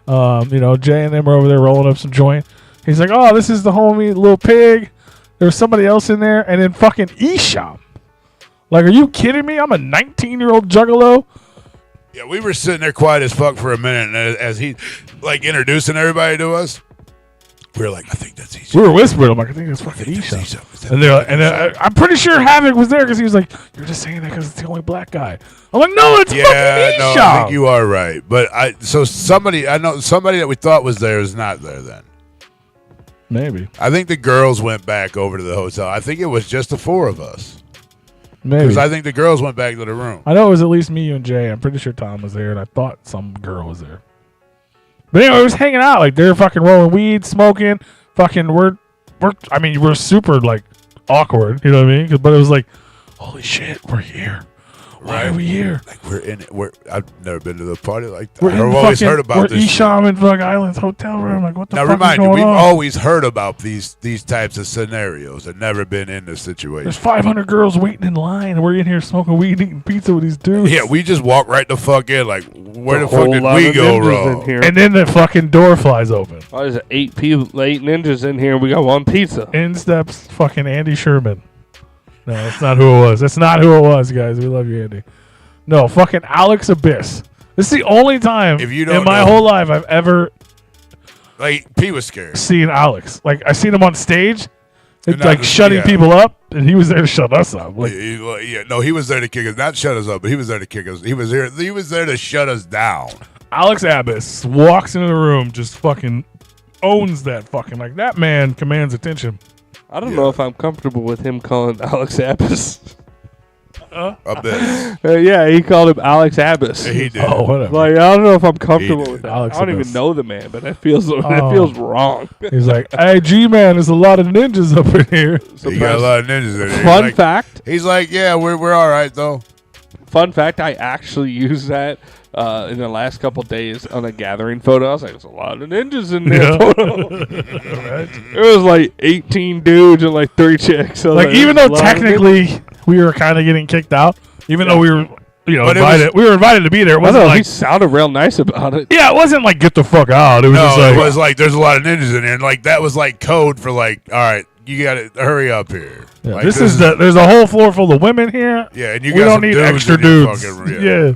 Jay and them are over there rolling up some joint. He's like, oh, this is the homie, Little Pig. There's somebody else in there. And then fucking Esham. Like, are you kidding me? I'm a 19-year-old juggalo. Yeah, we were sitting there quiet as fuck for a minute, and as he, like, introducing everybody to us, We were like, I think that's each. We were whispering. I'm like, I think that's fucking Esham. And I'm pretty sure Havoc was there because he was like, you're just saying that because it's the only black guy. I'm like, no, it's fucking Esham. No, I think you are right. But I know somebody that we thought was there is not there then. Maybe. I think the girls went back over to the hotel. I think it was just the four of us. Maybe. Because I think the girls went back to the room. I know it was at least me, you, and Jay. I'm pretty sure Tom was there, and I thought some girl was there. But anyway, we was hanging out. Like, they're fucking rolling weed, smoking. Fucking, we're super, like, awkward. You know what I mean? But it was like, holy shit, we're here. Why are we here? Like, we're in it. I've never been to the party like that. I've always heard about this. We're Esham and Fuck Island's hotel room. Like, what the fuck remind is going you, we've on? always heard about these types of scenarios and never been in this situation. There's 500 girls waiting in line, and we're in here smoking weed, eating pizza with these dudes. Yeah, we just walk right the fuck in. Like, where the fuck did lot we of go ninjas wrong? in here. And then the fucking door flies open. Oh, there's 8 ninjas in here. We got one pizza. In steps fucking Andy Sherman. No, that's not who it was. That's not who it was, guys. We love you, Andy. No, fucking Alex Abyss. This is the only time in my whole life I've ever like P was scared. Seen Alex. Like, I seen him on stage, it's like just, shutting people up, and he was there to shut us up. Like, no, he was there to kick us, not shut us up, but he was there to kick us. He was there to shut us down. Alex Abyss walks into the room, just fucking owns that fucking, like, that man commands attention. I don't know if I'm comfortable with him calling Alex Abyss. Abyss. Yeah, he called him Alex Abyss. Yeah, he did. Oh, whatever. Like, I don't know if I'm comfortable with that. Alex I don't Abyss. even know the man, but that feels wrong. He's like, hey, G-Man, there's a lot of ninjas up in here. He got a lot of ninjas in there. Fun fact. He's like, yeah, we're all right, though. Fun fact, I actually used that in the last couple days on a gathering photo. I was like, there's a lot of ninjas in there. Photo. It was like 18 dudes and like 3 chicks. So like, even though technically we were kind of getting kicked out, even though we were, invited. We were invited to be there. It wasn't like, he sounded real nice about it. Yeah, it wasn't like get the fuck out. It was just like, it was like there's a lot of ninjas in there, and like that was like code for like, all right, you gotta hurry up here. Yeah, like, there's a whole floor full of women here. Yeah, and we don't need extra dudes. Yeah.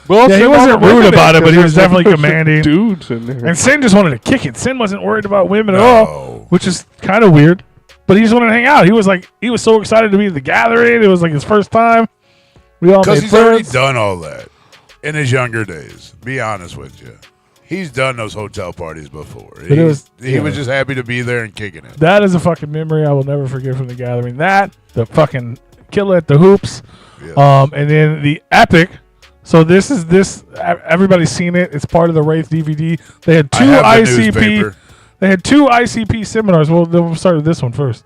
Well, he wasn't rude about it, but he was definitely commanding. Dudes in there. And Sin just wanted to kick it. Sin wasn't worried about women at all, which is kind of weird. But he just wanted to hang out. He was so excited to be at the gathering. It was like his first time. We all made friends. Because he's already done all that in his younger days. Be honest with you. He's done those hotel parties before. He was just happy to be there and kicking it. That is a fucking memory I will never forget from the gathering. That, the fucking kill at the hoops, and then the epic. So this. Everybody's seen it. It's part of the Wraith DVD. They had two ICP. They had 2 ICP seminars. Well, we'll start with this one first.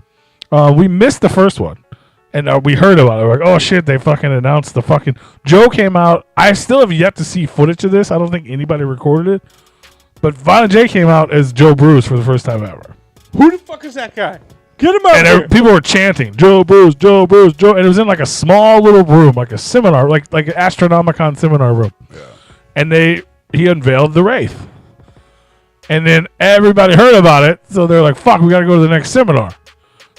We missed the first one. And we heard about it. We're like, oh, shit, they fucking announced the fucking... Joe came out. I still have yet to see footage of this. I don't think anybody recorded it. But Violent J came out as Joe Bruce for the first time ever. Who the fuck is that guy? Get him out here. People were chanting, Joe Bruce, Joe Bruce, Joe... And it was in like a small little room, like a seminar, like an Astronomicon seminar room. Yeah. And he unveiled the Wraith. And then everybody heard about it. So they're like, fuck, we got to go to the next seminar.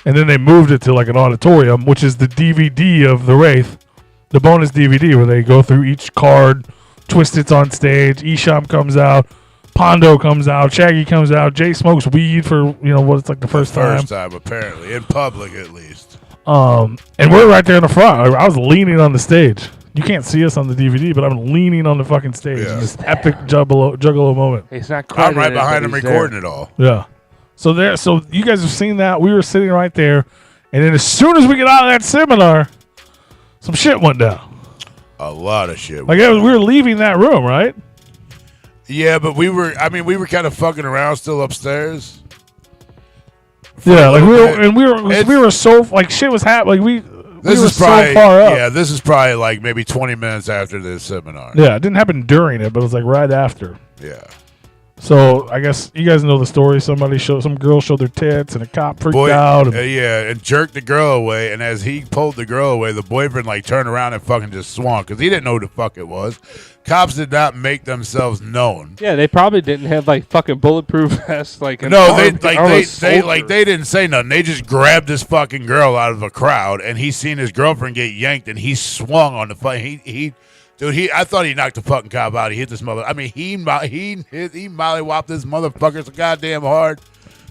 And then they moved it to like an auditorium, which is the DVD of the Wraith, the bonus DVD where they go through each card, Twisted's on stage, Esham comes out, Pondo comes out, Shaggy comes out, Jay smokes weed for what it's like the first time. First time apparently in public at least. And we're right there in the front. I was leaning on the stage. You can't see us on the DVD, but I'm leaning on the fucking stage. Yeah. This epic juggalo moment. He's not. I'm right behind him recording it all. Yeah. So you guys have seen that. We were sitting right there, and then as soon as we get out of that seminar, some shit went down. A lot of shit. Like we were leaving that room, right? Yeah, but we were kind of fucking around still upstairs. Yeah, like we were so like shit was happening. Like we were so far up. Yeah, this is probably like maybe 20 minutes after this seminar. Yeah, it didn't happen during it, but it was like right after. Yeah. So I guess you guys know the story. Some girl showed their tits, and a cop freaked out. And jerked the girl away. And as he pulled the girl away, the boyfriend like turned around and fucking just swung because he didn't know who the fuck it was. Cops did not make themselves known. Yeah, they probably didn't have like fucking bulletproof vests. Like they didn't say nothing. They just grabbed this fucking girl out of a crowd, and he seen his girlfriend get yanked, and he swung on the fucking Dude, I thought he knocked the fucking cop out. He hit this mother. I mean, he mollywopped this motherfucker so goddamn hard.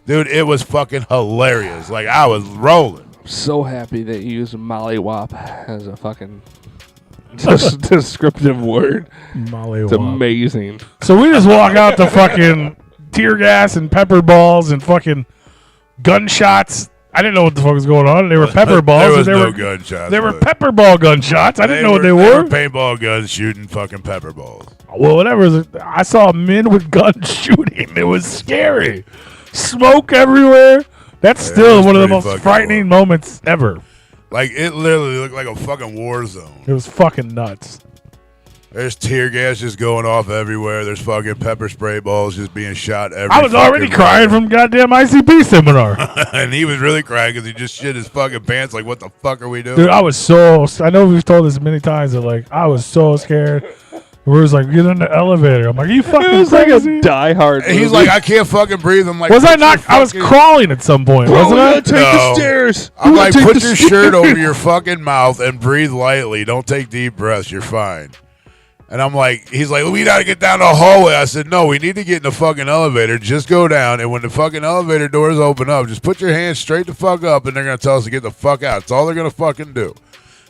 Dude, it was fucking hilarious. Like, I was rolling. So happy that you use mollywop as a fucking descriptive word. Mollywop. It's amazing. So we just walk out to fucking tear gas and pepper balls and fucking gunshots. I didn't know what the fuck was going on. They were pepper balls. There was no gunshots. They were pepper ball gunshots. I didn't know what they They were. were paintball guns shooting fucking pepper balls. Well, whatever. I saw men with guns shooting. It was scary. Smoke everywhere. That's still was one of the pretty most fucking frightening moments ever. Like, it literally looked like a fucking war zone. It was fucking nuts. There's tear gas just going off everywhere. There's fucking pepper spray balls just being shot everywhere. I was already crying from goddamn ICP seminar. And he was really crying because he just shit his fucking pants. Like, what the fuck are we doing? Dude, I know we've told this many times that, like, I was so scared. We was like, get in the elevator. I'm like, are you fucking It was crazy? like a Die Hard And he's movie. like, I can't fucking breathe. I'm like, Was I put your not? I was fucking- crawling at some point, wasn't I? Take the stairs. I'm You like, take put the your stairs. shirt over your fucking mouth and breathe lightly. Don't take deep breaths. You're fine. And I'm like, he's like, we got to get down the hallway. I said, no, we need to get in the fucking elevator. Just go down. And when the fucking elevator doors open up, just put your hands straight the fuck up and they're going to tell us to get the fuck out. That's all they're going to fucking do.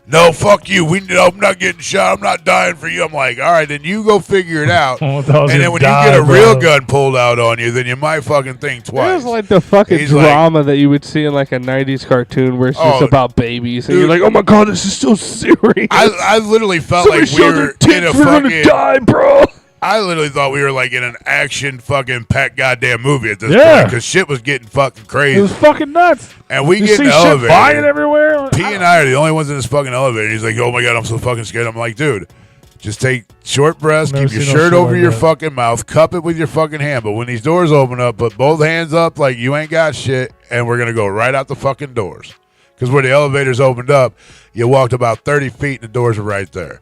No, fuck you. I'm not getting shot. I'm not dying for you. I'm like, all right, then you go figure it out. Oh, And then when you get a real gun pulled out on you, then you might fucking think twice. It was like the fucking He's like- drama that you would see in like a 90s cartoon where it's just Oh, about babies. And dude. you're like, oh my God, this is so serious. I literally felt Somebody like we show were their in tits, a we're gonna fucking... die, bro. I literally thought we were like in an action fucking packed goddamn movie at this Yeah. point because shit was getting fucking crazy. It was fucking nuts. And we You get see in the shit elevator. flying everywhere. P and I are the only ones in this fucking elevator. He's like, oh my God, I'm so fucking scared. I'm like, dude, just take short breaths, Never keep your seen no shirt shit over like your that. fucking mouth, cup it with your fucking hand. But when these doors open up, put both hands up like you ain't got shit, and we're going to go right out the fucking doors. Because where the elevators opened up, you walked about 30 feet and the doors were right there.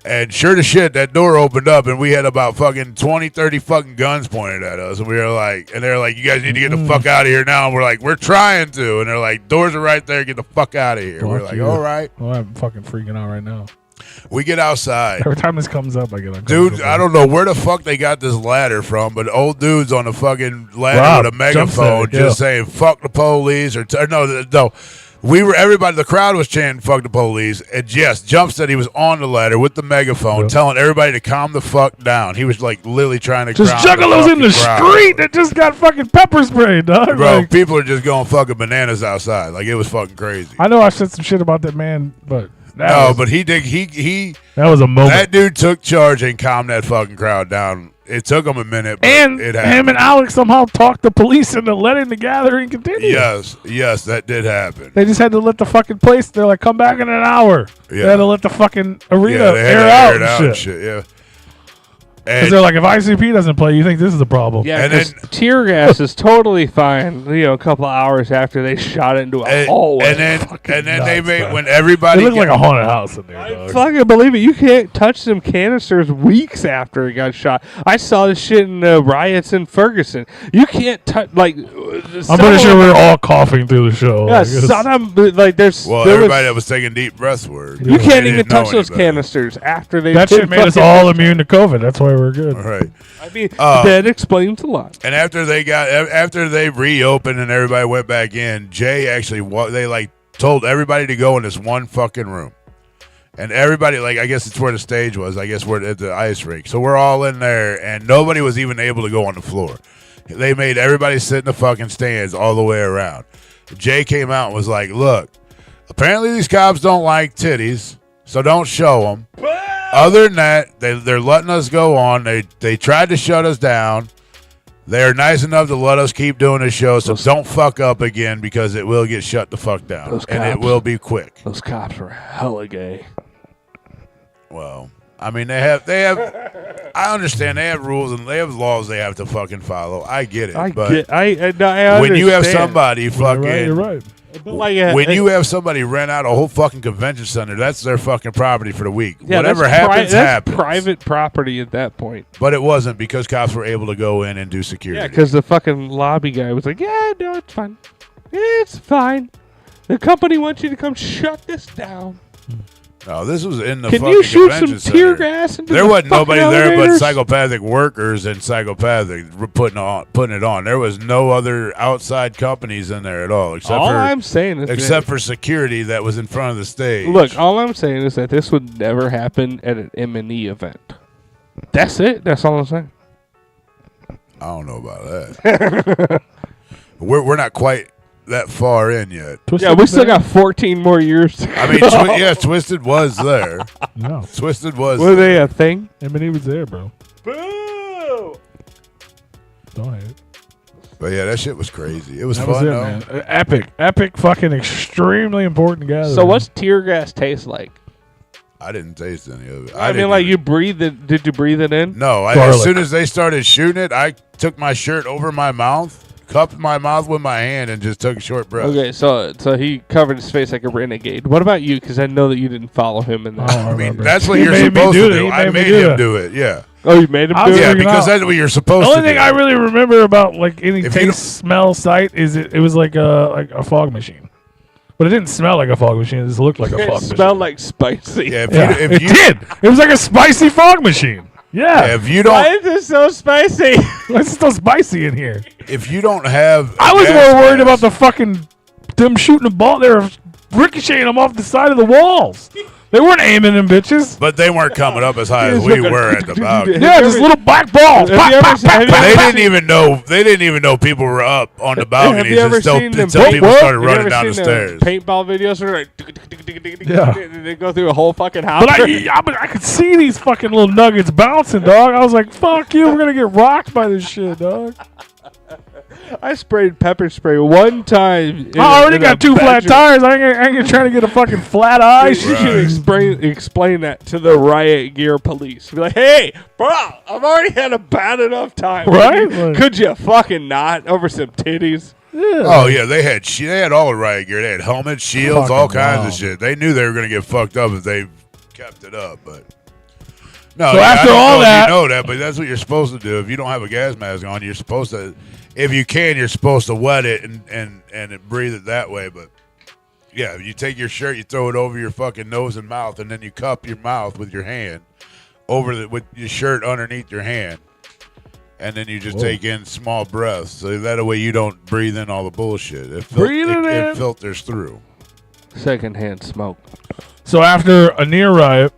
And sure to shit, that door opened up and we had about fucking 20, 30 fucking guns pointed at us. And we were like, and they're like, you guys need to get the fuck out of here now. And we're like, we're trying to. And they're like, doors are right there. Get the fuck out of here. Fuck We're like, you. all right. Oh, I'm fucking freaking out right now. We get outside. Every time this comes up, I get uncomfortable. Dude, I don't know where the fuck they got this ladder from, but old dudes on the fucking ladder Rob, with a megaphone jump set, just saying, fuck the police. No. The crowd was chanting, fuck the police. And yes, Jump said he was on the ladder with the megaphone telling everybody to calm the fuck down. He was like literally trying to Just calm juggalos in the crowd. street that just got fucking pepper sprayed, dog. Bro, Like, people are just going fucking bananas outside. Like, it was fucking crazy. I know I said some shit about that man, but But he did. He that was a moment. that dude took charge and calmed that fucking crowd down. It took him a minute, but And it him happened. and Alex somehow talked the police into letting the gathering continue. Yes, that did happen. They just had to let the fucking place. They're like, come back in an hour. Yeah. They had to let the fucking arena they had air to out it and and shit. Yeah. Because And they're like, if ICP doesn't play, you think this is a problem? Yeah, And because then- tear gas is totally fine. You know, a couple of hours after they shot it into a hallway. and then Fucking they nuts, made bro. when It everybody looked like a haunted house in there, I dog. fucking believe it. You can't touch them canisters weeks after it got shot. I saw this shit in the riots in Ferguson. You can't touch I'm pretty sure we were all coughing through the show. Yeah, Like, it's- Saddam, like there's. well, there everybody was, that was taking deep breaths were. you can't They even didn't know touch those any better. canisters after they. that shit did made us fucking- all immune to COVID. That's why we're good. All right. I mean, that explains a lot. And after they reopened and everybody went back in, Jay actually they told everybody to go in this one fucking room. And everybody, I guess it's where the stage was. I guess we're at the ice rink. So we're all in there, and nobody was even able to go on the floor. They made everybody sit in the fucking stands all the way around. Jay came out and was like, look, apparently these cops don't like titties, so don't show them. Other than that, they're letting us go on. They tried to shut us down. They're nice enough to let us keep doing the show, so don't fuck up again because it will get shut the fuck down. Those And it cops. will be quick. Those cops were hella gay. Well, I mean, they have. I understand they have rules and they have laws they have to fucking follow. I get it, I but understand. when you have somebody fucking, You're right. But like, when you have somebody rent out a whole fucking convention center, that's their fucking property for the week. yeah, Whatever that's happens, that's happens. private property at that point. But it wasn't because cops were able to go in and do security. Yeah, because the fucking lobby guy was like, "Yeah, no, it's fine. It's fine. The company wants you to come shut this down." No, this was in the Can fucking you shoot convention some tear center. gas into There the wasn't nobody fucking there but elevators? psychopathic workers and psychopathic putting it on. There was no other outside companies in there at all, except All for I'm saying is for security that was in front of the stage. Look, all I'm saying is that this would never happen at an M&E event. That's it. That's all I'm saying. I don't know about that. we're not quite that far in yet. Twisted Yeah, we was still there? got 14 more years to go. I mean, Twisted was there. No. Twisted was. Were they there. a thing? Eminem was there, bro. Boo! Don't hate it. But yeah, that shit was crazy. It was That fun was it, though. man. Epic, fucking extremely important gathering. So what's tear gas taste like? I didn't taste any of it. I mean, didn't like even- you breathe it. Did you breathe it in? No, as Garlic. soon as they started shooting it, I took my shirt over my mouth, cupped my mouth with my hand, and just took a short breath. Okay, so he covered his face like a renegade. What about you? Because I know that you didn't follow him in that. I I mean, remember. that's what He you're made me supposed do to it. do. He I made me made do him that. do it. Yeah, Oh, you made him I do was it? yeah, freaking because out. that's what you're The supposed only to thing do. I really remember about like any If you don't- taste, smell, sight is it was like a fog machine, but it didn't smell like a fog machine. It just looked like a It fog machine. smelled like spicy. Yeah, Yeah, if it did. It was like a spicy fog machine. Yeah, if you Why don't, is it so spicy? it's still spicy in here. if you don't have, I was gas more worried mask- about the fucking them shooting the ball. They were ricocheting them off the side of the walls. They weren't aiming them bitches. But they weren't coming up as high as It's we like a- were at the balcony. Yeah, just little black balls. Have you ever seen- have you But they ever didn't even know. They didn't even know people were up on the Have balconies you ever until seen them people paint- started have you running ever down the seen stairs. Paintball videos where like, Yeah. they go through a whole fucking house. But I could see these fucking little nuggets bouncing, dog. I was like, fuck you. We're going to get rocked by this shit, dog. I sprayed pepper spray one time. I already got two flat tires. I ain't trying to get a fucking flat eye. You should explain that to the riot gear police. Be like, hey, bro, I've already had a bad enough time. Right? Could you fucking not over some titties? Yeah. Oh yeah, they had all the riot gear. They had helmets, shields, all Fucking kinds wow. of shit. They knew they were gonna get fucked up if they kept it up. But no, So yeah, after I don't all know if that- you know that, but that's what you're supposed to do. If you don't have a gas mask on, you're supposed to. If you can, you're supposed to wet it and breathe it that way. But yeah, you take your shirt, you throw it over your fucking nose and mouth, and then you cup your mouth with your hand with your shirt underneath your hand. And then you just take in small breaths, so that way you don't breathe in all the bullshit. Breathe it in. It filters through. Secondhand smoke. So after a near riot,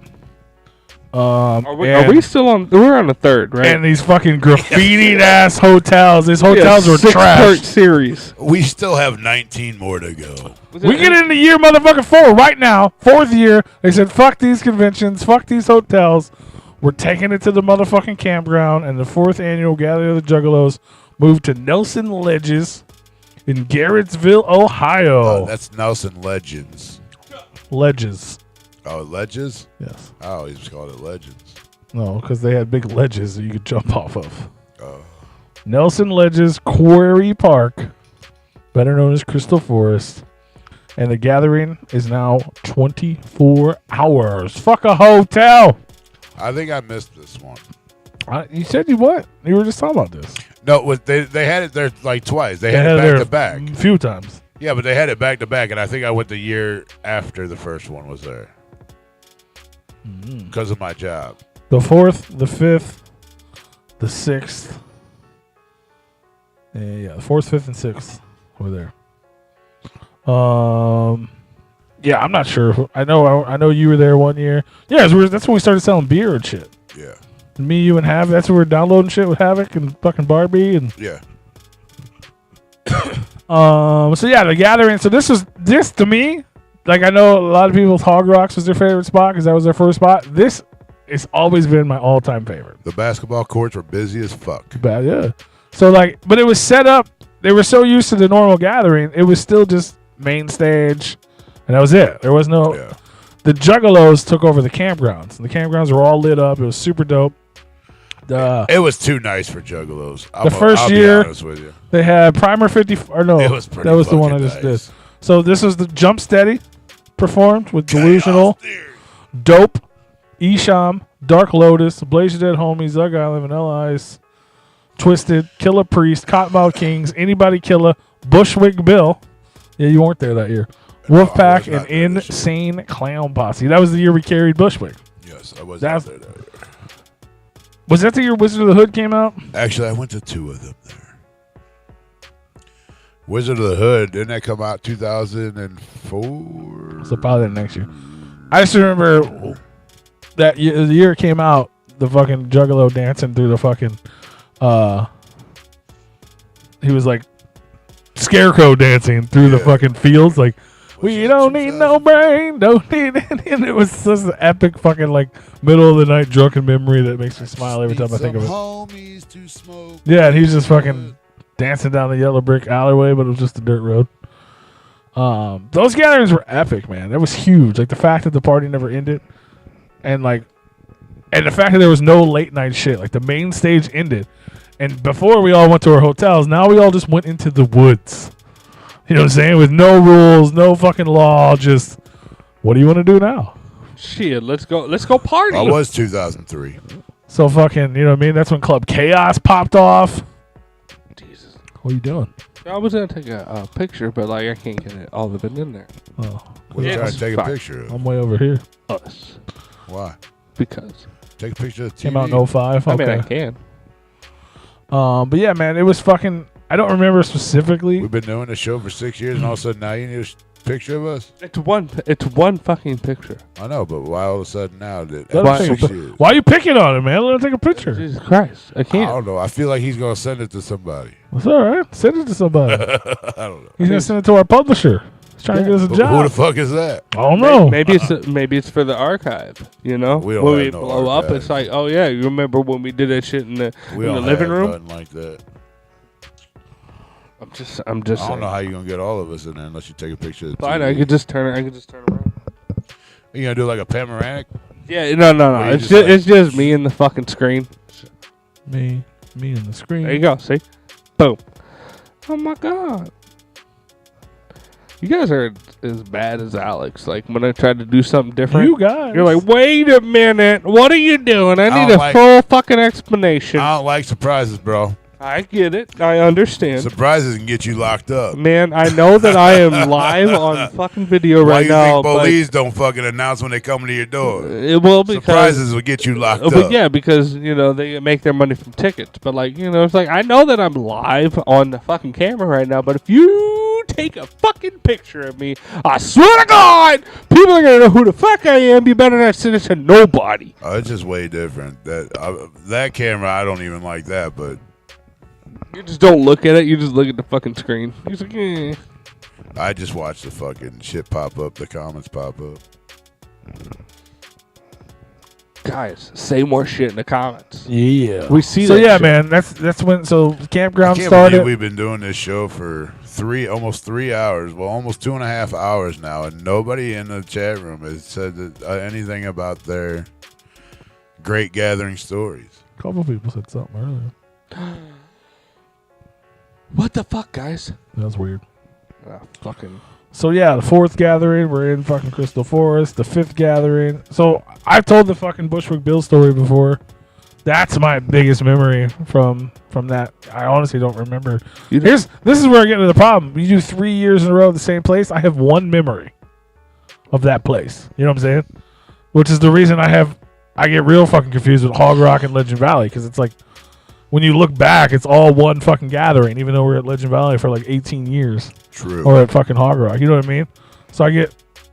Are we still on? We're on the third, right? and these fucking graffitied ass hotels. These hotels were six-part trash. series. We still have 19 more to go. We get into year motherfucking 4 right now. 4th year. They said, fuck these conventions. Fuck these hotels. We're taking it to the motherfucking campground. And the 4th annual Gathering of the Juggalos moved to Nelson Ledges in Garrettsville, Ohio. That's Nelson Legends. Ledges. Oh, Ledges? Yes. I always called it Legends. No, because they had big ledges that you could jump off of. Oh. Nelson Ledges Quarry Park, better known as Crystal Forest. And the gathering is now 24 hours. Fuck a hotel. I think I missed this one. You said you what? You were just talking about this. No, they had it there like twice. They had had it there back to back. a few times. Yeah, but they had it back to back, and I think I went the year after the first one was there because of my job. The 4th, the 5th, the 6th. Yeah, the 4th, 5th, and 6th were there. Yeah, I'm not sure. I know you were there one year. Yeah, that's when we started selling beer and shit. Yeah, Me, you, and Havoc. That's when we were downloading shit with Havoc and fucking Barbie and. yeah. So yeah, the gathering. So this to me, like I know a lot of people's Hog Rocks was their favorite spot because that was their first spot. This has always been my all-time favorite. The basketball courts were busy as fuck. Bad, yeah. So like, but it was set up. They were so used to the normal gathering, it was still just main stage, and that was it. There was no. Yeah. The Juggalos took over the campgrounds, and the campgrounds were all lit up. It was super dope. It was too nice for Juggalos. I'll year- be honest with you. They had Primer 50, or no, It was pretty that was the one I fucking just nice. did. So this was the Jump Steady performed with Delusional, Chaos Theory. Dope, Esham, Dark Lotus, Blaze Your Dead Homies, Zug Island, Vanilla Ice, Twisted, Killer Priest, Cottonmouth Kings, Anybody Killer, Bushwick Bill. Yeah, you weren't there that year. Wolfpack No, I was and not there this year. Insane Clown Posse. That was the year we carried Bushwick. Yes, I was That's- out there that year. Was that the year Wizard of the Hood came out? Actually, I went to 2 of them there. Wizard of the Hood, didn't that come out 2004? So probably the next year. I just remember that the year it came out, the fucking Juggalo dancing through the fucking, he was like scarecrow dancing through the fucking fields, like, we don't need no brain, don't need any. And it was such an epic fucking like middle of the night drunken memory that makes me smile every time I think of it. Homies to smoke. Yeah, and he's just fucking dancing down the yellow brick alleyway, but it was just a dirt road. Those gatherings were epic, man. That was huge. Like the fact that the party never ended, and the fact that there was no late night shit. Like the main stage ended, and before we all went to our hotels, now we all just went into the woods. You know what I'm saying? With no rules, no fucking law. Just what do you want to do now? Shit, let's go party. I was 2003. So fucking, you know what I mean? That's when Club Chaos popped off. Jesus. What are you doing? I was gonna take a picture, but like I can't get it all of it in there. Oh, What are you Yeah, trying it's to take a fine. picture of? I'm way over here. Us, Why? because Take a picture of the TV. Came out in 05. I Okay. mean I can. But yeah, man, it was fucking. I don't remember specifically. We've been doing the show for 6 years, and all of a sudden now you need a picture of us? It's one fucking picture. I know, but why all of a sudden now that Let him after take a 6 pi- years? Why are you picking on him, man? Let him take a picture. Jesus Christ, I I can't. don't know. I feel like he's going to send it to somebody. It's all right. Send it to somebody. I don't know. He's gonna send it to our publisher. He's trying to get us a But job. who the fuck is that? I don't know. Maybe it's for the archive. You know, We don't when have we no blow up, archive. it's like, oh yeah, you remember when we did that shit in the We in the don't living have room? nothing like that. I'm just I saying. don't know how you're going to get all of us in there unless you take a picture of the Fine, TV. I could just turn around. You going to do like a panoramic? Yeah, no. Or you It's just like- it's just me and the fucking screen. Me and the screen. There you go. See, boom. Oh my god. You guys are as bad as Alex. Like when I tried to do something different, You guys. you're like, wait a minute, what are you doing? I need don't a like- full fucking explanation. I don't like surprises, bro. I get it. I understand. Surprises can get you locked up. Man, I know that I am live on fucking video Why right you now. think police don't fucking announce when they come to your door? It will because Surprises will get you locked but up. yeah, because you know they make their money from tickets. But like it's like I know that I'm live on the fucking camera right now. But if you take a fucking picture of me, I swear to God, people are gonna know who the fuck I am. You better not send it to nobody. Oh, it's just way different. That camera, I don't even like that, but You just don't look at it. You just look at the fucking screen. You're just like, eh. I just watch the fucking shit pop up, the comments pop up. Guys, say more shit in the comments. Yeah. We see So that yeah, shit. man. That's when. So campground I can't started. believe we've been doing this show for almost 3 hours. Well, almost 2.5 hours now, and nobody in the chat room has said that, anything about their great gathering stories. A couple people said something earlier. What the fuck, guys? That was weird. Fucking. So yeah, the 4th gathering, we're in fucking Crystal Forest. The 5th gathering. So I've told the fucking Bushwick Bill story before. That's my biggest memory from that. I honestly don't remember. This is where I get into the problem. You do 3 years in a row at the same place. I have one memory of that place. You know what I'm saying? Which is the reason I get real fucking confused with Hog Rock and Legend Valley, because it's like when you look back, it's all one fucking gathering, even though we're at Legend Valley for like 18 years. True. Or at fucking Hog Rock. You know what I mean? So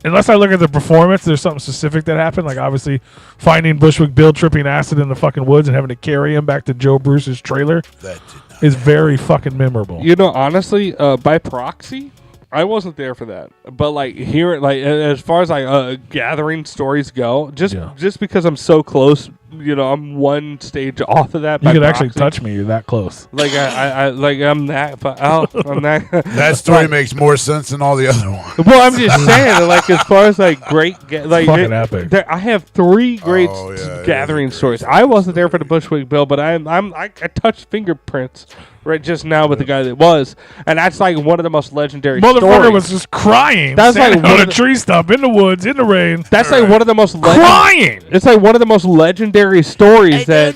unless I look at the performance, there's something specific that happened. Like obviously finding Bushwick Bill tripping acid in the fucking woods and having to carry him back to Joe Bruce's trailer That did not is very fucking memorable. You know, honestly, by proxy, I wasn't there for that. But like here, like as far as like gathering stories go, just because I'm so close, I'm one stage off of that. You could actually touch me. You're that close. Like I'm that. I'm that. That story makes more sense than all the other ones. Well, I'm just saying, like as far as like great, like fucking epic. I have 3 great Oh, yeah, it gathering is a stories. great I wasn't there for the Bushwick Bill, but I touched fingerprints right just now with the guy that was, and that's like one of the most legendary. Motherfucker stories. was just crying. That's standing like on one a of the- tree stump in the woods in the rain. That's like one of the most Crying. It's like one of the most legendary stories that.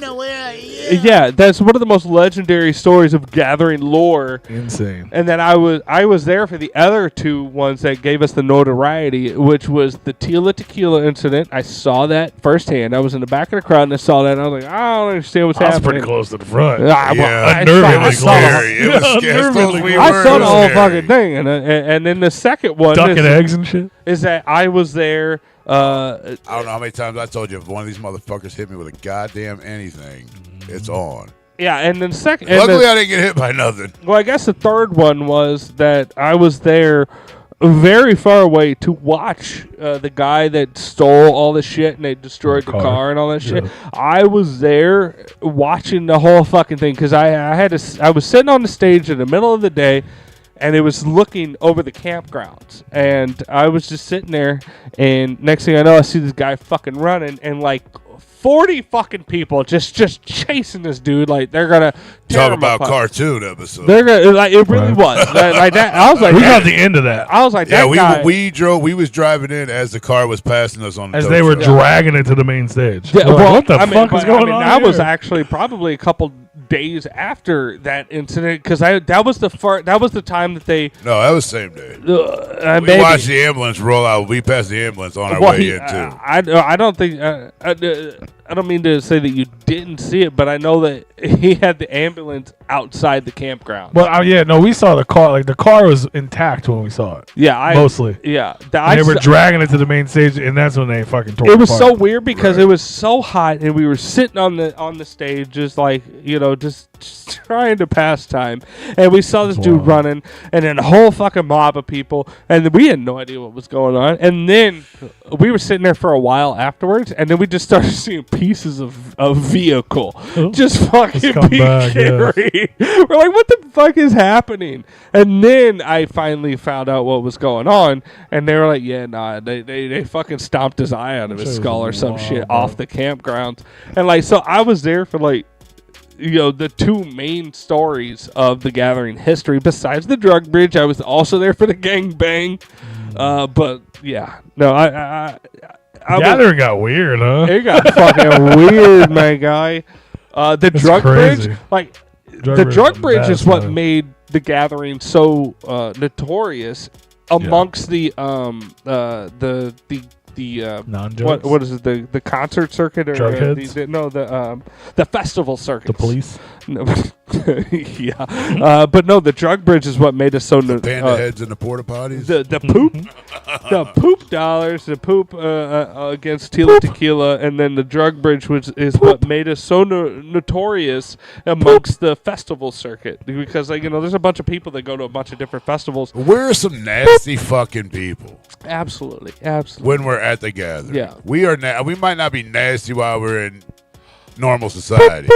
Yeah, that's one of the most legendary stories of Gathering lore. Insane. And then I was there for the other two ones that gave us the notoriety, which was the Tila Tequila incident. I saw that firsthand. I was in the back of the crowd and I saw that, and I was like, I don't understand what's happening. That's pretty close to the front. It was scary. It was scary. I saw the whole fucking thing, and then the second one, ducking eggs and shit, is that I was there. I don't know how many times I told you, if one of these motherfuckers hit me with a goddamn anything, it's on. Yeah, and then second. Luckily, I didn't get hit by nothing. Well, I guess the third one was that I was there very far away to watch the guy that stole all the shit and they destroyed the car and all that shit. I was there watching the whole fucking thing because I was sitting on the stage in the middle of the day. And it was looking over the campgrounds. And I was just sitting there. And next thing I know, I see this guy fucking running. And like 40 fucking people just chasing this dude. Like they're going to talk about cartoon episode. They're gonna, like, it really was. Like that. I was like, we got the end of that. I was like, yeah, that guy. we was driving in as the car was passing us on the as they were dragging it to the main stage. Yeah, well, what the fuck is going on? That was actually probably a couple days after that incident because that was the time that they. No, that was the same day. We watched the ambulance roll out. We passed the ambulance on our way in too. I don't think. I don't mean to say that you didn't see it, but I know that he had the ambulance outside the campground. Well, we saw the car. Like the car was intact when we saw it. Yeah, mostly. Yeah, they were dragging it to the main stage, and that's when they fucking tore it. It was so weird because it was so hot, and we were sitting on the stage, just like just trying to pass time, and we saw this dude running, and then a whole fucking mob of people, and we had no idea what was going on, and then we were sitting there for a while afterwards, and then we just started seeing pieces of vehicle just fucking being carried. We're like, what the fuck is happening? And then I finally found out what was going on, and they were like, yeah, nah, they fucking stomped his eye out of his skull or some shit off the campground. And like, so I was there for like, the two main stories of the Gathering history. Besides the drug bridge, I was also there for the gangbang. But yeah, no, I Gathering got weird, huh? It got fucking weird, my guy. The drug bridge, like the drug bridge, is what made the Gathering so notorious amongst the what is it, the concert circuit or the festival circuit, the police. No, yeah, but no, the drug bridge is what made us so panda heads in the porta potties, the poop the poop dollars, the poop against Tila Tequila, and then the drug bridge, which is what made us so notorious amongst the festival circuit, because there's a bunch of people that go to a bunch of different festivals. We're some nasty fucking people. Absolutely. When we're at the Gathering, yeah, we are. We might not be nasty while we're in normal society,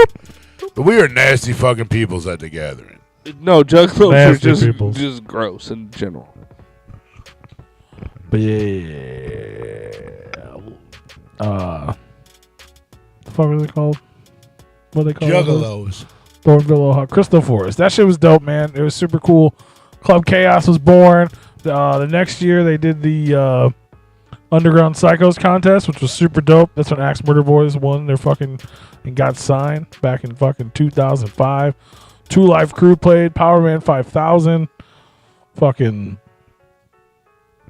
but we are nasty fucking peoples at the Gathering. No, Juggalos are just gross in general. But yeah, the fuck are they called? What are they called? Juggalos. Thornville, Ohio. Crystal Forest. That shit was dope, man. It was super cool. Club Chaos was born. The next year they did the Underground Psychos contest, which was super dope. That's when Axe Murder Boys won their fucking and got signed back in fucking 2005. Two Live Crew played. Power Man 5000. Fucking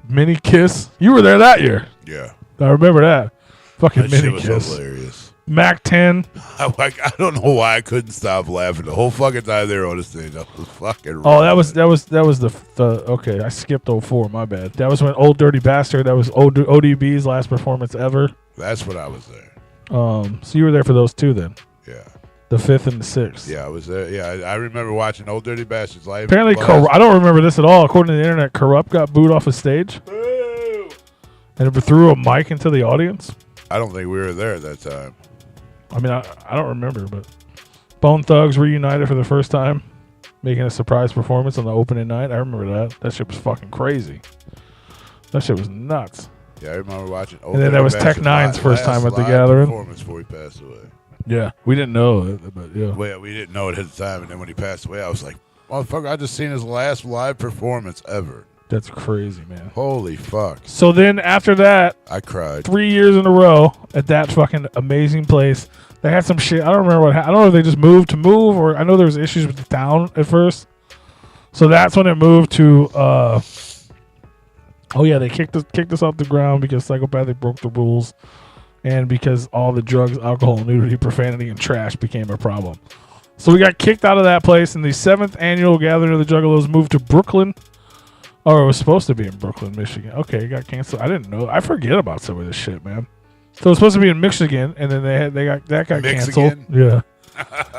Mini Kiss. You were there that year. Yeah. I remember that. Fucking that Mini shit was Kiss. Hilarious. Mac 10. I don't know why I couldn't stop laughing the whole fucking time they were on the stage. That was fucking. Oh, that was the okay. I skipped 04. My bad. That was when Old Dirty Bastard. That was ODB's last performance ever. That's when I was there. So you were there for those two then? Yeah. The 5th and the 6th. Yeah, I was there. Yeah, I remember watching Old Dirty Bastards live. Apparently, I don't remember this at all. According to the internet, Corrupt got booed off a stage. Boo! And threw a mic into the audience. I don't think we were there at that time. I mean, I don't remember, but Bone Thugs reunited for the first time, making a surprise performance on the opening night. I remember that. That shit was fucking crazy. That shit was nuts. Yeah, I remember watching. And then that was Tech Nine's first time at the Gathering. Performance before he passed away. Yeah, we didn't know it, but yeah. Well, we didn't know it at the time, and then when he passed away, I was like, "Motherfucker, I just seen his last live performance ever." That's crazy, man. Holy fuck. So then after that, I cried. 3 years in a row at that fucking amazing place. They had some shit. I don't remember what happened. I don't know if they just moved to move, or I know there was issues with the town at first. So that's when it moved to. They kicked us off the ground because Psychopathic broke the rules, and because all the drugs, alcohol, nudity, profanity, and trash became a problem. So we got kicked out of that place, and the 7th annual gathering of the Juggalos moved to Brooklyn. Or it was supposed to be in Brooklyn, Michigan. Okay, it got canceled. I didn't know. I forget about some of this shit, man. So it was supposed to be in Michigan, and then they got canceled. Yeah.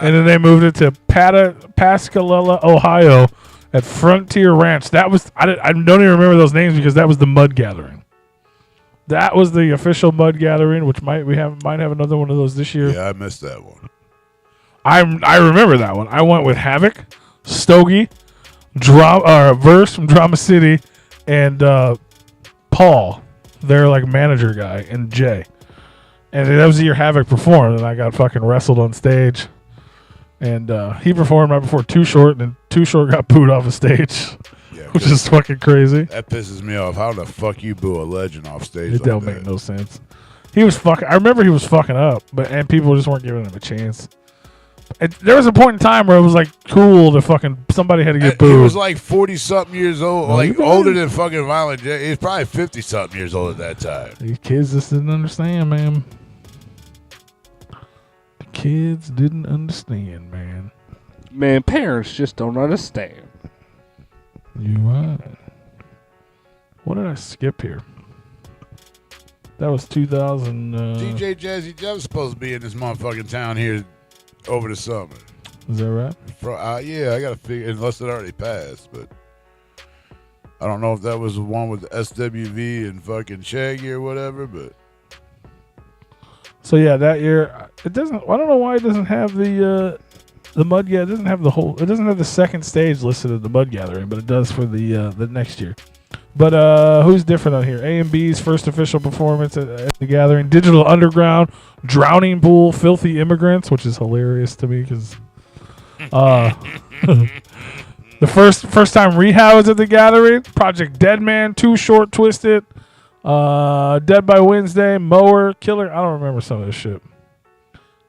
And then they moved it to Pascagoula, Ohio, at Frontier Ranch. That was I don't even remember those names because that was the Mud Gathering. That was the official Mud Gathering, which might have another one of those this year. Yeah, I missed that one. I remember that one. I went with Havoc, Stogie, Verse from Drama City, and Paul, their like manager guy, and Jay. And that was the year Havoc performed, and I got fucking wrestled on stage. And he performed right before Too Short, and then Too Short got booed off the stage, which is fucking crazy. That pisses me off. How the fuck you boo a legend off stage? It don't make no sense. He was fucking. I remember he was fucking up, and people just weren't giving him a chance. There was a point in time where it was like cool to fucking somebody had to get booed. He was like 40-something years old, older than fucking Violent J. He was probably 50-something years old at that time. These kids just didn't understand, man. The kids didn't understand, man. Man, parents just don't understand. You right. What did I skip here? That was 2000. DJ Jazzy Jeff was supposed to be in this motherfucking town here over the summer. Is that right? Yeah, I got to figure, unless it already passed, but I don't know if that was the one with the SWV and fucking Shaggy or whatever, but. So yeah, that year, it doesn't, I don't know why it doesn't have the Mud Gathering. It doesn't have it doesn't have the second stage listed at the Mud Gathering, but it does for the next year. But who's different on here? A&B's first official performance at the Gathering. Digital Underground, Drowning Pool, Filthy Immigrants, which is hilarious to me because the first time Rehab was at the Gathering. Project Deadman, Too Short, Twisted, Dead by Wednesday, Mower, Killer. I don't remember some of this shit.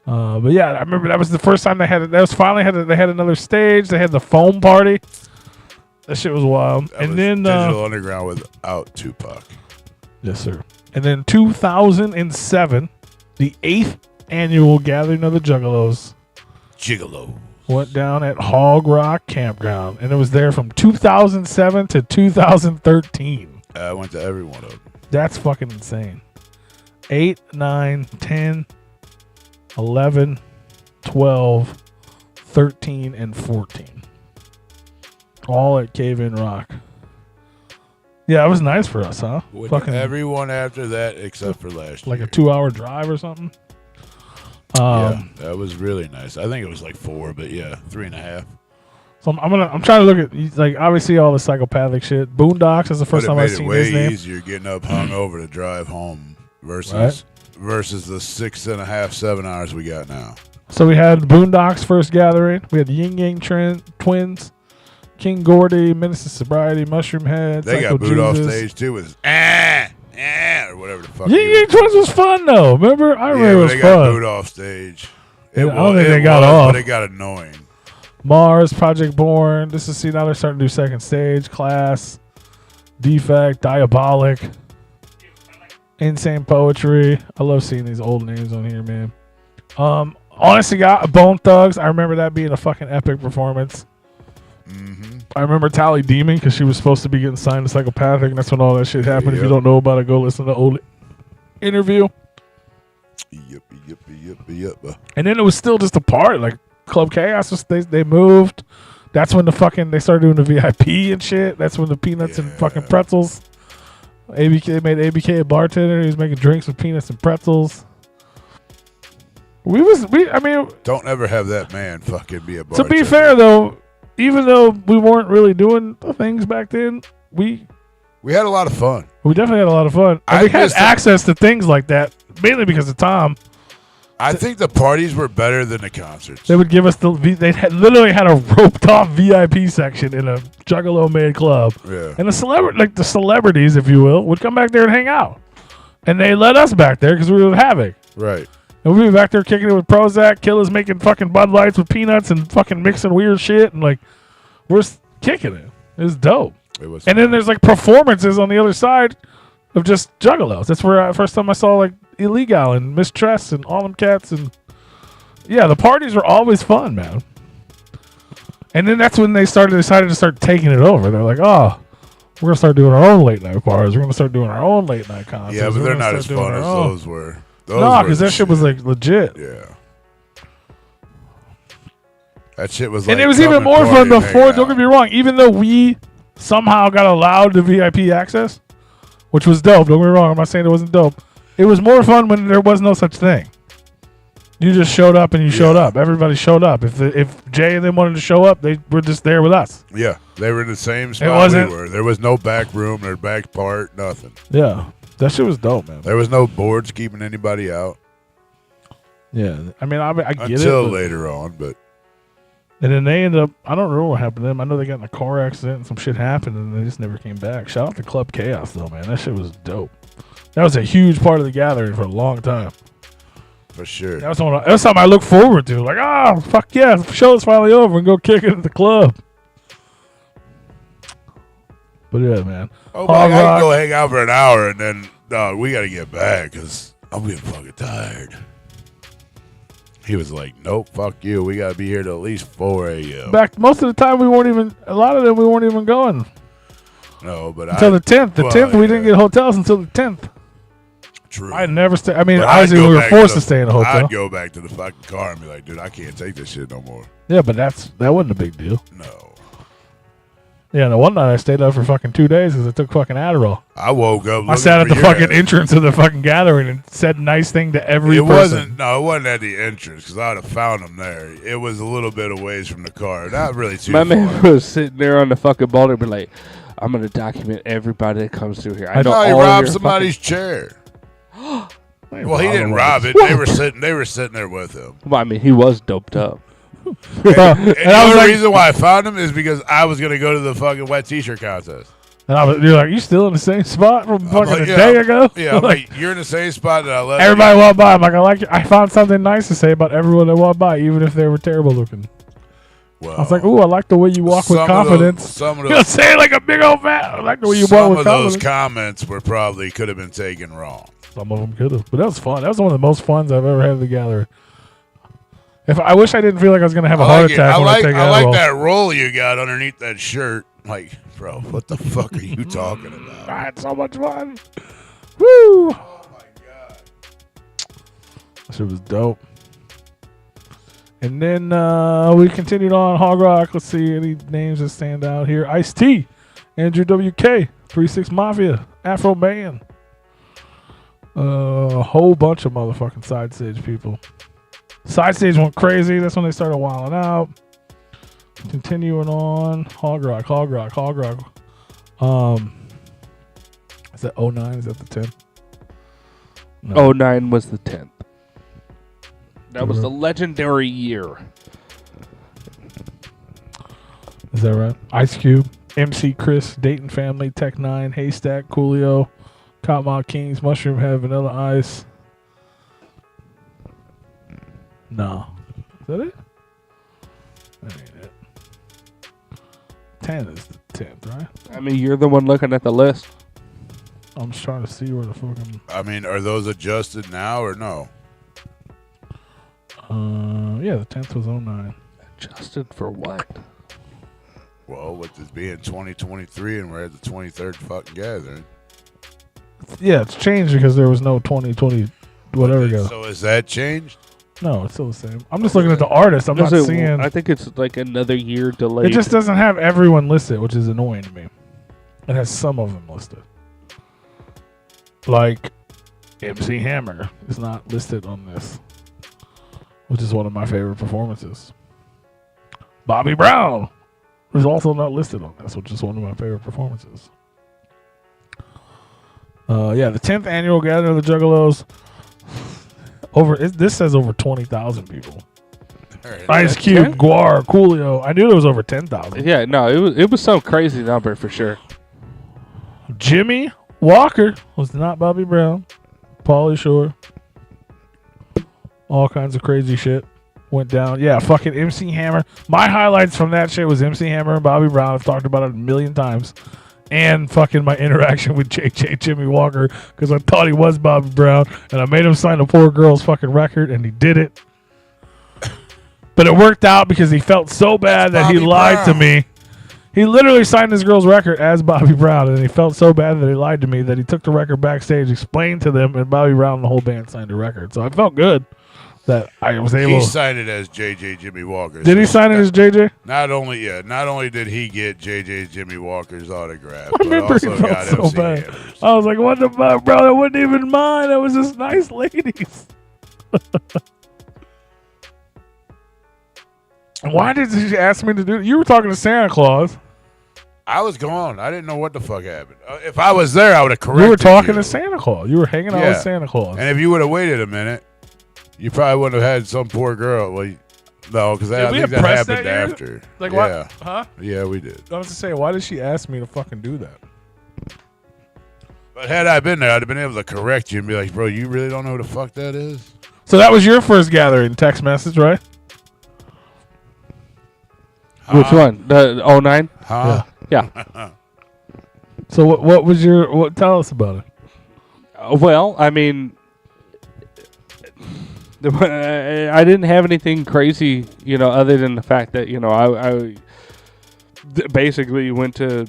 But yeah, I remember that was the first time they had it. They had another stage. They had the foam party. That shit was wild. Then Digital Underground without Tupac. Yes, sir. And then 2007, the 8th annual Gathering of the Juggalos. Gigolo. Went down at Hog Rock Campground. And it was there from 2007 to 2013. I went to every one of them. That's fucking insane. 8, 9, 10, 11, 12, 13, and 14. All at Cave In Rock. Yeah, it was nice for us, huh? Fucking everyone after that except for last year. Like a 2-hour drive or something? Yeah, that was really nice. I think it was like 4, but yeah, 3.5. So I'm trying to look at, like, obviously all the psychopathic shit. Boondocks is the first time I've seen his name. It made it way easier getting up hungover to drive home versus the 6.5, 7 hours we got now. So we had Boondocks first gathering. We had the Yin Yang Twins, King Gordy, Menace to Sobriety, Mushroom Head. They Psycho got booed off Jesus. stage too with or whatever the fuck. Yin Yang Twins was fun though. Remember? I remember it was they fun. Got booed off stage. I don't think they got off. But it got annoying. Mars, Project Born. This is now they're starting to do second stage. Class, Defect, Diabolic, Insane Poetry. I love seeing these old names on here, man. Honestly, got Bone Thugs. I remember that being a fucking epic performance. Mm-hmm. I remember Tally Demon because she was supposed to be getting signed to Psychopathic, and that's when all that shit happened. If you don't know about it, go listen to the old interview. Yep. And then it was still just a part. Like Club Chaos, they moved. That's when they started doing the VIP and shit. That's when the peanuts and fucking pretzels. ABK made ABK a bartender. He was making drinks with peanuts and pretzels. Don't ever have that man fucking be a bartender. To be fair though, even though we weren't really doing the things back then, we had a lot of fun. We definitely had a lot of fun. And we had access to things like that, mainly because of Tom. I think the parties were better than the concerts. They would give us they literally had a roped off VIP section in a Juggalo made club. Yeah. And the celebrities, if you will, would come back there and hang out. And they let us back there because we were Havoc. Right. And we'd be back there kicking it with Prozac, killers making fucking Bud Lights with peanuts and fucking mixing weird shit. And like, we're kicking it. It was dope. It was. And then there's like performances on the other side of just Juggalos. That's where first time I saw like Illegal and Miss Tress and all them cats. And yeah, the parties were always fun, man. And then that's when they decided to start taking it over. They're like, oh, we're going to start doing our own late night parties. We're going to start doing our own late night concerts. Yeah, but they're not as fun as those were. No, because that shit was like legit. Yeah. That shit was like. And it was even more fun before, don't get me wrong, even though we somehow got allowed the VIP access, which was dope. Don't get me wrong, I'm not saying it wasn't dope. It was more fun when there was no such thing. You just showed up and you showed up. Everybody showed up. If Jay and them wanted to show up, they were just there with us. Yeah, they were in the same spot we were. There was no back room or back part, nothing. Yeah, that shit was dope, man. There was no boards keeping anybody out. Yeah, I mean, I get it. Until later on, but. And then they ended up, I don't know what happened to them. I know they got in a car accident and some shit happened and they just never came back. Shout out to Club Chaos, though, man. That shit was dope. That was a huge part of the gathering for a long time. For sure. That was something I look forward to. Like, oh, fuck yeah, the show's finally over and go kick it at the club. But yeah, man. Oh, I can go hang out for an hour and then, dog, we got to get back because I'm getting fucking tired. He was like, nope, fuck you. We got to be here till at least 4 a.m. Most of the time, a lot of them, we weren't even going. No, but until the 10th. The 10th, we didn't get hotels until the 10th. True. I'd never stay. I mean, obviously, we were forced to stay in a hotel. I'd go back to the fucking car and be like, dude, I can't take this shit no more. Yeah, but that wasn't a big deal. No. Yeah, and the one night I stayed up for fucking 2 days because I took fucking Adderall. I woke up. I sat at the fucking entrance of the fucking gathering and said nice thing to every person. It wasn't at the entrance because I would have found him there. It was a little bit away from the car. Not really too far. My man was sitting there on the fucking boulder and be like, I'm going to document everybody that comes through here. I know he robbed somebody's chair. Well, he didn't rob it. They were sitting there with him. Well, I mean, he was doped up. And the only reason why I found him is because I was going to go to the fucking wet t-shirt contest. And you're like, you still in the same spot from fucking a day ago? Yeah, I'm like, you're in the same spot that I left. Everybody walked by. I'm like, I like you. I found something nice to say about everyone that walked by, even if they were terrible looking. Well, I was like, ooh, I like the way you walk with confidence. You'll say it like a big old man. I like the way you walk with confidence. Some of those comments could have been taken wrong. Some of them could have, but that was fun. That was one of the most funs I've ever had at the gathering. I wish I didn't feel like I was gonna have a heart attack when I take Adderall. I like that roll you got underneath that shirt. Like, bro, what the fuck are you talking about? I had so much fun. Woo! Oh my god, that shit was dope. And then we continued on Hog Rock. Let's see any names that stand out here. Ice-T, Andrew WK, 3-6 Mafia, Afro Man. A whole bunch of motherfucking side stage people. Side stage went crazy. That's when they started wilding out. Continuing on. Hog Rock. Is that 09? Is that the 10th? No. 09 was the 10th. That was the legendary year. Is that right? Ice Cube, MC Chris, Dayton Family, Tech 9, Haystack, Coolio, Cottonmouth Kings, Mushroom Head, Vanilla Ice. No. Is that it? That ain't it. 10 is the 10th, right? I mean, you're the one looking at the list. I'm just trying to see where the fucking... I mean, are those adjusted now or no? Yeah, the 10th was 09. Adjusted for what? Well, with this being 2023 and we're at the 23rd fucking gathering. Yeah, it's changed because there was no 2020 whatever ago. So is that changed? No, it's still the same. I'm just looking at the artist. I'm not seeing... I think it's like another year delayed. It just doesn't have everyone listed, which is annoying to me. It has some of them listed. Like MC Hammer is not listed on this, which is one of my favorite performances. Bobby Brown is also not listed on this, which is one of my favorite performances. Yeah, the 10th annual gathering of the Juggalos. This says over 20,000 people. Right. Ice Cube, Guar, Coolio. I knew there was over 10,000. Yeah, no, it was some crazy number for sure. Jimmy Walker was not Bobby Brown. Pauly Shore. All kinds of crazy shit went down. Yeah, fucking MC Hammer. My highlights from that shit was MC Hammer and Bobby Brown. I've talked about it a million times. And fucking my interaction with JJ Jimmy Walker because I thought he was Bobby Brown and I made him sign a poor girl's fucking record and he did it. But it worked out because he felt so bad that he lied to me. He literally signed his girl's record as Bobby Brown and he felt so bad that he lied to me that he took the record backstage, explained to them, and Bobby Brown and the whole band signed the record. So I felt good that I was able. He signed it as JJ Jimmy Walker. Did he sign it as JJ? Not only did he get JJ Jimmy Walker's autograph, I but remember also he felt got so MC bad. Hammers. I was like, what the fuck, bro? That wasn't even mine. That was just nice ladies. Why did she ask me to do it? You were talking to Santa Claus. I was gone. I didn't know what the fuck happened. If I was there, I would have corrected you. You were talking to Santa Claus. You were hanging out with Santa Claus. And if you would have waited a minute, you probably wouldn't have had some poor girl. Well, no, because I think that happened after. Like yeah. what? Huh? Yeah, we did. I was to say, why did she ask me to fucking do that? But had I been there, I'd have been able to correct you and be like, bro, you really don't know who the fuck that is? So that was your first gathering text message, right? Which one? The 09? Huh? Yeah. So what was your tell us about it? Well, I mean, I didn't have anything crazy, other than the fact that, I basically went to,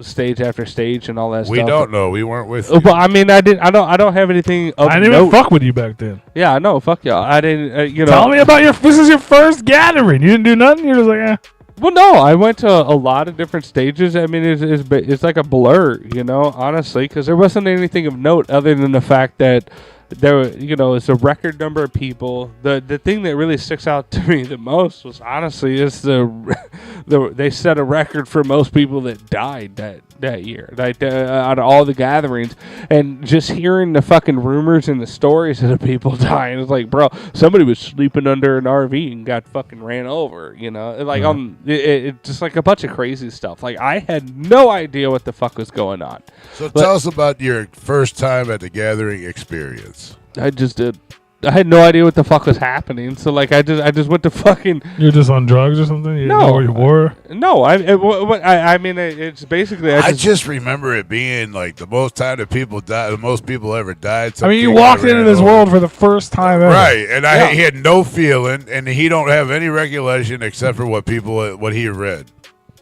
stage after stage and all that stuff. We don't know. We weren't with you. But I mean, I don't have anything of I didn't even fuck with you back then. Yeah, I know. Fuck y'all. I didn't, Tell me about this is your first gathering. You didn't do nothing? You're just like, eh. Well, no, I went to a lot of different stages. I mean, it's like a blur, honestly, because there wasn't anything of note other than the fact that there, it's a record number of people. The thing that really sticks out to me the most was honestly is they set a record for most people that died that year, like out of all the gatherings, and just hearing the fucking rumors and the stories of the people dying. It's like, bro, somebody was sleeping under an RV and got fucking ran over. Like it just like a bunch of crazy stuff. Like I had no idea what the fuck was going on. So tell us about your first time at the gathering experience. I just did. I had no idea what the fuck was happening. So like I just went to fucking. You're just on drugs or something? You didn't know where you were? No, I mean it's basically. I just remember it being like the most time that people died, the most people ever died. I mean, you walked into this world for the first time ever. Right, and he had no feeling, and he don't have any recollection except for what he read.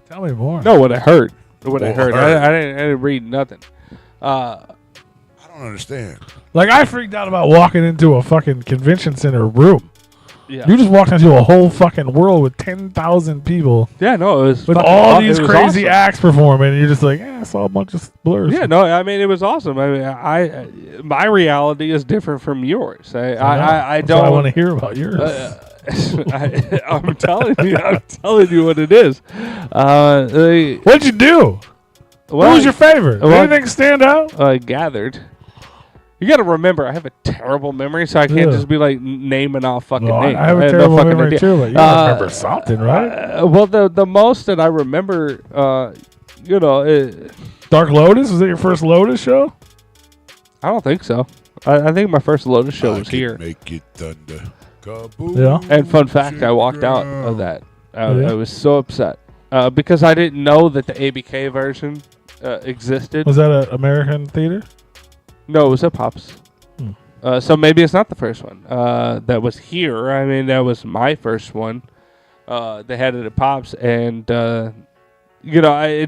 Tell me more. No, what I heard. What I heard. I didn't read nothing. I don't understand. Like, I freaked out about walking into a fucking convention center room. Yeah. You just walked into a whole fucking world with 10,000 people. Yeah, no, it was with all these crazy acts performing, and you're just like, I saw a bunch of blurs. Yeah, no, I mean, it was awesome. I mean, my reality is different from yours. I don't. I want to hear about yours. I'm telling you what it is. What'd you do? What was your favorite? Anything stand out? I gathered. You got to remember, I have a terrible memory, so I can't just be like naming off fucking names. I have a terrible memory too, but you remember something, right? Well, the most that I remember, Dark Lotus? Was that your first Lotus show? I don't think so. I think my first Lotus show was here. Make it thunder. Kaboom. Yeah. And fun fact, I walked out of that. I was so upset because I didn't know that the ABK version existed. Was that an American theater? No, it was at Pops. So maybe it's not the first one that was here. I mean, that was my first one. They had it at Pops, and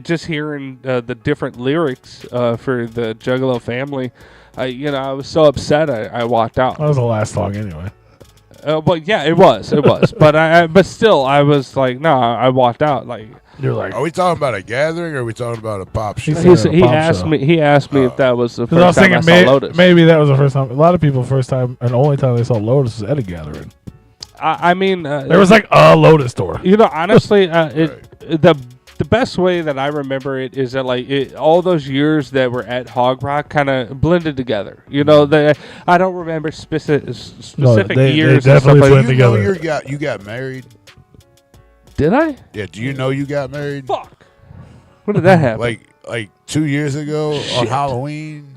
just hearing the different lyrics for the Juggalo family, I was so upset. I walked out. That was the last song anyway. But yeah, it was. But still, I was like, no, I walked out. Like, you're like, are we talking about a gathering or are we talking about a pop show? He asked me if that was the first time I saw Lotus. Maybe that was the first time. A lot of people first time and only time they saw Lotus was at a gathering. I mean, there was like a Lotus store. Honestly, the the best way that I remember it is that like all those years that were at Hog Rock kind of blended together. You know, I don't remember specific they years. definitely and stuff blend like together. You got married? Did I? Yeah. Do you know you got married? Fuck. When did that happen? Like 2 years ago on Halloween.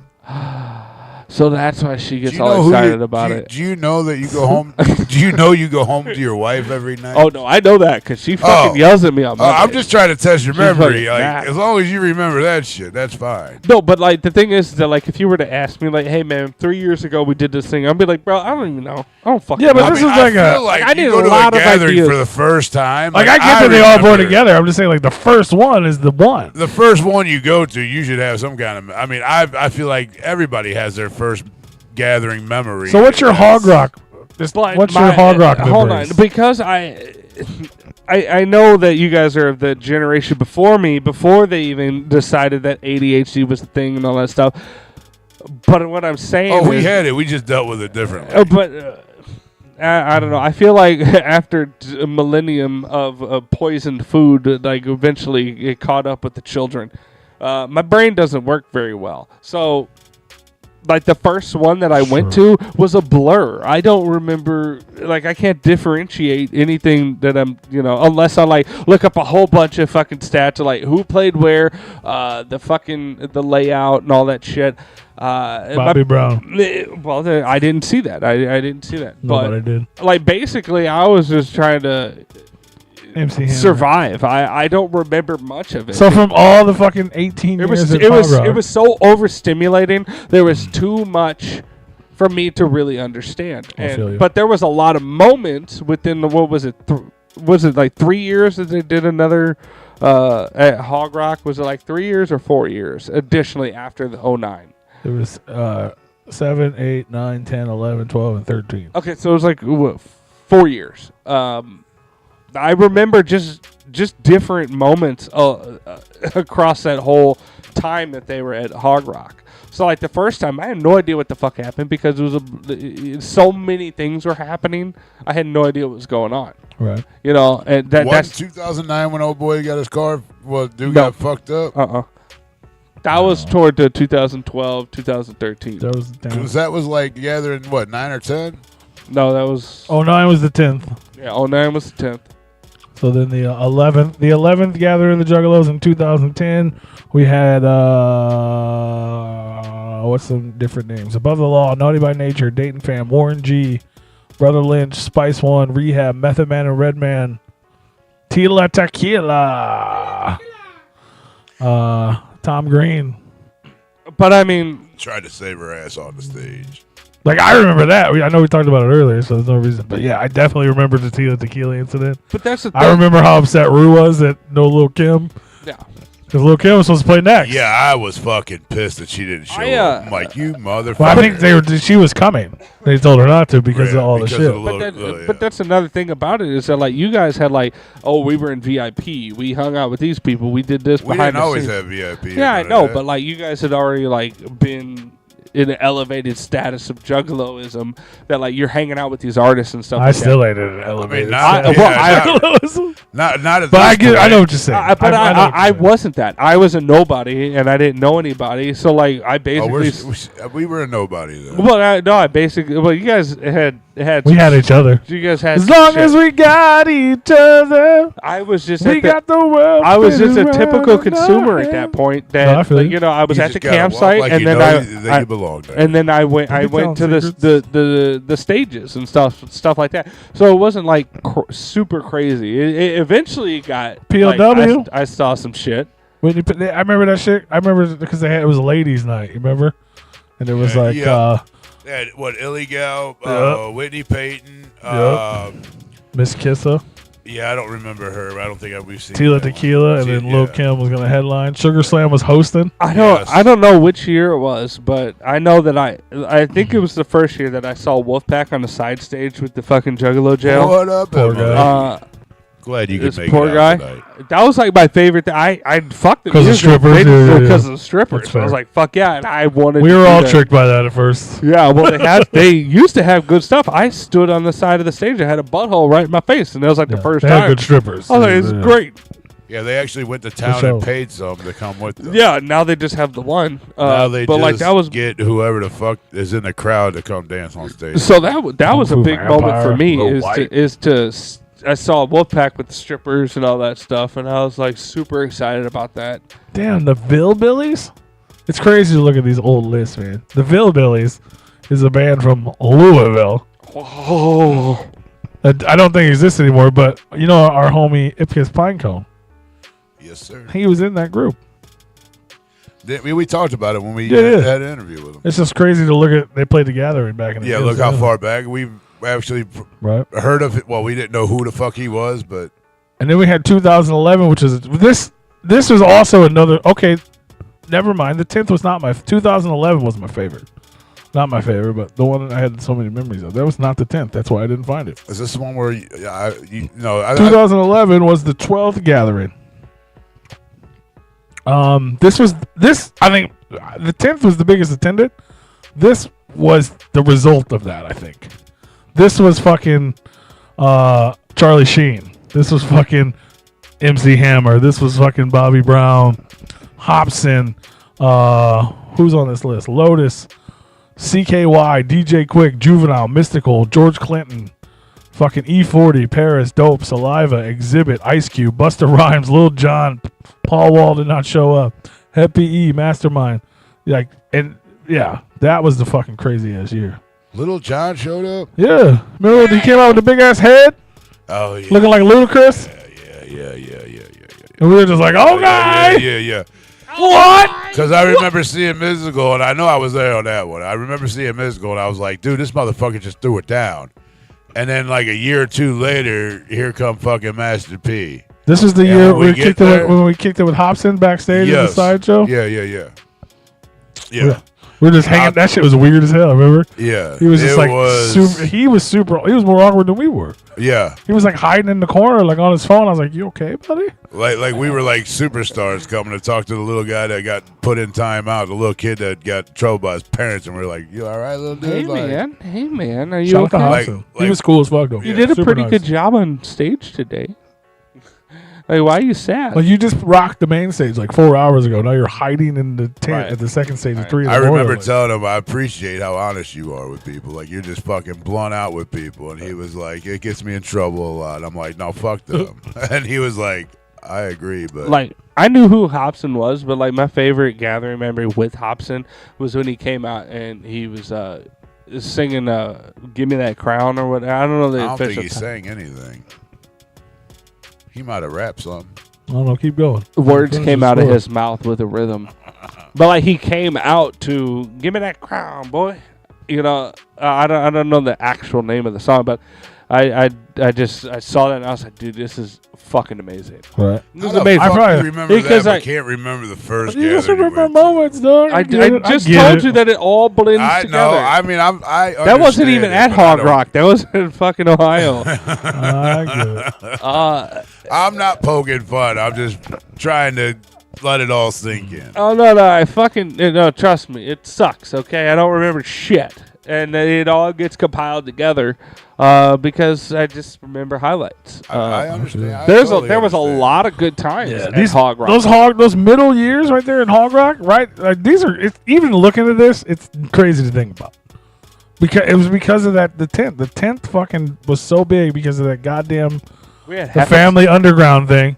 So that's why she gets Do you all know who excited about it. Do you know that you go home? Do you know you go home to your wife every night? Oh no, I know that because she fucking yells at me on Monday. I'm just trying to test your She's memory. fucking Like, mad. as long as you remember that shit, that's fine. No, but like the thing is that like if you were to ask me like, hey man, 3 years ago we did this thing, I'd be like, bro, I don't even know. I don't fucking Yeah, know. but this is I like feel a like I you need go a to lot a of gathering ideas. for the first time. like I get that they all born remember together. I'm just saying like the first one is the one. The first one you go to, you should have some kind of. I mean, I feel like everybody has their first gathering memory. So what's your Hog Rock? But What's your Hog Rock hold on, memories? because I know that you guys are the generation before me, before they even decided that ADHD was a thing and all that stuff. But what I'm saying Oh, we is, had it. We just dealt with it differently. I don't know. I feel like after a millennium of poisoned food, like eventually it caught up with the children. My brain doesn't work very well, so. Like the first one that I went to was a blur. I don't remember, like I can't differentiate anything that I'm, unless I like look up a whole bunch of fucking stats of like who played where, the layout and all that shit. Bobby Brown. Well, I didn't see that. I didn't see that. Nobody did. Like basically, I was just trying to MC Hammer. survive. I don't remember much of it. So from all the fucking 18 years at it Hog Rock, was so overstimulating. There was too much for me to really understand. feel you. But there was a lot of moments within the what was it? Was it like 3 years that they did another at Hog Rock? Was it like 3 years or 4 years? Additionally, after the 09. it was 7, 8, 9, 10, 11, 12, and 13. Okay, so it was like 4 years. I remember just different moments across that whole time that they were at Hog Rock. So like the first time, I had no idea what the fuck happened because it was so many things were happening. I had no idea what was going on. Right. And that's 2009 when old boy got his car. Well, dude got fucked up. That was toward the 2012, 2013. That was the 10th. That was like gathering what 9 or 10. No, that was 09 was the 10th. yeah. 09 was the 10th. So then the 11th gathering of the Juggalos in 2010, we had what's some different names? Above the Law, Naughty by Nature, Dayton Fam, Warren G, Brother Lynch, Spice One, Rehab, Method Man and Redman, Tila Tequila, Tom Green. But I mean, Tried to save her ass on the stage. Like, I remember that. I know we talked about it earlier, so there's no reason. But yeah, I definitely remember the Tila Tequila incident. but that's the thing. I remember how upset Rue was that no Lil Kim. Yeah. Because Lil Kim was supposed to play next. Yeah, I was fucking pissed that she didn't show up. I'm like, you motherfucker. Well, I think she was coming. They told her not to because of all the because shit. of the But that's another thing about it is that like you guys had like, oh, we were in VIP, we hung out with these people, we did this we behind didn't the always scenes. have VIP. Yeah, I none of know, that. but like you guys had already like been in an elevated status of juggaloism that like you're hanging out with these artists and stuff. I like still that. ain't in an elevated. not- status. yeah, not at But I this get. I point. know what you're saying. I wasn't that. I was a nobody, and I didn't know anybody. So like, I Oh, basically. we were a nobody then. Well, I basically. Well, you guys had. We had each other. You guys had. As long shit. as we got each other, I was just. we at the- got the world. I was just a spinning typical round in consumer our at that hands. point. No, I That feel like, you. I was You at the just gotta walk campsite, like and you then know I that you belong there. and then I went Don't be to telling the stages and stuff like that. So it wasn't like super crazy. It eventually got POW. Like, I saw some shit. When you put, I remember that shit. I remember because it was a ladies' night. You remember? And it was like, Yeah. Yeah, what Illegal, Whitney Payton, Miss Kissa, yeah, I don't remember her. I don't think we've seen Tila that one. Tequila, and then Lil Kim was gonna headline. Sugar Slam was hosting. Yes. I don't know which year it was, but I know that I think it was the first year that I saw Wolfpack on the side stage with the fucking Juggalo jail. What up, Poor Emily? guy. Glad you This could make poor it guy. out tonight. That was like my favorite thing. I fucked the 'Cause of music strippers? Yeah. because of the strippers. That's So I was fair. like, fuck yeah, and I wanted. We to were do all that. tricked by that at first. Yeah, well, they used to have good stuff. I stood on the side of the stage. I had a butthole right in my face, and that was like the first They had time. good strippers. I was like, it's Yeah. great. Yeah, they actually went to town sure. and paid some to come with them. Yeah, now they just have the one. Now they but just like that was get whoever the fuck is in the crowd to come dance on stage. so that was a Kung Fu big moment for Vampire, me. Little Is to I saw Wolfpack with the strippers and all that stuff, and I was like super excited about that. Damn, the Villbillies? It's crazy to look at these old lists, man. The Villbillies is a band from Louisville. Oh, I don't think exists anymore, but you know our homie Ipkiss Pinecone. Yes, sir. He was in that group. We talked about it when we Yeah. had an interview with him. It's just crazy to look at. They played together back in the Yeah, day. look how far back we've actually Right. heard of it. Well, we didn't know who the fuck he was, but And then we had 2011, which is this. This was also another. Okay, never mind. The 10th was not my. 2011 was my favorite. Not my favorite, but the one I had so many memories of. That was not the 10th. That's why I didn't find it. is this the one where 2011 was the 12th gathering. This. I think the 10th was the biggest attended. This was the result of that. I think. This was fucking Charlie Sheen. This was fucking MC Hammer. This was fucking Bobby Brown, Hobson. Who's on this list? Lotus, CKY, DJ Quick, Juvenile, Mystical, George Clinton, fucking E40, Paris, Dope, Saliva, Exhibit, Ice Cube, Busta Rhymes, Lil Jon, Paul Wall did not show up, Hep PE, Mastermind. Like, and yeah, that was the fucking crazy ass year. Little John showed up. Yeah, remember when he came out with the big ass head, Oh yeah, looking like Ludacris, yeah. and we were just like, oh guy, Yeah. what? Because I remember seeing Mystical, and I know I was there on that one. I remember seeing Mystical, and I was like, dude, this motherfucker just threw it down. And then like a year or two later, here come fucking Master P. This is the Yeah, year when we get there- when we kicked it with Hobson backstage in the sideshow. Yeah. We were just hanging. That shit was weird as hell. Remember? Yeah. He was just It like was- super. He was super. He was more awkward than we were. Yeah. He was like hiding in the corner, like on his phone. I was like, "You okay, buddy?" Like we were like superstars coming to talk to the little guy that got put in timeout, the little kid that got in trouble by his parents, and we are like, "You all right, little dude?" hey man, are you Shout out to okay? Hobson. Like- he was cool as fuck though. You did a Super pretty nice. good job on stage today. Like, why are you sad? Like you just rocked the main stage like 4 hours ago. Now you're hiding in the tent Right. at the second stage at 3 in the I morning. remember Like, telling him I appreciate how honest you are with people. Like you're just fucking blunt out with people, and he was like, "It gets me in trouble a lot." I'm like, "No, fuck them," and he was like, "I agree, but Like, I knew who Hobson was, but like my favorite gathering memory with Hobson was when he came out and he was singing "Give Me That Crown" or what. I don't know the I don't think official he title. sang anything. He might have rapped something." I don't know. Keep going. Words Finish came the out of story. his mouth with a rhythm, but like he came out to "Give Me That Crown, boy." You know, I don't know the actual name of the song, but I saw that and I was like, dude, this is fucking amazing. Right. This is How the amazing. I fuck probably- you remember because that, but I- can't remember the first You just gathering you remember went to. moments, dog. I get it. just get told it. you that it all blends I together. know. I mean, I that wasn't understand even it, at but I Hog don't- Rock. That was in fucking Ohio. I get it. I'm not poking fun. I'm just trying to let it all sink in. Oh no, I fucking no. Trust me, it sucks. Okay, I don't remember shit, and it all gets compiled together because I just remember highlights. I understand. I There totally was a understand. lot of good times Yeah, at Hog Rock. those middle years right there in Hog Rock, right? Like these are even looking at this, it's crazy to think about. Because it was because of that the 10th. The 10th fucking was so big because of that goddamn We had the Family Underground thing.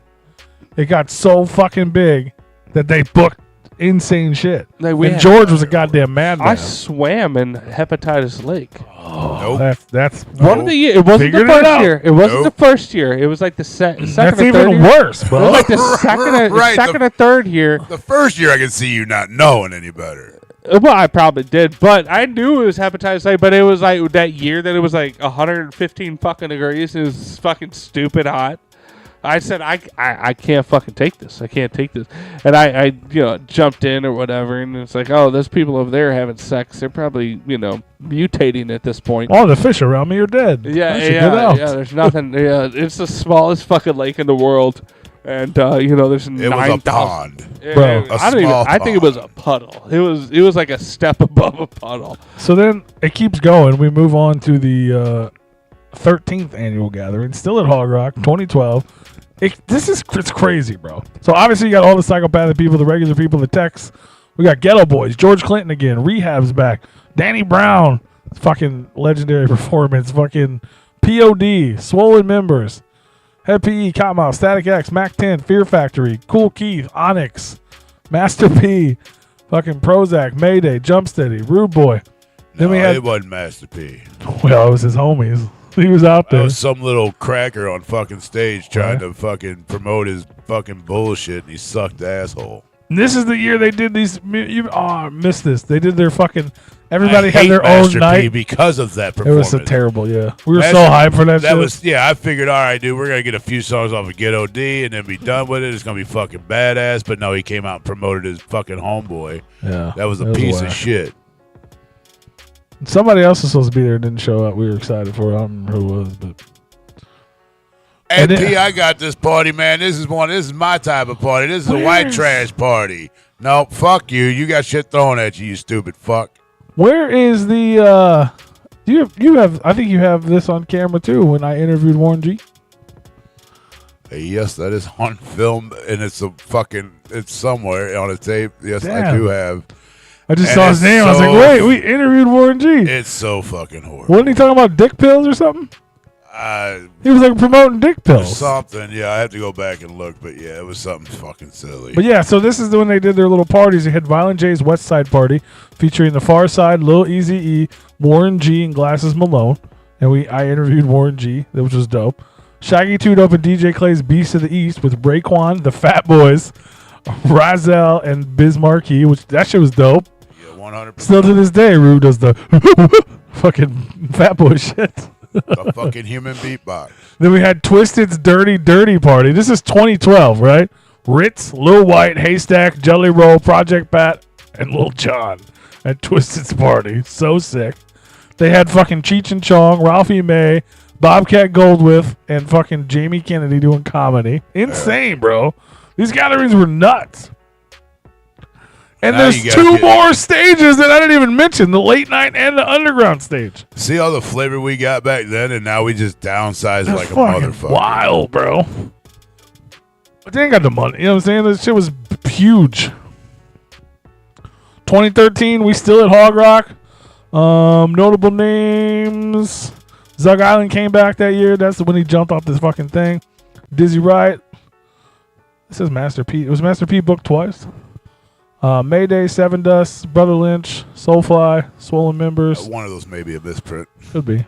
It got so fucking big that they booked insane shit. Like, we and had- George was a goddamn madman. I swam in Hepatitis Lake. Nope. That's One of the years. It wasn't the Figured it first out. year. It wasn't Nope. the first year. It was like the second that's or third even year. worse, It bro. was like the second, Right, second or third year. The first year I can see you not knowing any better. Well, I probably did, but I knew it was hepatitis A. But it was like that year that it was like 115 fucking degrees. It was fucking stupid hot. I said, I can't fucking take this. I can't take this. And I jumped in or whatever, and it's like, oh, those people over there having sex. They're probably, mutating at this point. All the fish around me are dead. Yeah, I should get out. there's nothing. Yeah, it's the smallest fucking lake in the world. And there's It was a 9,000. pond. Bro, I think it was a puddle. It was like a step above a puddle. So then it keeps going. We move on to the 13th annual gathering, still at Hog Rock, 2012. It's crazy, bro. So obviously you got all the psychopathic people, the regular people, the techs. We got Ghetto Boys, George Clinton again, Rehab's back, Danny Brown, fucking legendary performance, fucking POD, Swollen Members, Head PE, Cottonmouth, Static X, Mac 10, Fear Factory, Cool Keith, Onyx, Master P, fucking Prozac, Mayday, Jump Steady, Rude Boy. Then we had it wasn't Master P. Well, it was his homies. He was out there. That was some little cracker on fucking stage trying to fucking promote his fucking bullshit, and he sucked asshole. And this is the year they did these. I missed this. They did their fucking. Everybody I had hate their Master own night P because of that It performance. was so terrible. Yeah, we were Master, so hyped for that. That shit. was I figured, all right, dude, we're gonna get a few songs off of Ghetto D and then be done with it. It's gonna be fucking badass. But no, he came out and promoted his fucking homeboy. Yeah, that was a piece of shit. Somebody else was supposed to be there, didn't show up. We were excited for it. I don't remember who it was, but. And P, I got this party, man. This is my type of party. This is a white trash party. No, fuck you. You got shit thrown at you, you stupid fuck. Where is the you have I think you have this on camera too when I interviewed Warren G. Yes, that is on film and it's somewhere on a tape. Yes, Damn. I do have. I just saw his name. I was like, wait, we interviewed Warren G. It's so fucking horrible. Wasn't he talking about dick pills or something? He was like promoting dick pills. Something, yeah. I have to go back and look, but yeah, it was something fucking silly. But yeah, so this is when they did their little parties. They had Violent J's West Side Party featuring The Far Side, Lil Eazy-E, Warren G, and Glasses Malone. And I interviewed Warren G, which was dope. Shaggy 2 Dope and DJ Clay's Beast of the East with Raekwon, the Fat Boys, Razel, and Biz Markie, which that shit was dope. Yeah, 100%. Still to this day, Rue does the fucking Fat Boy shit. The fucking human beatbox. Then we had Twisted's Dirty Dirty Party. This is 2012, right? Ritz, Lil White, Haystack, Jelly Roll, Project Pat, and Lil Jon at Twisted's party. So sick. They had fucking Cheech and Chong, Ralphie May, Bobcat Goldthwait, and fucking Jamie Kennedy doing comedy. Insane, bro. These gatherings were nuts. And Now there's two more stages that I didn't even mention, the late night and the underground stage. See all the flavor we got back then, and now we just downsized That's like a fucking motherfucker. wild, bro. But they ain't got the money. You know what I'm saying? This shit was huge. 2013, we still at Hog Rock. Notable names. Zug Island came back that year. That's when he jumped off this fucking thing. Dizzy Riot. This is Master P. It was Master P booked twice. Mayday, Seven Dust, Brother Lynch, Soulfly, Swollen Members. One of those may be a misprint. Could be.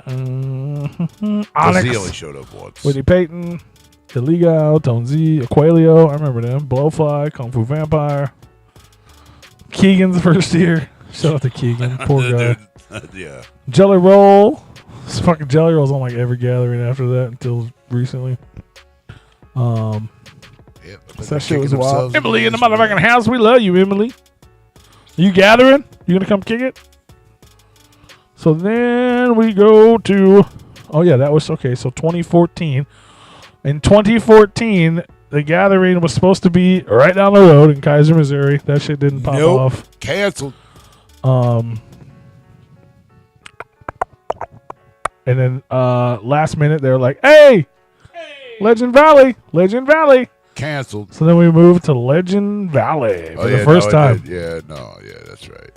Onyx. He only showed up once. Whitney Payton, Illegal, Tone Z, Aqualio. I remember them. Blowfly, Kung Fu Vampire. Keegan's first year. Shout out to Keegan. Poor guy. Yeah. Jelly Roll. This fucking Jelly Roll's on like every gathering after that until recently. That shit was wild. Emily in the motherfucking house. We love you, Emily. You gathering? You gonna come kick it? So then we go to, oh yeah, that was okay. So 2014. In 2014, the gathering was supposed to be right down the road in Kaiser, Missouri. That shit didn't pop off. Canceled. And then last minute they were like, "Hey, Legend Valley, Legend Valley." Canceled. So then we moved to Legend Valley for the first time. Yeah, that's right.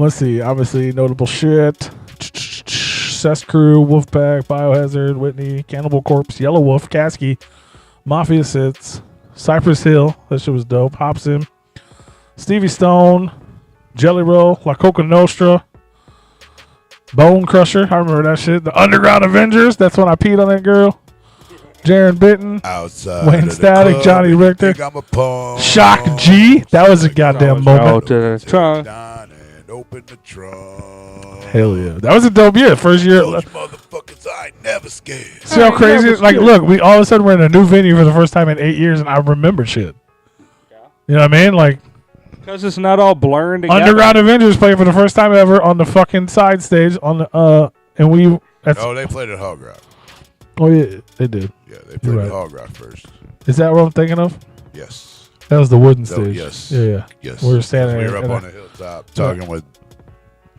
Let's see. Obviously, notable shit. Cess Crew, Wolfpack, Biohazard, Whitney, Cannibal Corpse, Yellow Wolf, Kasky, Mafia Sits, Cypress Hill. That shit was dope. Hobson, Stevie Stone, Jelly Roll, La Coca Nostra, Bone Crusher. I remember that shit. The Underground Avengers. That's when I peed on that girl. Jaron Benton, Outside Wayne Static, club, Johnny Richter, Shock G. That was a goddamn moment. Down and open the trunk. Hell yeah, that was a dope year. First year. Those motherfuckers, I ain't never scared. See how crazy? Like, look, we all of a sudden we're in a new venue for the first time in 8 years, and I remember shit. You know what I mean? Like, because it's not all blurring together. Underground Avengers played for the first time ever on the fucking side stage on the and we. Oh, they played at Hog Rock. Oh yeah, they did. Yeah, they played at Hog Rock first. Is that what I'm thinking of? Yes. That was the wooden stage. Yes. Yeah. Yes. We were standing. We were up on the hilltop talking with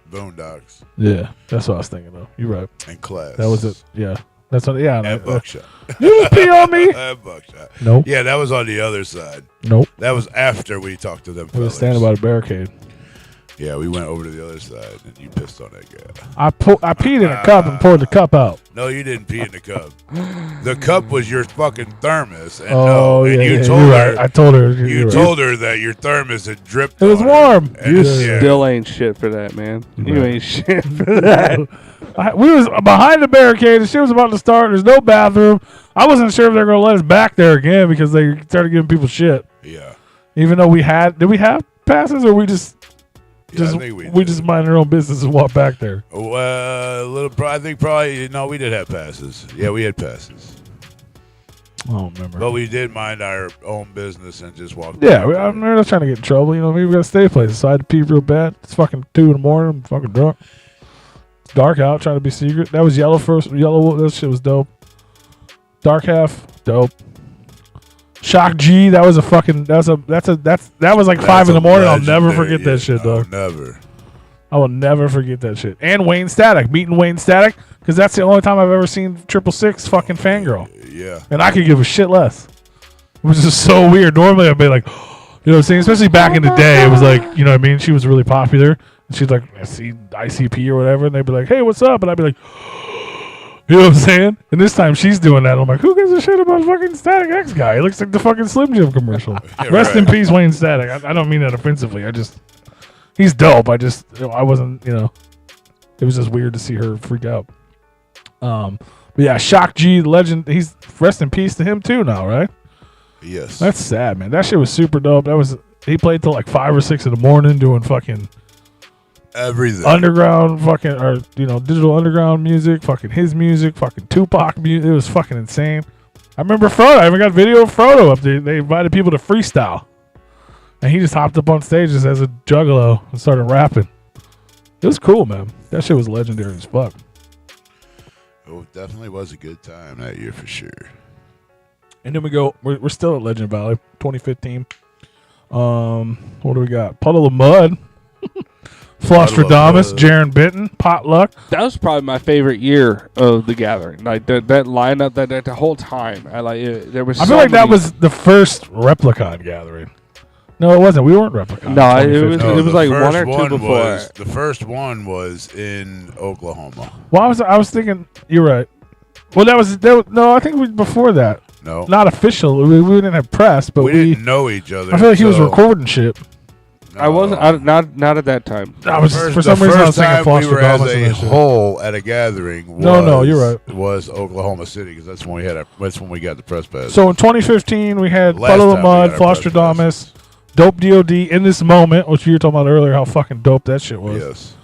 Boondocks. Yeah, that's what I was thinking of. You're right. And Class. That was it. Yeah, That's what. Yeah. And Buckshot. You just pee on me. And Buckshot. Nope. Yeah, that was on the other side. Nope. That was after we talked to them. We were standing by the barricade. Yeah, we went over to the other side, and you pissed on that guy. I peed in a cup and poured the cup out. No, you didn't pee in the cup. The cup was your fucking thermos. And you told her. I told her. You told her that your thermos had dripped. It was warm. You still ain't shit for that, man. You ain't shit for that. We was behind the barricade. The shit was about to start. There's no bathroom. I wasn't sure if they were gonna let us back there again because they started giving people shit. Yeah. Even though did we have passes or we just we just mind our own business and walk back there? I think probably no, we did have passes. Yeah, we had passes. I don't remember. But we did mind our own business and just walked. Yeah, I'm not trying to get in trouble. You know, maybe we gotta stay places. So I had to pee real bad. It's fucking 2 a.m. I'm fucking drunk. It's dark out. Trying to be secret. That was yellow first. Yellow. That shit was dope. Dark half. Dope. Shock G, that was a fucking that was like 5 a.m. I'll never forget that shit, dog. Never. I will never forget that shit. And Wayne Static, meeting Wayne Static, because that's the only time I've ever seen 666 fucking fangirl. Yeah. And I could give a shit less. Which is so weird. Normally I'd be like, you know what I'm saying? Especially back in the day, it was like, you know what I mean? She was really popular. And she'd like see ICP or whatever, and they'd be like, hey, what's up? And I'd be like, you know what I'm saying? And this time she's doing that. I'm like, who gives a shit about fucking Static X guy? He looks like the fucking Slim Jim commercial. Yeah, Rest in peace, Wayne Static. I don't mean that offensively. He's dope. I wasn't, you know, it was just weird to see her freak out. But yeah, Shock G, the legend. He's rest in peace to him too now, right? Yes. That's sad, man. That shit was super dope. He played till like 5 or 6 in the morning doing fucking everything. Underground fucking, or, you know, digital underground music, fucking his music, fucking Tupac music. It was fucking insane. I remember Frodo. I even got video of Frodo up there. They invited people to freestyle. And he just hopped up on stage just as a juggalo and started rapping. It was cool, man. That shit was legendary as fuck. It definitely was a good time that year for sure. And then we're still at Legend Valley, 2015. What do we got? Puddle of Mud. Flostradamus, Jaron Benton, Potluck. That was probably my favorite year of the gathering. Like that lineup, that the whole time. There was. I feel like that was the first Replicon gathering. No, it wasn't. We weren't Replicon. No, it was like 1 or 2 before. The first one was in Oklahoma. Well, I was thinking. You're right. Well, no. I think we before that. No, not official. We didn't have press, but we didn't know each other. I feel like he was recording shit. No. I wasn't. Not at that time. For some reason I was thinking we were as a whole at a gathering. No, you're right. Was Oklahoma City because that's when we got the press pass. So in 2015 we had Puddle of Mud, Flostradamus, Dope DOD in this moment, which you were talking about earlier. How fucking dope that shit was. Yes.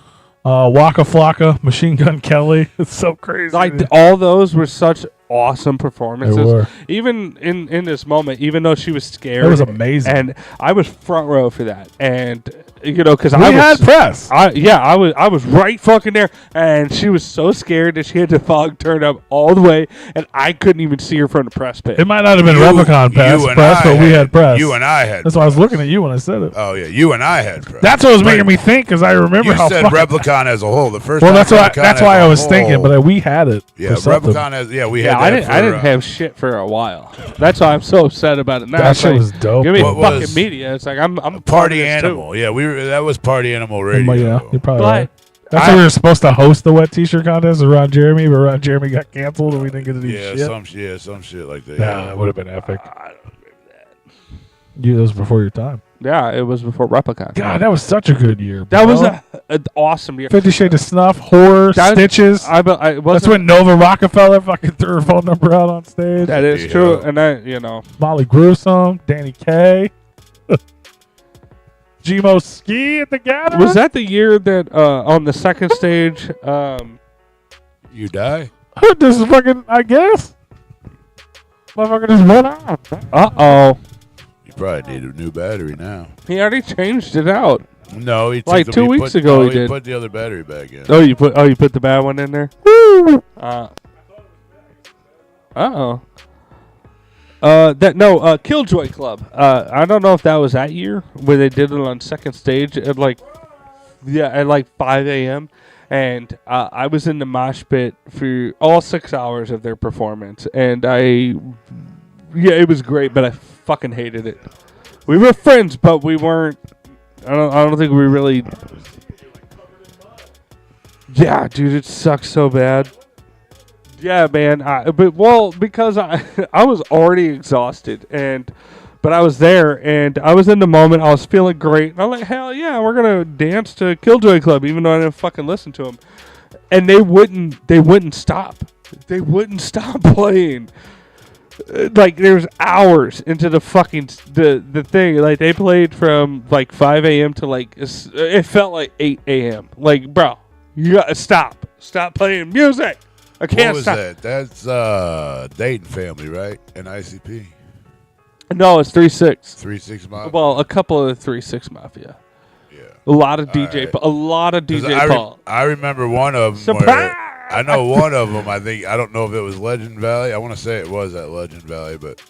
Waka Flocka, Machine Gun Kelly. It's so crazy. Like all those were such awesome performances. They were. Even in this moment, even though she was scared, it was amazing. And I was front row for that. And you know, because I had press. I was right fucking there, and she was so scared that she had the fog turned up all the way, and I couldn't even see her from the press pit. It might not have been Replicon press, but we had press. You and I had. That's why I was looking at you when I said it. Oh yeah, you and I had press. That's what was making me think because I remember how. You said Replicon as a whole. The first. Well, that's why I was thinking, but we had it. Yeah, Replicon as we had. I didn't have shit for a while. That's why I'm so upset about it now. That shit was dope. Give me fucking media. It's like I'm a party animal. Yeah, that was Party Animal Radio. Yeah, you're probably right. That's why we were supposed to host the wet t-shirt contest with Ron Jeremy, but Ron Jeremy got canceled and we didn't get to do shit. Some shit like that. Nah, that would have been epic. I don't remember that. That was before your time. Yeah, it was before Replicon. God, that was such a good year. That was an awesome year. 50 Shades of Snuff, Horror, Stitches. That's when Nova Rockefeller fucking threw her phone number out on stage. That is true. And Molly Gruesome, Danny Kaye. Gmo Ski at the gathering. Was that the year that on the second stage you die? This is fucking, I guess. Motherfucker just went out. Uh-oh. You probably need a new battery now. He already changed it out. No, he like 2 weeks ago he did. Put the other battery back in. Oh, you put the bad one in there? Woo! Uh-oh. Killjoy Club. I don't know if that was that year where they did it on second stage at like 5 a.m. And I was in the mosh pit for all 6 hours of their performance, and it was great, but I fucking hated it. We were friends, but we weren't. I don't think we really. Yeah, dude, it sucks so bad. Yeah, man. Because I was already exhausted, but I was there, and I was in the moment. I was feeling great. And I'm like, hell yeah, we're gonna dance to Killjoy Club, even though I didn't fucking listen to them. And they wouldn't stop. They wouldn't stop playing. Like, there's hours into the fucking the thing. Like, they played from like 5 a.m. to like it felt like 8 a.m. Like, bro, you gotta stop playing music. I can't stop. What was that? That's Dayton Family, right? And ICP. No, it's 3-6. 3-6 Mafia. Well, a couple of 3-6 Mafia. Yeah. A lot of DJ Paul. I remember one of them. Surprise! I know one of them. I don't know if it was Legend Valley. I want to say it was at Legend Valley, but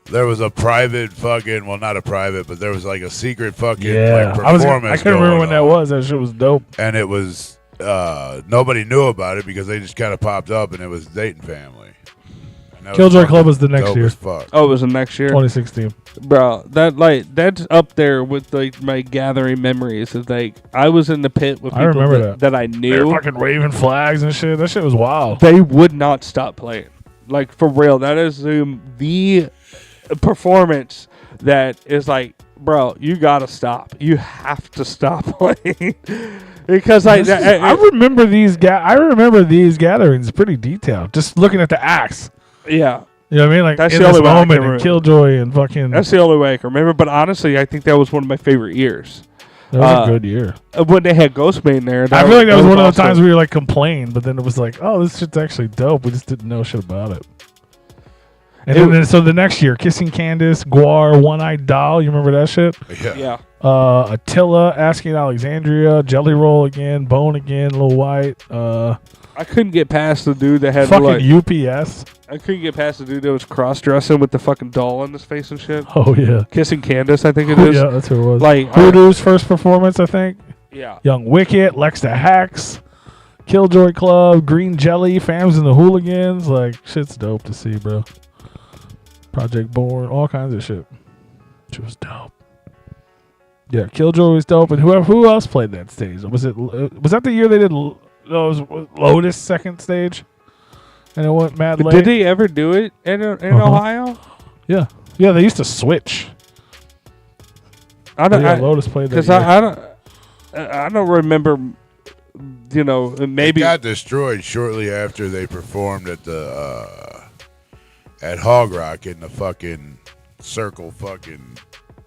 there was a private fucking, well, not a private, but there was like a secret fucking like performance. I couldn't remember when that was. That shit was dope. And it was nobody knew about it because they just kind of popped up, and it was Dayton Family. Killjoy Club was the next year. Oh, it was the next year? 2016. Bro, that's up there with like my gathering memories. It's like I was in the pit with people that I knew. They were fucking waving flags and shit. That shit was wild. They would not stop playing. Like, for real. That is the performance that is like, bro, you gotta stop. You have to stop playing. Because I remember these gatherings pretty detailed. Just looking at the acts. Yeah. You know what I mean? Like, that's in the this only moment, and Killjoy and fucking... That's the only way I can remember. But honestly, I think that was one of my favorite years. That was a good year. When they had Ghostbane there. I feel like that was one of the times we were like complained, but then it was like, oh, this shit's actually dope. We just didn't know shit about it. And so the next year, Kissing Candace, Guar, One-Eyed Doll. You remember that shit? Yeah. Attila, Asking Alexandria, Jelly Roll again, Bone again, Lil White. I couldn't get past the dude that had fucking UPS. I couldn't get past the dude that was cross-dressing with the fucking doll on his face and shit. Oh, yeah. Kissing Candace, I think it is. Yeah, that's who it was. Like Hoodoo's first performance, I think. Yeah. Young Wicket, Lex the Hacks, Killjoy Club, Green Jelly, Fams and the Hooligans. Like, shit's dope to see, bro. Project Born, all kinds of shit. Which was dope. Yeah, Killjoy was dope. And who else played that stage? Was that the year they did Lotus second stage? And it went mad late. Did they ever do it in Ohio? Yeah. Yeah, they used to switch. Lotus played that. Because I don't remember, maybe. It got destroyed shortly after they performed at at Hog Rock in the fucking circle fucking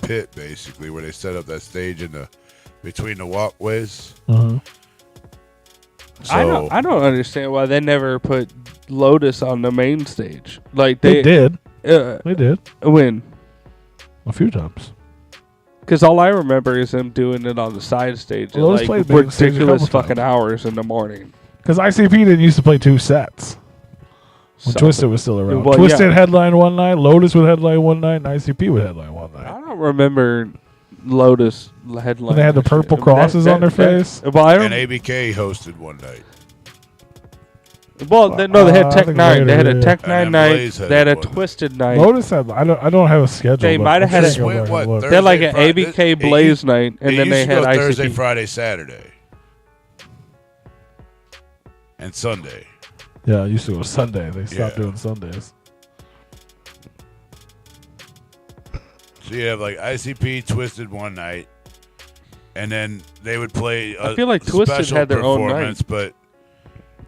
pit, basically, where they set up that stage between the walkways. Uh-huh. I don't understand why they never put Lotus on the main stage. Like they did. They did. When? A few times. Because all I remember is them doing it on the side stage at like ridiculous fucking hours in the morning. Because ICP didn't used to play 2 sets. When Twisted was still around. Well, Twisted headline one night, Lotus would headline one night, and ICP would headline one night. I don't remember Lotus headline. When they had the purple crosses on their face. And ABK hosted one night. Well, they had Tech 9. They had a Tech 9 night. They had a Twisted night. Lotus had, I don't have a schedule. They might have had they had like an ABK Blaze night, and then they had ICP. Thursday, Friday, Saturday, and Sunday. Yeah, I used to go Sunday. They stopped doing Sundays. So you have like ICP Twisted one night, and then they would play I feel like Twisted had their own night. But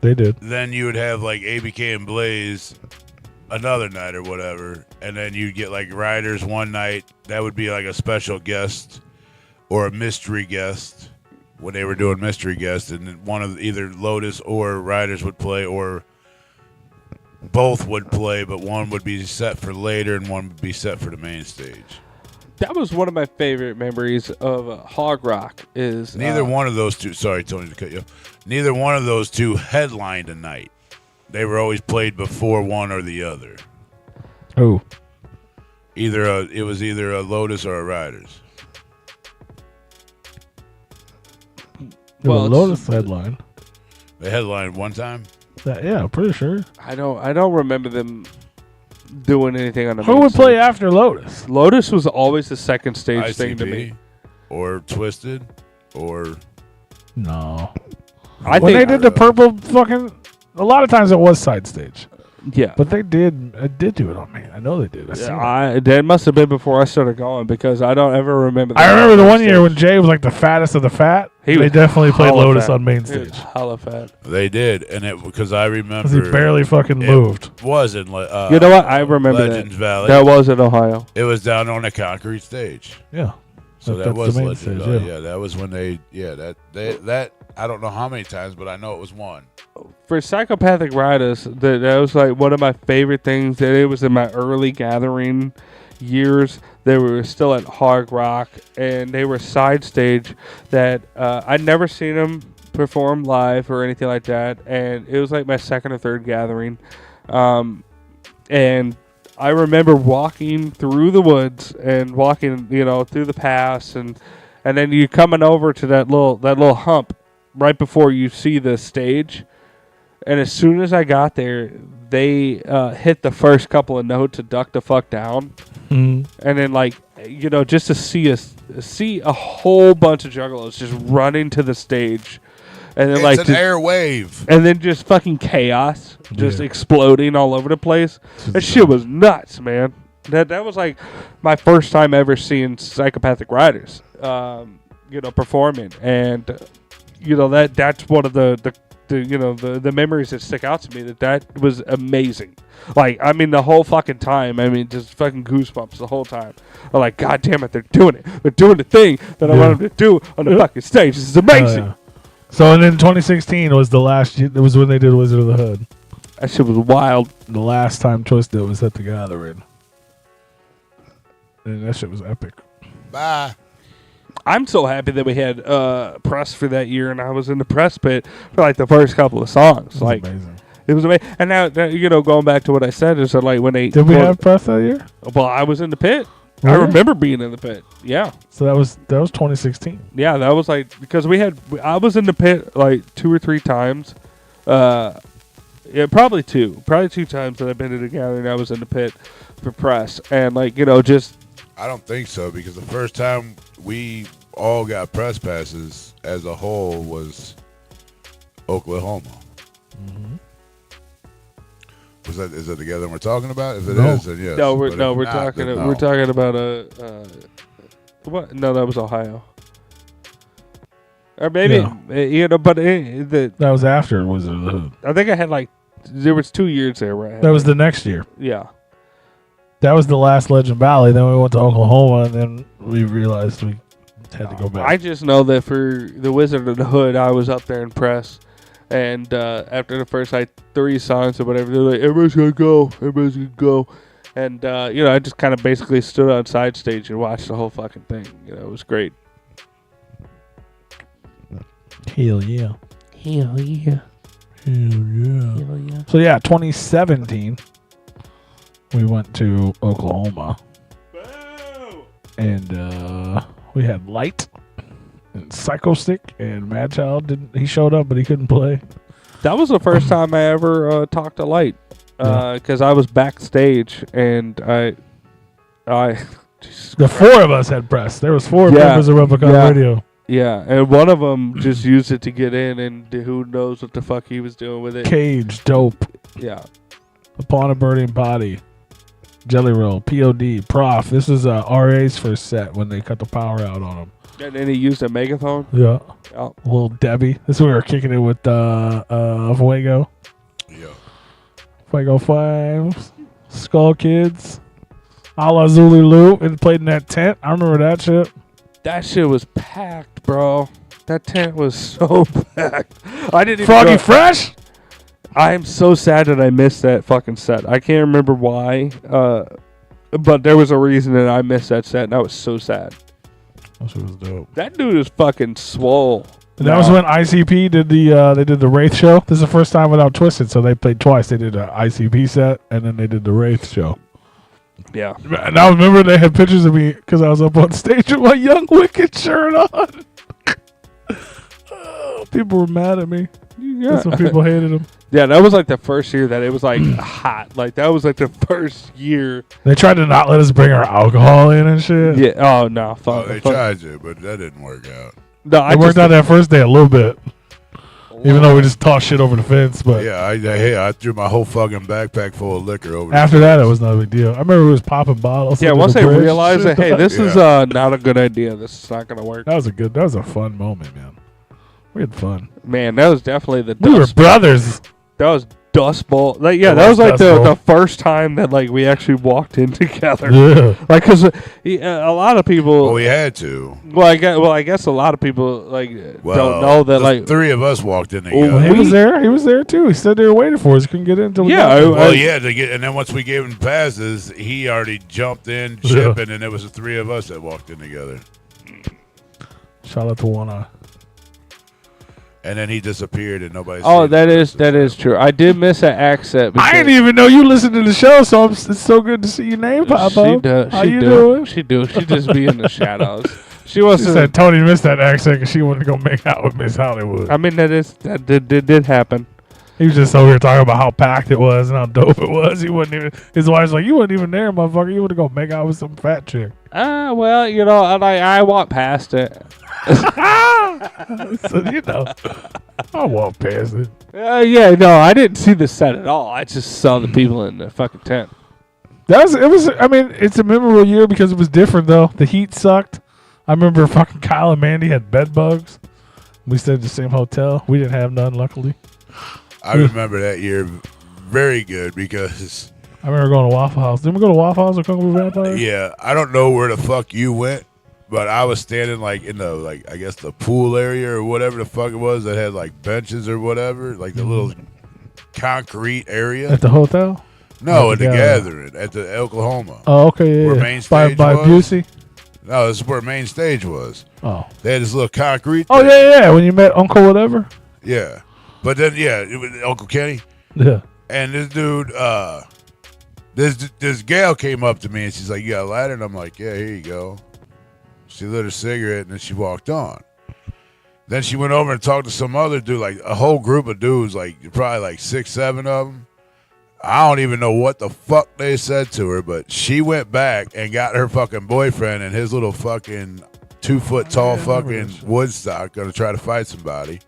they did. Then you would have like ABK and Blaze another night or whatever, and then you'd get like Riders one night. That would be like a special guest or a mystery guest when they were doing mystery guests, and one of either Lotus or Riders would play, or both would play, but one would be set for later and one would be set for the main stage. That was one of my favorite memories of Hog Rock. Is neither one of those two. Sorry, Tony, to cut you off. Neither one of those two headlined a night. They were always played before one or the other. Oh, it was either a Lotus or a Riders. Well, Lotus headline. They headlined one time. Yeah, I'm pretty sure. I don't remember them doing anything on the Who main would play stage. after Lotus? Lotus was always the second stage thing to ICP me. or Twisted or No. I When think they did the purple fucking, a lot of times it was side stage, yeah. but they did do it on me. I know they did. I seen it. That must have been before I started going because I don't ever remember. I remember the one year stage. when Jay was like the fattest of the fat. He They was definitely played hella Lotus fat. on main He was stage hella fat. they did, and it because I remember because he barely fucking moved. It was in You know what? I remember Legends that. Valley. That was in Ohio. It was down on a concrete stage. Yeah. So That's that was the main Legends stage, Valley. yeah. Yeah, that was when that I don't know how many times, but I know it was one. For Psychopathic Riders, that was like one of my favorite things. That it was in my early gathering years. They were still at Hard Rock, and they were side stage. That I'd never seen them perform live or anything like that, and it was like my second or third gathering. And I remember walking through the woods and walking, through the pass, and then you coming over to that little hump right before you see the stage. And as soon as I got there, they hit the first couple of notes to duck the fuck down. Mm. And then, just to see a whole bunch of juggalos just running to the stage. And then It's an air wave. and then just fucking chaos, just exploding all over the place. That shit was nuts, man. That was like my first time ever seeing Psychopathic Riders, performing, and that's one of the memories that stick out to me. That was amazing. Like, I mean, the whole fucking time. I mean, just fucking goosebumps the whole time. I'm like, God damn it, they're doing it. They're doing the thing that I want them to do on the fucking stage. This is amazing. Yeah. So, and then 2016 was the last. It was when they did Wizard of the Hood. That shit was wild. The last time Twisted was at the Gathering, and that shit was epic. Bye. I'm so happy that we had press for that year, and I was in the press pit for like the first couple of songs. It was Like, amazing. it was amazing. And now, going back to what I said, is that like when they Did we have press that year? Well, I was in the pit. I Really? remember being in the pit. Yeah, So that was 2016. yeah. That was like because I was in the pit like 2 or 3 times. Yeah, probably two times that I've been to the gathering. I was in the pit for press, and just. I don't think so because the first time we all got press passes as a whole was Oklahoma. Mm-hmm. Is that the gathering we're talking about? If it No. is, then yes. No, But if we're not, talking. then no. We're talking about what? No, that was Ohio. Or maybe but That was after Wizard of the Hood. I think I had there was 2 years there where I had That was the next year. yeah. That was the last Legend Valley. Then we went to Oklahoma, and then we realized we had to go back. I just know that for the Wizard of the Hood, I was up there in press, and after the first 3 songs or whatever, they're like, everybody's gonna go, and I just kind of basically stood on side stage and watched the whole fucking thing. It was great. Hell yeah. Hell yeah. Hell yeah. Hell yeah. So yeah, 2017, we went to Oklahoma, and we had Light and Psycho Stick and Mad Child. He showed up, but he couldn't play. That was the first time I ever talked to Light, because I was backstage and I The 4 of us had press. There was 4 members of Replicon Radio. Yeah, and one of them just used it to get in, and who knows what the fuck he was doing with it. Cage, Dope, Yeah. Upon a Burning Body, Jelly Roll, POD, Prof. This is RA's first set when they cut the power out on him. And then he used a megaphone. Yeah. Oh. Little Debbie. This is where we were kicking it with Fuego. Yeah. Fuego Flames, Skull Kids, a la Zulu Loop, and played in that tent. I remember that shit. That shit was packed, bro. That tent was so packed. I didn't even Froggy go- Fresh? I am so sad that I missed that fucking set. I can't remember why, but there was a reason that I missed that set, and I was so sad. That shit was dope. That dude is fucking swole. And that was when ICP did they did the Wraith show. This is the first time without Twisted, so they played twice. They did an ICP set, and then they did the Wraith show. Yeah. And I remember they had pictures of me because I was up on stage with my Young Wicked shirt on. People were mad at me. Yeah. That's when people hated him. Yeah, that was like the first year that it was like hot. Like that was like the first year. They tried to not let us bring our alcohol in and shit. Yeah. Oh no. Oh, they tried to, but that didn't work out. No, It worked out that first day a little bit. Even though we just tossed shit over the fence, but Yeah, I threw my whole fucking backpack full of liquor over. after that, it was not a big deal. I remember we was popping bottles. Yeah, under once the they bridge. realized that, hey, this is Yeah. not a good idea. This is not going to work. That was a fun moment, man. We had fun. Man, that was definitely the We were dust. brothers. That was Dust Bowl. Like, yeah, It that was was like Dust Bowl. the first time that like we actually walked in together. Yeah. Like, cause a lot of people. Well, we had to. I guess a lot of people like don't know that the like. three of us walked in He together. was there. He was there too. He stood there waiting for us. Couldn't get in until we Yeah, got there. Well, yeah, to get, and then once we gave him passes, he already jumped in, shipping, and it was the three of us that walked in together. Shout out to One Eye. And then he disappeared, and nobody. Oh, seen that him. is true. I did miss an accent. I because didn't even know you listened to the show, so it's so good to see your name pop She up. does. How She you do. doing? She do. She just be in the shadows. She She wants to. said Tony missed that accent because she wanted to go make out with Miss Hollywood. I mean, that did happen. He was just over here talking about how packed it was and how dope it was. He wasn't even. His wife's like, "You wasn't even there, motherfucker. You want to go make out with some fat chick." Well, you know, I walked past it. So I walked past it. Yeah, no, I didn't see the set at all. I just saw the people in the fucking tent. It was. I mean, it's a memorable year because it was different though. The heat sucked. I remember fucking Kyle and Mandy had bed bugs. We stayed at the same hotel. We didn't have none, luckily. I remember that year very good because. I remember going to Waffle House. Didn't we go to Waffle House or Kung Fu Vampire? Yeah, I don't know where the fuck you went, but I was standing like in the I guess the pool area or whatever the fuck it was that had like benches or whatever, like the little concrete area. At the hotel? No, At at the the gathering. gathering at the Oklahoma. Oh, okay, yeah. Where yeah. main by stage by was? Busey? No, this is where main stage was. Oh. They had this little concrete. Oh, thing. yeah. When you met Uncle whatever? Yeah, but then it was Uncle Kenny. Yeah. And this dude, this gal came up to me and she's like, "You got a lighter?" And I'm like, "Yeah, here you go." She lit a cigarette and then she walked on. Then she went over and talked to some other dude, like a whole group of dudes, like probably like 6, 7 of them. I don't even know what the fuck they said to her, but she went back and got her fucking boyfriend and his little fucking 2 foot tall fucking Woodstock gonna try to fight somebody.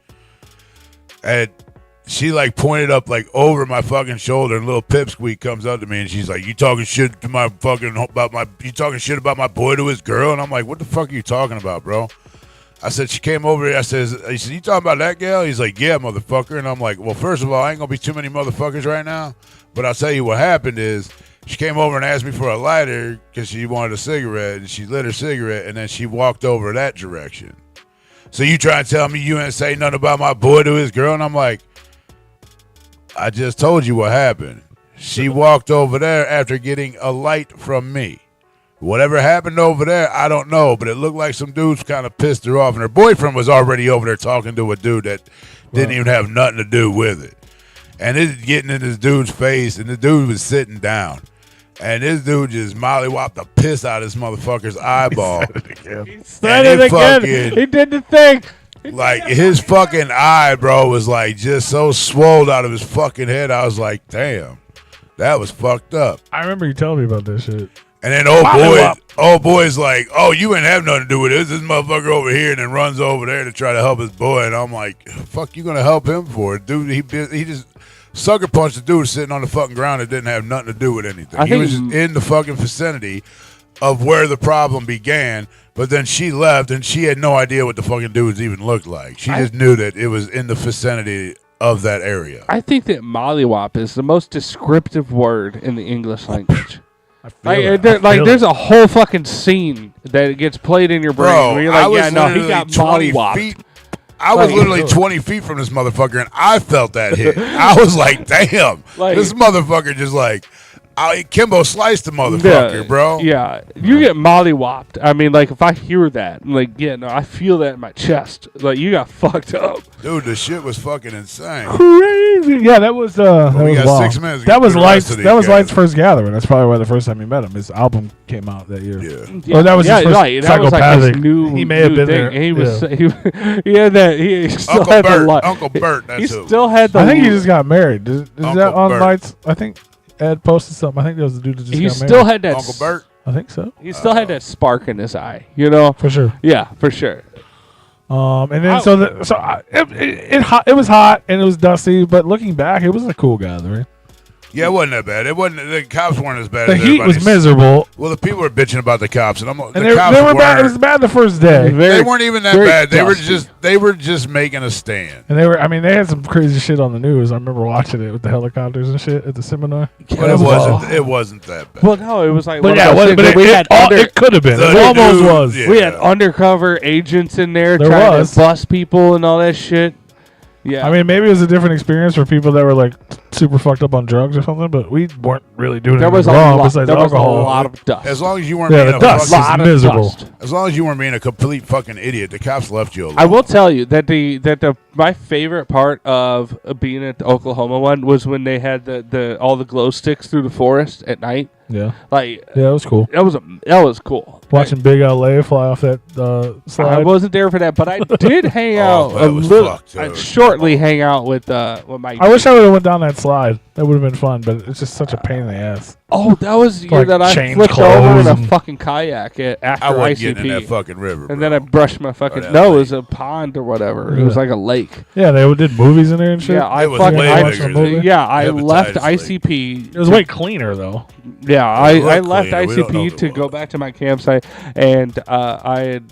And she like pointed up like over my fucking shoulder, and little Pipsqueak comes up to me and she's like, "You talking shit to my fucking you talking shit about my boy to his girl?" And I'm like, "What the fuck are you talking about, bro?" I said, she came over here. He said, "You talking about that gal?" He's like, "Yeah, motherfucker." And I'm like, "Well, first of all, I ain't gonna be too many motherfuckers right now, but I'll tell you what happened is she came over and asked me for a lighter because she wanted a cigarette, and she lit her cigarette, and then she walked over that direction. So you trying to tell me you ain't say nothing about my boy to his girl?" And I'm like, "I just told you what happened. She walked over there after getting a light from me. Whatever happened over there, I don't know, but it looked like some dudes kind of pissed her off, and her boyfriend was already over there talking to a dude that didn't even have nothing to do with it. And it's getting in this dude's face, and the dude was sitting down. And this dude just mollywopped the piss out of this motherfucker's eyeball. He said it again. He did the thing. Like, his fucking eye, bro, was like just so swole out of his fucking head. I was like, damn, that was fucked up. I remember you telling me about this shit. And then old boy's like, "Oh, you ain't have nothing to do with this. This motherfucker over here," and then runs over there to try to help his boy. And I'm like, "Fuck, you gonna help him for it, dude?" He just sucker punched the dude sitting on the fucking ground that didn't have nothing to do with anything. He was just in the fucking vicinity of where the problem began. But then she left, and she had no idea what the fucking dudes even looked like. She just knew that it was in the vicinity of that area. I think that mollywop is the most descriptive word in the English language. There's a whole fucking scene that gets played in your brain Bro, where you're like, I yeah, was no, he literally got 20 mollywopped. feet. I was literally 20 feet from this motherfucker, and I felt that hit. I was like, damn, this motherfucker just like, Kimbo sliced the motherfucker, bro. Yeah, you get mollywopped. I mean, like, if I hear that, like, yeah, no, I feel that in my chest. Like, you got fucked up. Dude, the shit was fucking insane. Crazy. Yeah, that was that we was got wild. 6 minutes. That was Light's. That That was Light's first gathering. That's probably why the first time he met him. His album came out that year. Yeah. Or that was his first right. That was like Psychopathic. his new. He may have new been thing. there. And he was. Yeah. He had that. He still Uncle had the Bert. light. Uncle Bert. He That's who. still had the. I think he just got married. Is Uncle that on Bert. Light's? I think Ed posted something. I think that was the dude that just He got still married. had that. Uncle Bert. I think so. He still had that spark in his eye. You know. For sure. Yeah, for sure. And then it was hot and it was dusty, but looking back, it was a cool gathering. Yeah, it wasn't that bad. It wasn't. The cops weren't as bad. The as heat was everybody's- miserable, Well, the people were bitching about the cops, and and they were bad. It was bad the first day, They weren't even that very bad. dusty. They were just making a stand. and they were. I mean, they had some crazy shit on the news. I remember watching it with the helicopters and shit at the seminar. But That it was wasn't. wild. It wasn't that bad. Well, no, it was like. But one yeah, of those things where we had it could have been. The It almost dude- was. yeah. we had undercover agents in there There trying was. to bust people and all that shit. Yeah, I mean, maybe it was a different experience for people that were like super fucked up on drugs or something, but we weren't really doing there was a anything wrong lot. besides There was a alcohol. lot of dust. As long as you weren't Yeah, being the a dust fucking, is lot of miserable. dust. as long as you weren't being a complete fucking idiot, the cops left you alone. I will tell you that my favorite part of being at the Oklahoma one was when they had the all the glow sticks through the forest at night. Yeah, Like yeah, it was cool. that was cool. Watching Big LA fly off that slide. I wasn't there for that, but I did hang out that a was little. fucked, I dude. shortly hang out with my. I wish I would have went down that slide. That would have been fun, but it's just such a pain in the ass. Oh, that was the year Like that I change flipped over in clothes a and- fucking kayak after I wasn't ICP. getting in that fucking river. And then I brushed my fucking. that No, it lake. was a pond or whatever. It was Yeah. like a lake. Yeah, they did movies in there and shit. Yeah, I It was fucking. way I, bigger than- yeah, I Hepatitis left Lake. ICP. It was way cleaner though. Yeah, It I looked left cleaner. We don't know ICP if it to go was. back to my campsite, and I had,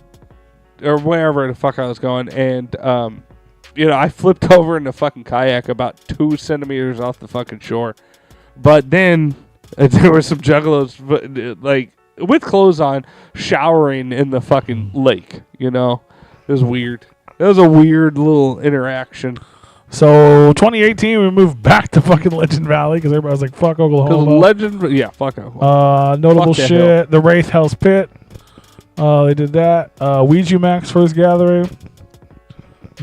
or wherever the fuck I was going, and I flipped over in the fucking kayak about 2 centimeters off the fucking shore, but then there were some juggalos, like with clothes on, showering in the fucking lake. You know, it was weird. It was a weird little interaction. So 2018, we moved back to fucking Legend Valley because everybody was like, "Fuck 'Cause Oklahoma." Legend, yeah, fuck Oklahoma. Notable Fuck that shit. hill. The Wraith Hell's Pit. They did that. Ouija Mac's first gathering.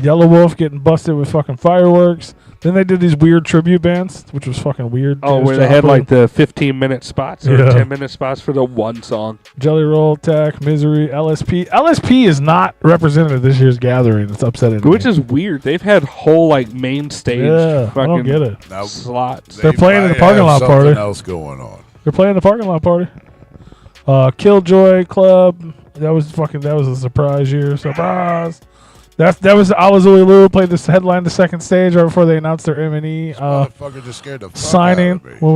Yellow Wolf getting busted with fucking fireworks. Then they did these weird tribute bands, which was fucking weird. Oh, Janis where they had Joplin, like the 15-minute spots or Yeah. 10-minute spots for the one song. Jelly Roll Attack, Misery, LSP. LSP is not represented at this year's gathering. It's upsetting. Which me. is weird. They've had whole like main stage Yeah, I fucking don't get it. Now, slots. They're playing in the might parking have lot something party. else going on. They're playing the parking lot party. Killjoy Club. That was a surprise year. Surprise. That was Alazuli Lou played this headline the second stage right before they announced their M&E Motherfucker just scared the fuck signing out of me. when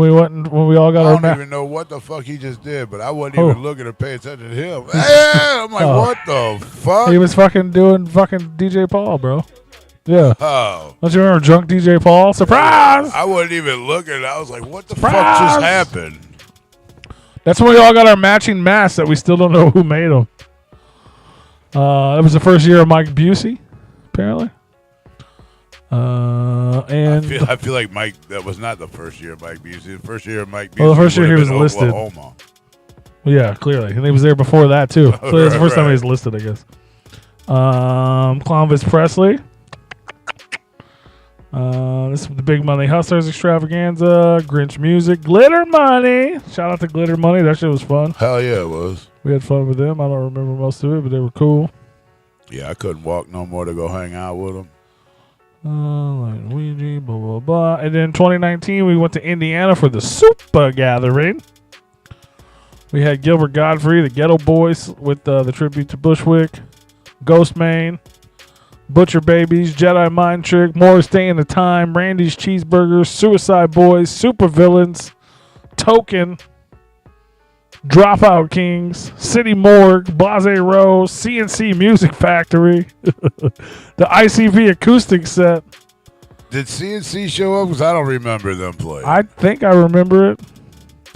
we all got I our don't even know what the fuck he just did, but I wasn't Oh. even looking to pay attention to him. Yeah, I'm like, Oh. what the fuck? He was fucking doing fucking DJ Paul, bro. Yeah. Oh. Don't you remember drunk DJ Paul? Surprise! I wasn't even looking. I was like, what the fuck Surprise! just happened? That's when we all got our matching masks that we still don't know who made them. It was the first year of Mike Busey, apparently. And I feel like Mike, that was not the first year of Mike Busey. The first year of Mike Busey. Well, the first year would've he been was listed. Oklahoma. yeah, clearly, and he was there before that too. So it's the first time Right. he's listed, I guess. Clownvis Presley. This is the Big Money Hustlers Extravaganza, Grinch Music, Glitter Money. Shout out to Glitter Money. That shit was fun. Hell yeah, it was. We had fun with them. I don't remember most of it, but they were cool. Yeah, I couldn't walk no more to go hang out with him. Like Ouija, blah, blah, blah. And then 2019, we went to Indiana for the Super Gathering. We had Gilbert Godfrey, the Ghetto Boys, with the tribute to Bushwick, Ghost Main, Butcher Babies, Jedi Mind Trick, Morris Day in the Time, Randy's Cheeseburgers, Suicide Boys, Super Villains, Token, Dropout Kings, City Morgue, Blase Rose, CNC Music Factory, the ICV acoustic set. Did CNC show up? Because I don't remember them playing. I think I remember it.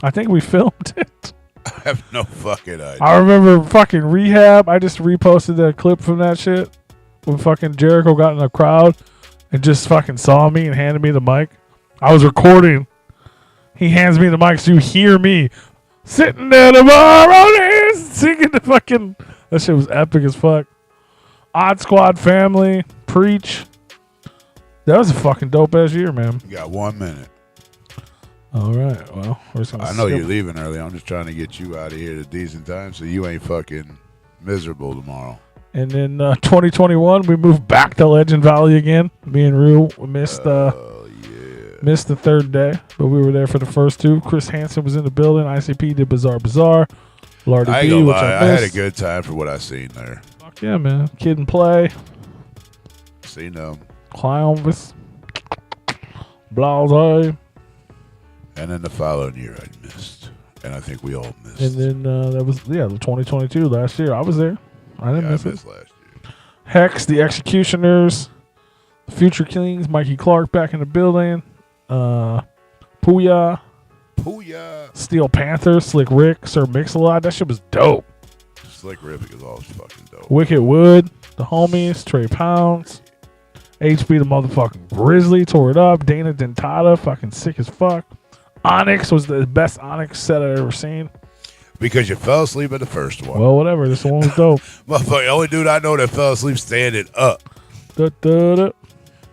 I think we filmed it. I have no fucking idea. I remember fucking Rehab. I just reposted that clip from that shit when fucking Jericho got in the crowd and just fucking saw me and handed me the mic. I was recording He hands me the mic so you hear me sitting there the bar on this, singing the fucking. That shit was epic as fuck. Odd Squad Family, Preach. That was a fucking dope ass year, man. You got 1 minute. All right. Well, we're just gonna I know you're leaving early. I'm just trying to get you out of here at a decent time so you ain't fucking miserable tomorrow. And then 2021, we moved back to Legend Valley again. Me and Rue missed the third day, but we were there for the first two. Chris Hansen was in the building. ICP did Bazaar. Lardy I ain't B, gonna which lie. I I had a missed. good time for what I seen there. Fuck yeah, man. Kid and Play. Seen them. Clownvis. Blase. And then the following year I missed. And I think we all missed. And then that was, the 2022 last year. I was there. I didn't miss I it. missed last year. Hex, The Executioners, The Future Kings, Mikey Clark back in the building, Pooya, Steel Panther, Slick Rick, Sir Mix-a-Lot. That shit was dope. Slick Rick is always fucking dope. Wicked Wood, The Homies, Trey Pounds, HB the motherfucking Grizzly, tore it up. Dana Dentata, fucking sick as fuck. Onyx was the best Onyx set I've ever seen. Because you fell asleep at the first one. Well, whatever. This one was dope. Motherfucker, the only dude I know that fell asleep standing up. Da-da-da.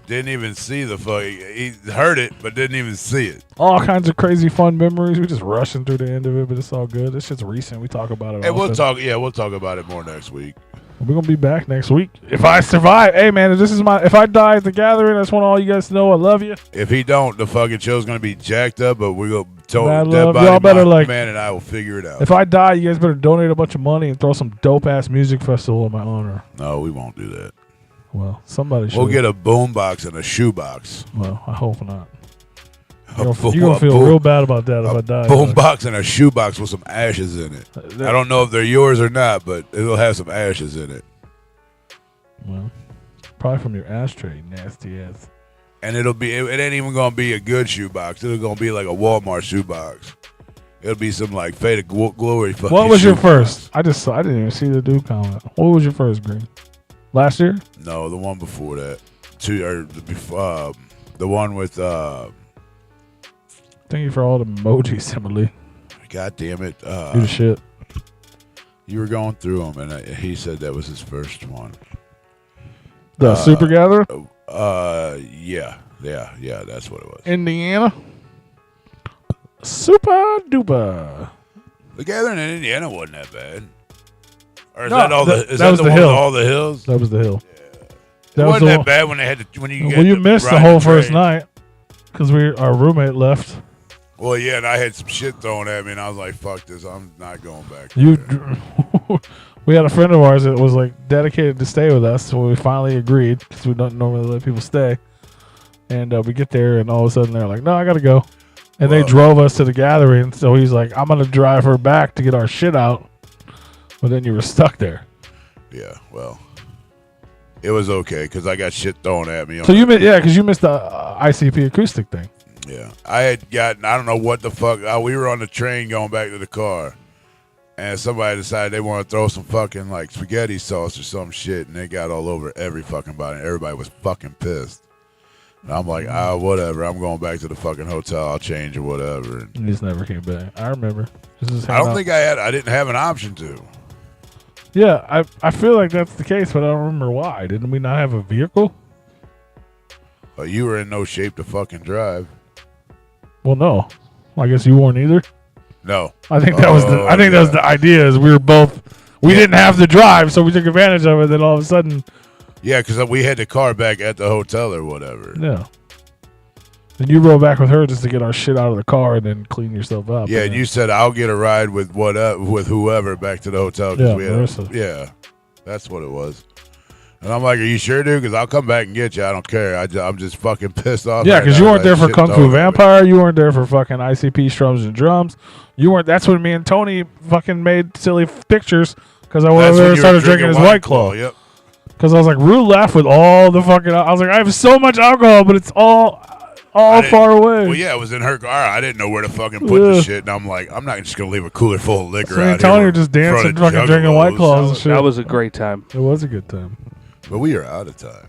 Didn't even see the fuck. He heard it, but didn't even see it. All kinds of crazy fun memories. We just rushing through the end of it, but it's all good. This shit's recent. We talk about it. Hey, we'll often. we'll talk about it more next week. We're gonna be back next week if I survive. Hey man, if I die at the gathering, I just want all you guys to know I love you. If he don't, the fucking show's gonna be jacked up. But we're gonna Mad Dead love. Body Y'all better, like- Man and I will figure it out. If I die, you guys better donate a bunch of money and throw some dope ass music festival in my honor. No, we won't do that. Well, somebody should. We'll get a boom box and a shoe box. Well, I hope not. A You're boom- gonna a feel boom- real bad about that if I a die. boom but- box and a shoe box with some ashes in it. I don't know if they're yours or not, but it'll have some ashes in it. Well, probably from your ashtray, nasty ass. And it ain't even gonna be a good shoe box. It's gonna be like a Walmart shoe box. It'll be some like Fate of Glory. What was your shoe first? box. I didn't even see the dude comment. What was your first, Green? Last year? No, the one before that. The one with. Thank you for all the emojis, Emily. God damn it! Do the shit. You were going through them, and he said that was his first one. The Super Gatherer? Yeah, that's what it was. Indiana? Super duper. The gathering in Indiana wasn't that bad. Or is No, that all that the? Is that that was the the one hill. with all the hills? That was the hill. It That was wasn't the that one- bad when they had to when you. Well, you missed the ride whole first train. night because our roommate left. Well, yeah, and I had some shit thrown at me, and I was like, "Fuck this! I'm not going back." You, there." we had a friend of ours that was like dedicated to stay with us, so we finally agreed because we don't normally let people stay. And we get there, and all of a sudden they're like, "No, I gotta go," and they Whoa. drove us to the gathering. So he's like, "I'm gonna drive her back to get our shit out," but then you were stuck there. Yeah, well, it was okay because I got shit thrown at me. So you because you missed the ICP acoustic thing. Yeah, I had gotten, I don't know what the fuck. We were on the train going back to the car, and somebody decided they want to throw some fucking like spaghetti sauce or some shit, and they got all over every fucking body. Everybody was fucking pissed. And I'm like, whatever. I'm going back to the fucking hotel. I'll change or whatever. And You just never came back. I remember. I don't think I didn't have an option to. Yeah, I feel like that's the case, but I don't remember why. Didn't we not have a vehicle? But you were in no shape to fucking drive. Well, no. I guess you weren't either. No. I think that was that was the idea. Is we didn't have to drive, so we took advantage of it. Then all of a sudden, Yeah, because we had the car back at the hotel or whatever. yeah. And you rode back with her just to get our shit out of the car and then clean yourself up. Yeah, and you said I'll get a ride with whoever back to the hotel. 'Cause Yeah, we had Marissa. yeah, that's what it was. And I'm like, "Are you sure, dude? Because I'll come back and get you. I don't care. I'm just fucking pissed off." Yeah, right because now you weren't that there for shit Kung Fu thrown at me. Vampire. You weren't there for fucking ICP Strums and Drums. You weren't. That's when me and Tony fucking made silly pictures because I That's went over when there and you were started drinking his White Claw. Yep. Because I was like, Rue left with all the fucking. I was like, I have so much alcohol, but it's all I didn't- far away. Well, yeah, it was in her car. I didn't know where to fucking put the Yeah. shit, and I'm like, I'm not just gonna leave a cooler full of liquor So me out and Tony here were just in front dancing, of fucking drinking White Juggalos. Claws and shit. That was a great time. It was a good time. But we are out of time.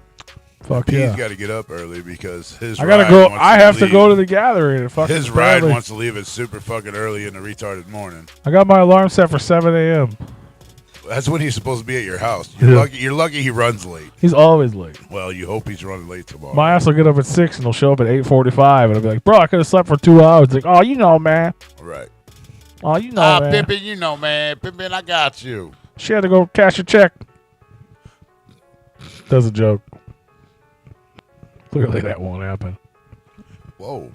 Fuck P's yeah. got to get up early because his I gotta ride go. wants I have to leave. go to the gathering. And fucking His ride barely- wants to leave at super fucking early in the retarded morning. I got my alarm set for 7 a.m. That's when he's supposed to be at your house. You're Yeah. lucky. You're lucky he runs late. He's always late. Well, you hope he's running late tomorrow. My ass will get up at 6 and he'll show up at 8:45, and I'll be like, "Bro, I could have slept for 2 hours." He's like, "Oh, you know, man. Right. Oh, you know, man." Pimpin', you know, man. Pimpin', I got you. She had to go cash a check. That's a joke. Clearly, that won't happen. Whoa.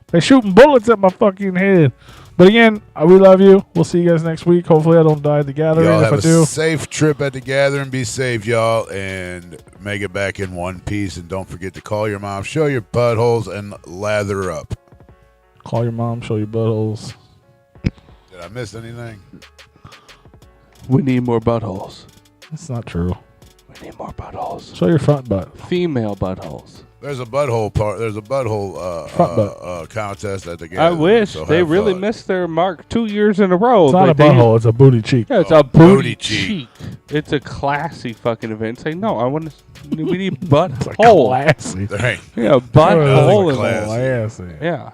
They shooting bullets at my fucking head. But again, we love you. We'll see you guys next week. Hopefully, I don't die at the gathering. Y'all If have I do, a safe trip at the gathering. Be safe, y'all, and make it back in one piece. And don't forget to call your mom, show your buttholes, and lather up. call your mom, show your buttholes. Did I miss anything? We need more buttholes. That's not true. We need more buttholes. Show your front butt. Female buttholes. There's a butthole part. There's a butthole Front butt. contest at the I gathering. wish so they have really fun. missed their mark 2 years in a row. It's not a but they- butthole. It's a booty cheek. Yeah, it's Oh, a booty booty cheek. cheek. It's a classy fucking event. Say no, I want to. We need It's butthole. classy. There ain't. Yeah, butthole. It's classy. Classy. Yeah.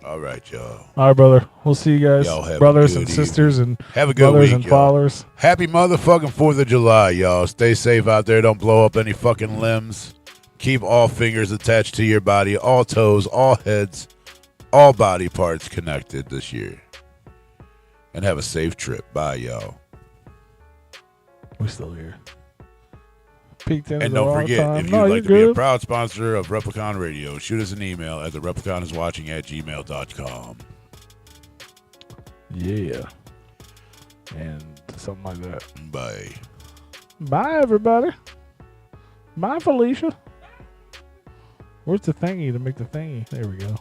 All right, y'all. All right, brother. We'll see you guys, Y'all have a brothers good and sisters and Have a good brothers week, and y'all. fathers. Happy motherfucking 4th of July, y'all. Stay safe out there. Don't blow up any fucking limbs. Keep all fingers attached to your body, all toes, all heads, all body parts connected this year. And have a safe trip. Bye, y'all. We're still here. Peeked in And at the don't wrong forget, time. if you'd No, like you're to be a good. proud sponsor of Replicon Radio, shoot us an email at therepliconiswatching@gmail.com. Yeah. And something like that. Bye. Bye, everybody. Bye, Felicia. Where's the thingy to make the thingy? There we go.